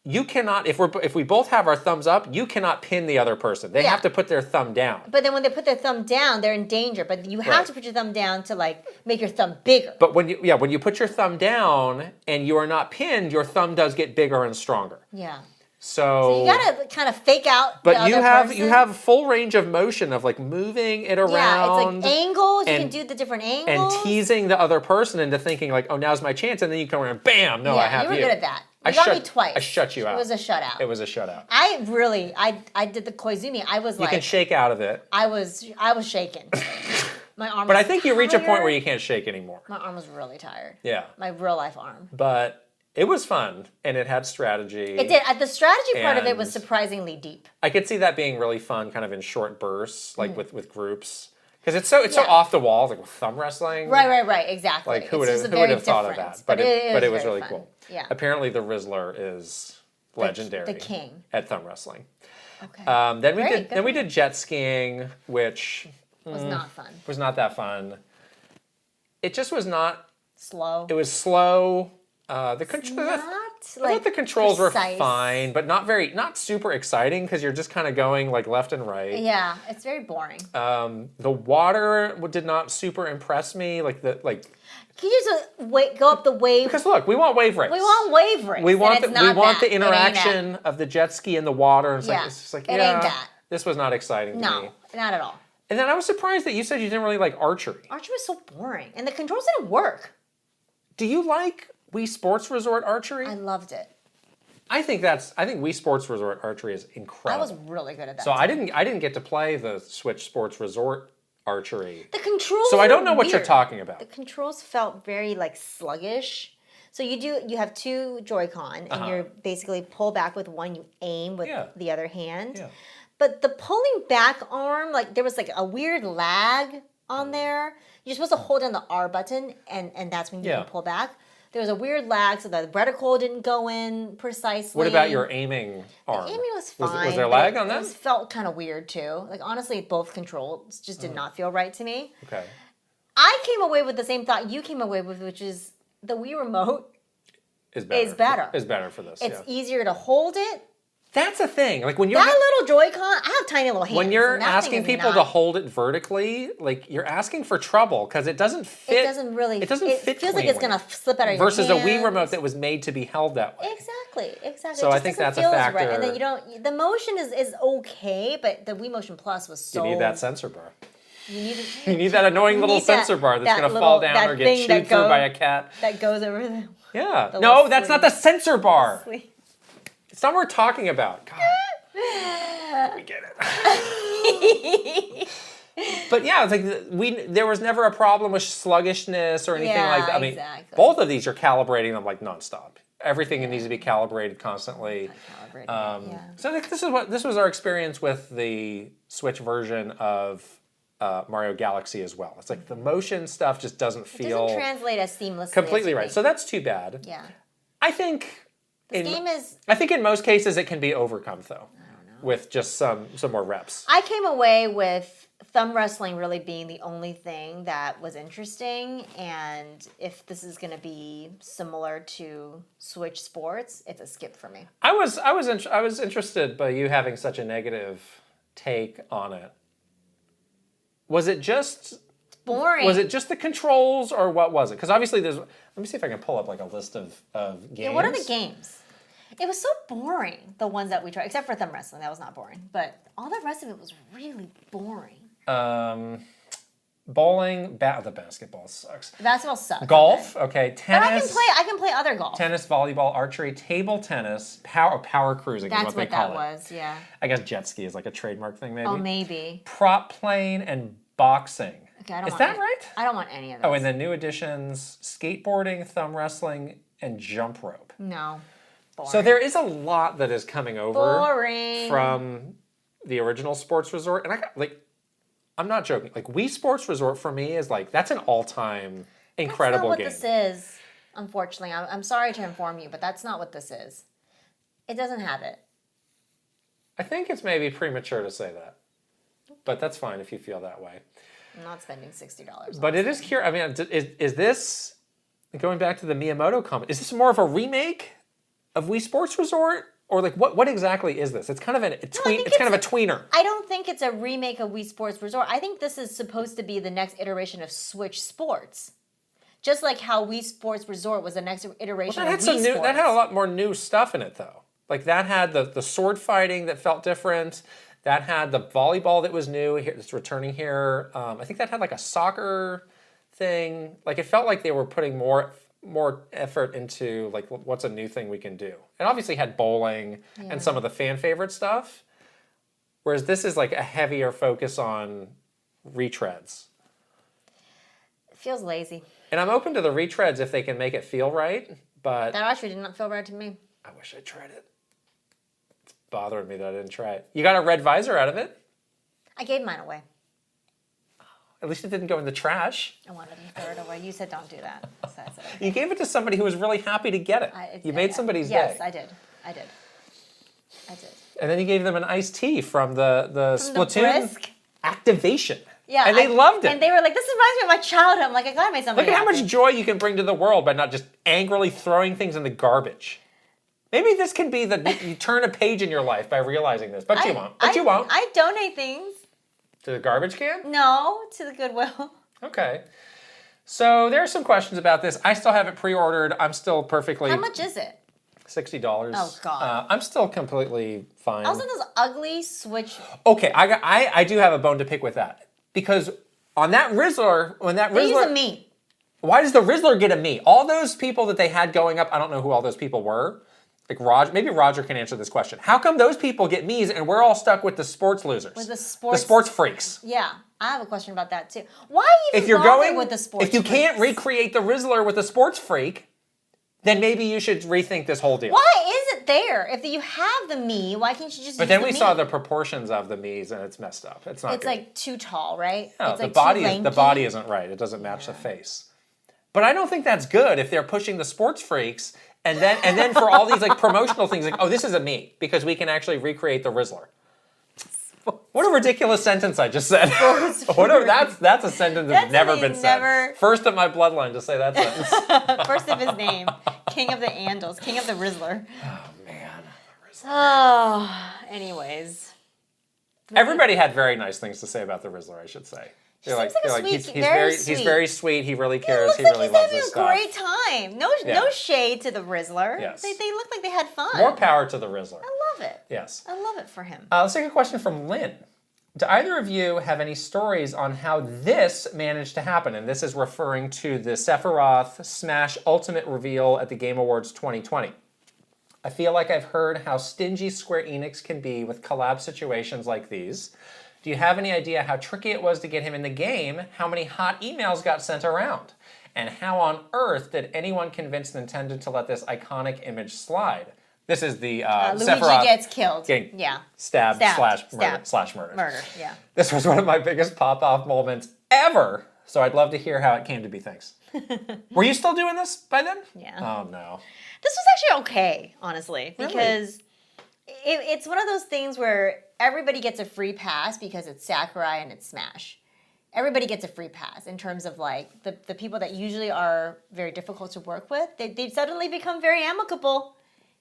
you cannot if we both have our thumbs up, you cannot pin the other person. They have to put their thumb down. But then when they put their thumb down, they're in danger. But you have to put your thumb down to like make your thumb bigger. But when you put your thumb down and you are not pinned, your thumb does get bigger and stronger. Yeah. So you gotta kind of fake out. But the you other have person. you have full range of motion of like moving it around. Yeah, it's like angles. You can do the different angles and teasing the other person into thinking like, oh, now's my chance, and then you come around, bam, no, I have you. You were good at that. You got me twice. I shut you out. It was a shutout. It was a shutout. I did the Koizumi. I was like, you can shake out of it. I was shaking. My arm. But was I think you reach a point where you can't shake anymore. My arm was really tired. Yeah. My real life arm. But it was fun, and it had strategy. It did. The strategy part of it was surprisingly deep. I could see that being really fun, kind of in short bursts, like with groups, because it's so off the wall, like with thumb wrestling. Right, exactly. Like who would have thought of that? But it was really fun. cool. Yeah. Apparently, the Rizzler is legendary. The king at thumb wrestling. Okay. Then we did jet skiing, which was not fun. Was not that fun. It just was not slow. It was slow. The controls were fine, but not super exciting because you're just kind of going like left and right. Yeah, it's very boring. The water did not super impress me. Can you just go up the wave? Because look, we want wave race. We want wave race. We want the interaction of the jet ski and the water. And it's just like it ain't that. This was not exciting to me. No, not at all. And then I was surprised that you said you didn't really like archery. Archery was so boring, and the controls didn't work. Do you like Wii Sports Resort archery? I loved it. I think Wii Sports Resort archery is incredible. I was really good at that. So I didn't get to play the Switch Sports Resort archery. The controls. So I don't know what you're talking about. The controls felt very like sluggish. So you have 2 Joy-Con and you're basically pull back with one, you aim with the other hand. Yeah. But the pulling back arm, like there was like a weird lag on there. You're supposed to hold down the R button and that's when you can pull back. There was a weird lag, so the reticle didn't go in precisely. What about your aiming arm? The aiming was fine. Was there lag on that? It felt kind of weird too. Like honestly, both controls just did not feel right to me. Okay. I came away with the same thought you came away with, which is the Wii Remote is better. Is better for this. It's easier to hold it. That's a thing. Like when you're little Joy-Con, I have tiny little hands. When you're asking people to hold it vertically, like you're asking for trouble because it doesn't fit. It doesn't fit. It feels like it's gonna slip out of your hands. Versus a Wii Remote that was made to be held that way. Exactly. So I think that's a factor. Right. And then the motion is okay, but the Wii Motion Plus was so. You need that sensor bar. You need that annoying little sensor bar that's going to fall down or get chewed through by a cat. That goes over the... Yeah. No, that's not the sensor bar. It's not what we're talking about. God. We get it. But yeah, it's like there was never a problem with sluggishness or anything like that. I mean, both of these are calibrating them like nonstop. Everything needs to be calibrated constantly. So I think this was our experience with the Switch version of Mario Galaxy as well. It's like the motion stuff just doesn't feel... It doesn't translate as seamlessly completely right. So that's too bad. Yeah. I think... This game is... I think in most cases it can be overcome, though. I don't know. With just some more reps. I came away with thumb wrestling really being the only thing that was interesting, and if this is going to be similar to Switch Sports, it's a skip for me. I was interested by you having such a negative take on it. Was it just boring? Was it just the controls, or what was it? Because obviously there's... Let me see if I can pull up like a list of games. Yeah, what are the games? It was so boring, the ones that we tried, except for thumb wrestling. That was not boring. But all the rest of it was really boring. Bowling, the basketball sucks. Basketball sucks. Golf, okay. Tennis. But I can play other golf. Tennis, volleyball, archery, table tennis, power cruising is what they call it. That's what that was, yeah. I guess jet ski is like a trademark thing, maybe. Oh, maybe. Prop plane and boxing. Okay, is that right? I don't want any of those. Oh, and then new additions, skateboarding, thumb wrestling, and jump rope. No. Boring. So there is a lot that is coming over from the original Sports Resort. And I'm not joking. Like, Wii Sports Resort for me is like, that's an all-time incredible game. That's not what this is, unfortunately. I'm sorry to inform you, but that's not what this is. It doesn't have it. I think it's maybe premature to say that. But that's fine if you feel that way. I'm not spending $60. But it is curious. I mean, is this, going back to the Miyamoto comment, is this more of a remake of Wii Sports Resort? Or like, what exactly is this? It's kind of a tweener. I don't think it's a remake of Wii Sports Resort. I think this is supposed to be the next iteration of Switch Sports. Just like how Wii Sports Resort was the next iteration of Wii Sports. That had a lot more new stuff in it, though. Like, that had the sword fighting that felt different. That had the volleyball that was new. It's returning here. I think that had like a soccer thing. Like, it felt like they were putting more effort into like what's a new thing we can do. And obviously had bowling and some of the fan favorite stuff. Whereas this is like a heavier focus on retreads. It feels lazy. And I'm open to the retreads if they can make it feel right, but... That actually did not feel right to me. I wish I tried it. It's bothering me that I didn't try it. You got a red visor out of it? I gave mine away. At least it didn't go in the trash. I wanted to throw it away. You said don't do that. So I said, okay. You gave it to somebody who was really happy to get it. You made somebody's day. Yes, I did. And then you gave them an iced tea from the Splatoon activation. Yeah, and they loved it. And they were like, this reminds me of my childhood. I'm like, I gotta make something Look at how much joy you can bring to the world by not just angrily throwing things in the garbage. Maybe this can be you turn a page in your life by realizing this. But you won't. I donate things. To the garbage can? No, to the Goodwill. Okay. So there are some questions about this. I still have it pre-ordered. I'm still perfectly... How much is it? $60. Oh, God. I'm still completely fine. Also, those ugly Switch... Okay, I do have a bone to pick with that. Because on that Rizzler... They use a me. Why does the Rizzler get a me? All those people that they had going up, I don't know who all those people were. Like Roger, maybe Roger can answer this question. How come those people get me's and we're all stuck with the sports losers? With the sports freaks. Yeah, I have a question about that too. Why even bother with the sports If you can't recreate the Rizzler with a sports freak, then maybe you should rethink this whole deal. Why is it there? If you have the me, why can't you just But then we saw the proportions of the me's and it's messed up. It's not It's good. like too tall, right? No, it's the like the body isn't right. It doesn't match the face. But I don't think that's good if they're pushing the sports freaks and then for all these like promotional things like, oh, this is a me because we can actually recreate the Rizzler. What a ridiculous sentence I just said. That's a sentence that's never been said. First of my bloodline to say that sentence. First of his name. King of the Andals. King of the Rizzler. Oh, man. Oh, anyways. Everybody had very nice things to say about the Rizzler, I should say. He's very sweet. He really cares. He really loves this stuff. He's having a great time. No shade to the Rizzler. Yes. They look like they had fun. More power to the Rizzler. I love it. Yes. I love it for him. Let's take a question from Lynn. Do either of you have any stories on how this managed to happen? And this is referring to the Sephiroth Smash Ultimate reveal at the Game Awards 2020. I feel like I've heard how stingy Square Enix can be with collab situations like these. Do you have any idea how tricky it was to get him in the game, how many hot emails got sent around, and how on earth did anyone convince Nintendo to let this iconic image slide? This is the Luigi Sephiroth gets killed. Stabbed slash murder. Murder, yeah. This was one of my biggest pop-off moments ever, so I'd love to hear how it came to be. Thanks. Were you still doing this by then? Yeah. Oh, no. This was actually okay, honestly, because it's one of those things where everybody gets a free pass because it's Sakurai and it's Smash. Everybody gets a free pass in terms of like the people that usually are very difficult to work with. They've suddenly become very amicable,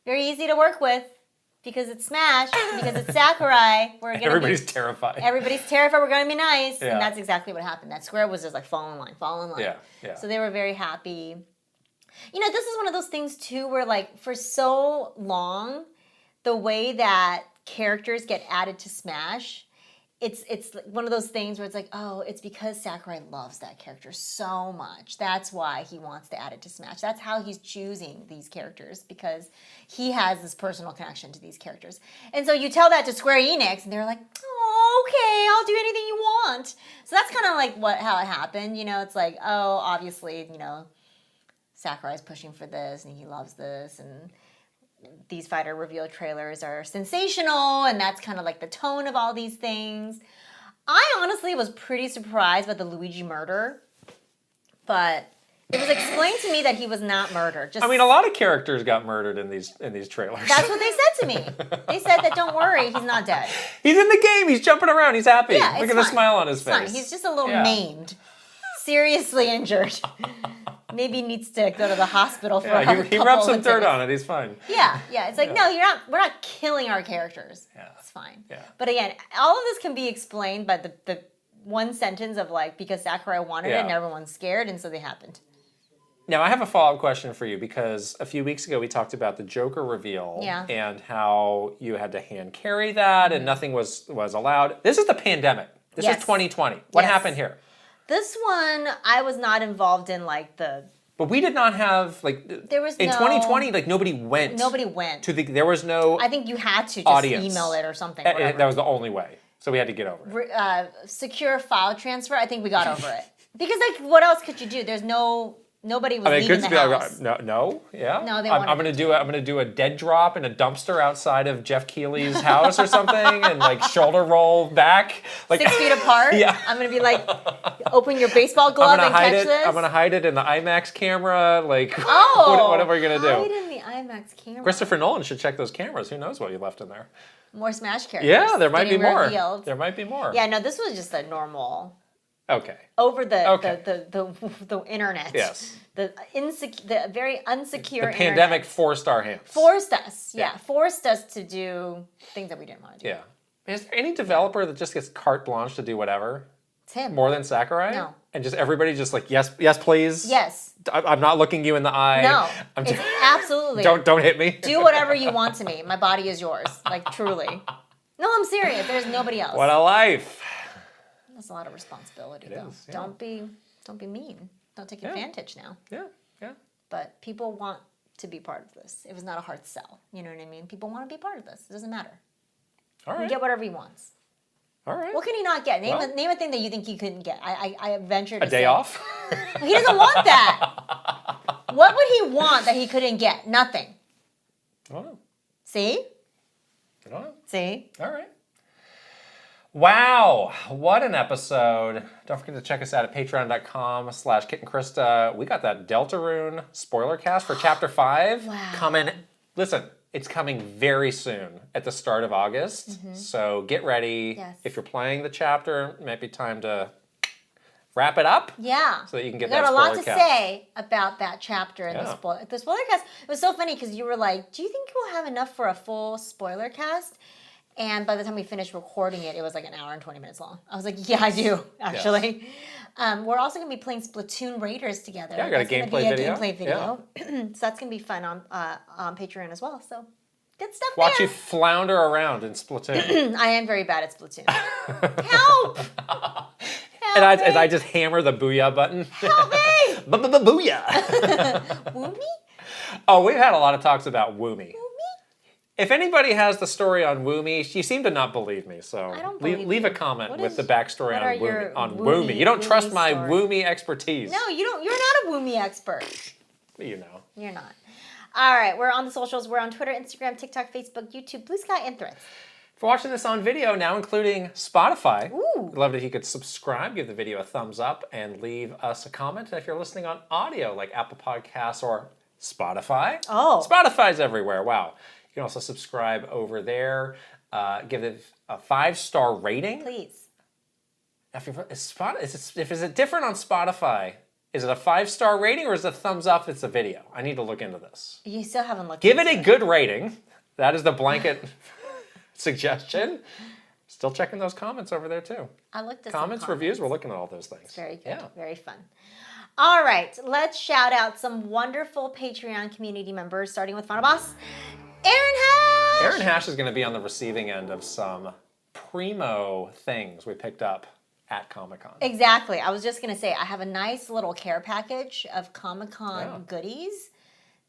very easy to work with because it's Smash, because it's Sakurai. Everybody's terrified. Everybody's terrified. We're going to be nice. Yeah. And that's exactly what happened. That Square was just like fall in line. Yeah. So they were very happy. You know, this is one of those things too where like for so long, the way that characters get added to Smash, it's one of those things where it's like, oh, it's because Sakurai loves that character so much. That's why he wants to add it to Smash. That's how he's choosing these characters, because he has this personal connection to these characters. And so you tell that to Square Enix, and they're like, oh, okay, I'll do anything you want. So that's kind of like how it happened. You know, it's like, oh, obviously, you know, Sakurai's pushing for this, and he loves this, and these fighter reveal trailers are sensational, and that's kind of like the tone of all these things. I honestly was pretty surprised by the Luigi murder, but it was explained to me that he was not murdered. I mean, a lot of characters got murdered in these trailers. That's what they said to me. They said that don't worry, he's not dead. He's in the game. He's jumping around. He's happy. Yeah, Look at the smile on his face. Fine. He's just a little maimed, seriously injured. Maybe needs to go to the hospital for a couple he rubs some of dirt days. on it. He's fine. Yeah. It's like, no, we're not killing our characters. Yeah. It's fine. Yeah. But again, all of this can be explained by the one sentence of like, because Sakurai wanted it and everyone's scared, and so they happened. Now, I have a follow-up question for you, because a few weeks ago we talked about the Joker reveal and how you had to hand carry that and nothing was allowed. This is the pandemic. This is 2020. What happened here? This one, I was not involved in like the... But we did not have, like, there was in 2020, like, nobody went. There was no I think you had to just audience. Email it or something. And that was the only way. So we had to get over it. Secure file transfer, I think we got over it. Because, like, what else could you do? There's nobody was leaving the house. No, yeah. No, they I'm gonna do a dead drop in a dumpster outside of Jeff Keighley's house or something, and like shoulder roll back, like 6 feet apart. Yeah. I'm gonna be like, open your baseball glove and catch this. I'm gonna hide it in the IMAX camera. Like, oh, what are we gonna do? Hide in the IMAX camera. Christopher Nolan should check those cameras. Who knows what you left in there? More Smash characters. Yeah, there might be more. Revealed. There might be more. Yeah, no, this was just a normal. Okay. Over the internet. Yes. The very unsecure The pandemic forced our hands. Forced us to do things that we didn't want to do. Yeah. Is there any developer that just gets carte blanche to do whatever? It's him. More than Sakurai? No. And just everybody just like, yes, please? Yes. I'm not looking you in the eye. No. It's absolutely. Don't hit me. Do whatever you want to me. My body is yours. Like, truly. No, I'm serious. There's nobody else. What a life. That's a lot of responsibility, It though. is, yeah. Don't be mean. Don't take advantage now. Yeah. But people want to be part of this. It was not a hard sell. You know what I mean? People want to be part of this. It doesn't matter. All right. He can get whatever he wants. All right. What can he not get? Name a thing that you think he couldn't get. I venture to say. A day off? He doesn't want that. What would he want that he couldn't get? Nothing. I don't know. See? I don't know. See? All right. Wow, what an episode. Don't forget to check us out at patreon.com/Kit and Krysta. We got that Deltarune spoiler cast for Chapter 5 coming. Listen, it's coming very soon at the start of August. Mm-hmm. So get ready. Yes. If you're playing the chapter, it might be time to wrap it up. Yeah. So that you can get that spoiler spoiler cast. Got a lot to say about that chapter in the spoiler cast. It was so funny because you were like, do you think we'll have enough for a full spoiler cast? And by the time we finished recording it, it was like an hour and 20 minutes long. I was like, yeah, I do, actually. Yes. We're also going to be playing Splatoon Raiders together. Yeah, I got a gameplay video. So that's going to be fun on Patreon as well. So Good stuff Watch there. you flounder around in Splatoon. I am very bad at Splatoon. Help! And I just hammer the booyah button. Help me! Booyah! Woomy? Oh, we've had a lot of talks about Woomy. Woomy? If anybody has the story on Woomy, you seem to not believe me, so I don't believe leave a you. comment What with is- the backstory what on are Woomy. your On Woomy- Woomy. You don't trust Woomy my story? Woomy expertise. No, you don't. You're not a Woomy expert. You know. You're not. All right, we're on the socials. We're on Twitter, Instagram, TikTok, Facebook, YouTube, Blue Sky, and Threads. If you're watching this on video, now including Spotify, Ooh. we'd love it if you could subscribe, give the video a thumbs up, and leave us a comment. And if you're listening on audio, like Apple Podcasts or Spotify. Oh. Spotify's everywhere. Wow. You can also subscribe over there. Give it a 5-star rating. Please. If it's different on Spotify, is it a 5-star rating or is it a thumbs up if it's a video? I need to look into this. You still haven't looked Give it into a good rating. That is the blanket suggestion. Still checking those comments over there too. I looked at Comments, some reviews, we're looking at all those things. Very good. Yeah. Very fun. All right, let's shout out some wonderful Patreon community members, starting with Final Boss, Aaron Hash. Aaron Hash is going to be on the receiving end of some primo things we picked up at Comic-Con. Exactly. I was just going to say, I have a nice little care package of Comic-Con Yeah. goodies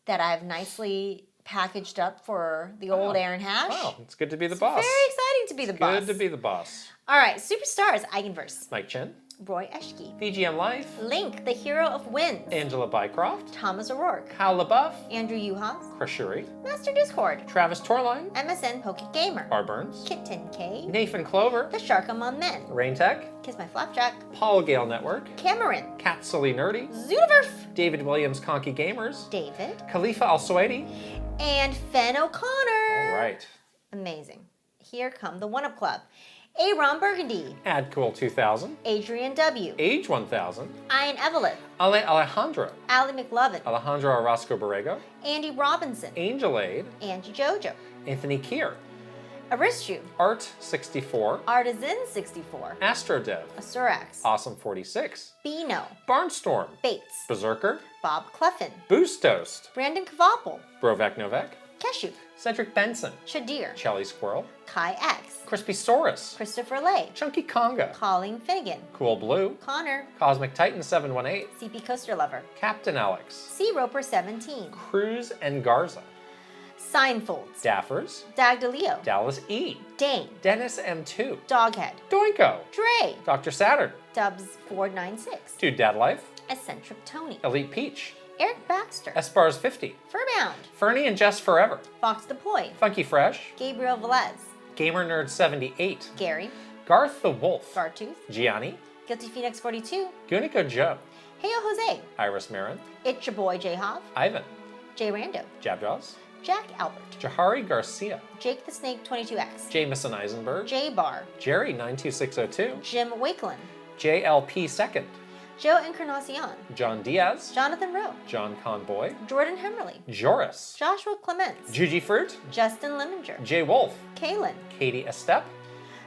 that I've nicely packaged up for the old Aaron Hash. Wow, it's good to be the boss. Very exciting to be the boss. Good to be the boss. All right, superstars, Eigenverse, Mike Chen, Roy Eschke, VGM Life, Link, the hero of winds, Angela Bycroft, Thomas O'Rourke, Kyle LaBeouf, Andrew Uhas, Chris Shuri, Master Discord, Travis Torline, MSN Poke Gamer, Bar Burns, Kit 10K, Nathan Clover, The Shark Among Men, Rain Tech, Kiss My Flapjack, Paul Gale Network, Cameron, Cat Silly Nerdy, Zooniverse, David Williams Conky Gamers, David, Khalifa Al Suwaidi. and Fen O'Connor. All right. Amazing. Here come the One Up Club. Aaron Burgundy, Ad Cool 2000, Adrian W, Age 1000, Ian Evelyn, Alejandro, Ali McLovin, Alejandro Orozco Borrego, Andy Robinson, Angel Aid, Angie Jojo, Anthony Kier, Aristu, Art 64, Artisan 64, Astrodev, Asurax, Awesome 46, Bino, Barnstorm, Bates, Berserker, Bob Cleffin, Boost Toast, Brandon Kvapel, Brovek Novek, Keshu, Cedric Benson, Shadir, Shelly Squirrel, Kai X, Crispy Saurus, Christopher Lay, Chunky Conga, Colleen Finnegan, Cool Blue, Connor, Cosmic Titan 718, CP Coaster Lover, Captain Alex, C Roper 17, Cruz and Garza, Signfolds, Daffers, Dagdaleo, Dallas E, Dane, Dennis M2, Doghead, Doinko, Dre, Dr. Saturn, Dubs 496, Dude Dad Life, Eccentric Tony, Elite Peach, Eric Baxter, Espars 50, Furbound, Fernie and Jess Forever, Fox Deployed, Funky Fresh, Gabriel Velez, Gamer Nerd 78, Gary, Garth the Wolf, Gartooth, Gianni, Guilty Phoenix 42, Gunico Joe, Heyo Jose, Iris Marin, It's Your Boy J Hov, Ivan, Jay Rando, Jabjaws, Jack Albert, Jahari Garcia, Jake the Snake 22X, Jameson Eisenberg, J Bar, Jerry 92602, Jim Wakeland, JLP Second, Joe Encarnacion, John Diaz, Jonathan Rowe, John Conboy, Jordan Hemmerly, Joris, Joshua Clements, Juji Fruit, Justin Limminger, Jay Wolf, Kaylin, Katie Estep,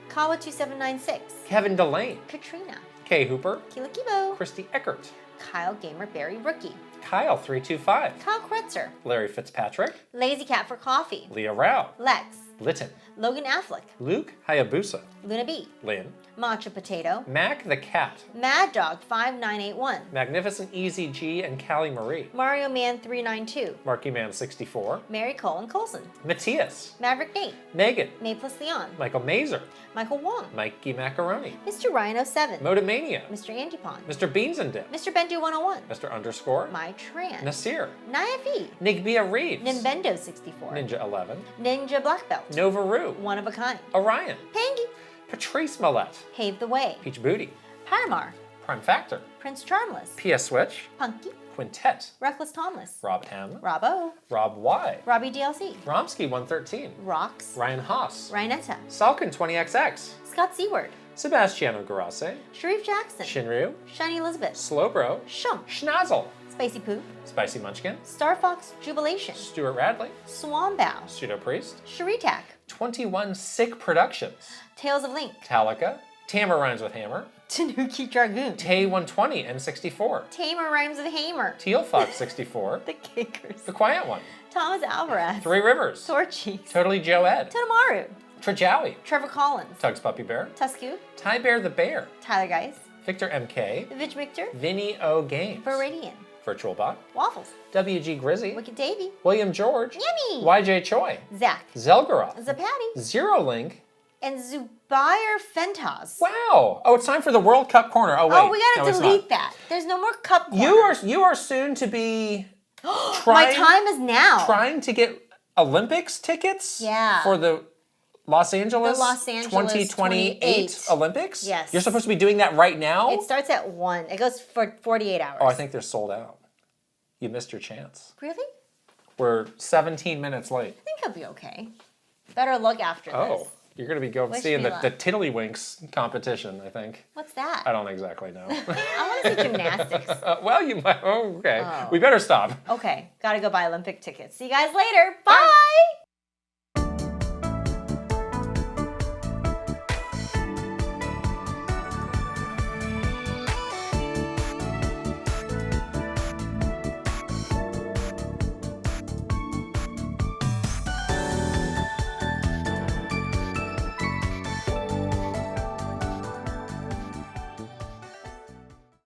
Kawa 2796, Kevin Delane, Katrina, Kay Hooper, Kila Kibo, Christy Eckert, Kyle Gamer Berry Rookie, Kyle 325, Kyle Kretzer, Larry Fitzpatrick, Lazy Cat for Coffee, Leah Rao, Lex, Litton, Logan Affleck, Luke Hayabusa, Luna B, Lynn, Matcha Potato, Mac the Cat, Mad Dog 5981, Magnificent Easy G and Callie Marie, Mario Man 392, Marky Man 64, Mary Colin Colson, Matthias, Maverick Nate, Megan, Nate plus Leon, Michael Mazer, Michael Wong, Mikey Macaroni, Mr. Ryan 07, Motomania, Mr. Andy Pond, Mr. Beans and Dip, Mr. Bendu 101, Mr. Underscore, My Tran, Nasir, Naya V, Nigbia Reeves, Nimbendo 64, Ninja 11, Ninja Black Belt, Novaru, One of a Kind, Orion, Pangy, Patrice Millette, Pave the Way, Peach Booty, Paramar, Prime Factor, Prince Charmless, PS Switch, Punky, Quintet, Reckless Tomless, Rob M, Rob O, Rob Y, Robbie DLC, Romsky 113, Rocks, Ryan Haas, Ryanetta, Salkin 20XX, Scott Seward, Sebastiano Garase, Sharif Jackson, Shinryu, Shiny Elizabeth, Slowbro, Shump, Schnazzle, Spicy Poop, Spicy Munchkin, Star Fox Jubilation, Stuart Radley, Swambow, Pseudo Priest, Sharitak, 21 Sick Productions, Tales of Link, Metallica, Tamer Rhymes with Hammer, Tanuki Dragoon, Tay 120 and 64, Tamer Rhymes of Hamer, Teal Fox 64, The Kickers, The Quiet One, Thomas Alvarez. Three Rivers. Torchies. Totally Joe Ed. Totomaru. Trajowie. Trevor Collins. Tugs Puppy Bear. Tusku. Ty Bear the Bear. Tyler Geis. Victor MK. Vich Victor. Vinny O Games. Viridian. Virtual Bot. Waffles. WG Grizzy. Wicked Davy. William George. Yummy. YJ Choi. Zach. Zelgaroth. Zapati. Zero Link. And Zubair Fentas. Wow. Oh, it's time for the World Cup corner. Oh, wait. Oh, we gotta No, it's delete not. that. There's no more cup corner. You are soon to be My time is now. trying to get Olympics tickets for the Los Angeles, 2028 Olympics? Yes. You're supposed to be doing that right now? It starts at 1. It goes for 48 hours. Oh, I think they're sold out. You missed your chance. Really? We're 17 minutes late. I think I'll be okay. Better look after this. Oh, you're going to be seeing me the luck. Tiddlywinks competition, I think. What's that? I don't exactly know. I want to see gymnastics. Well, you might. Oh, okay. Oh. We better stop. Okay, gotta go buy Olympic tickets. See you guys later. Bye.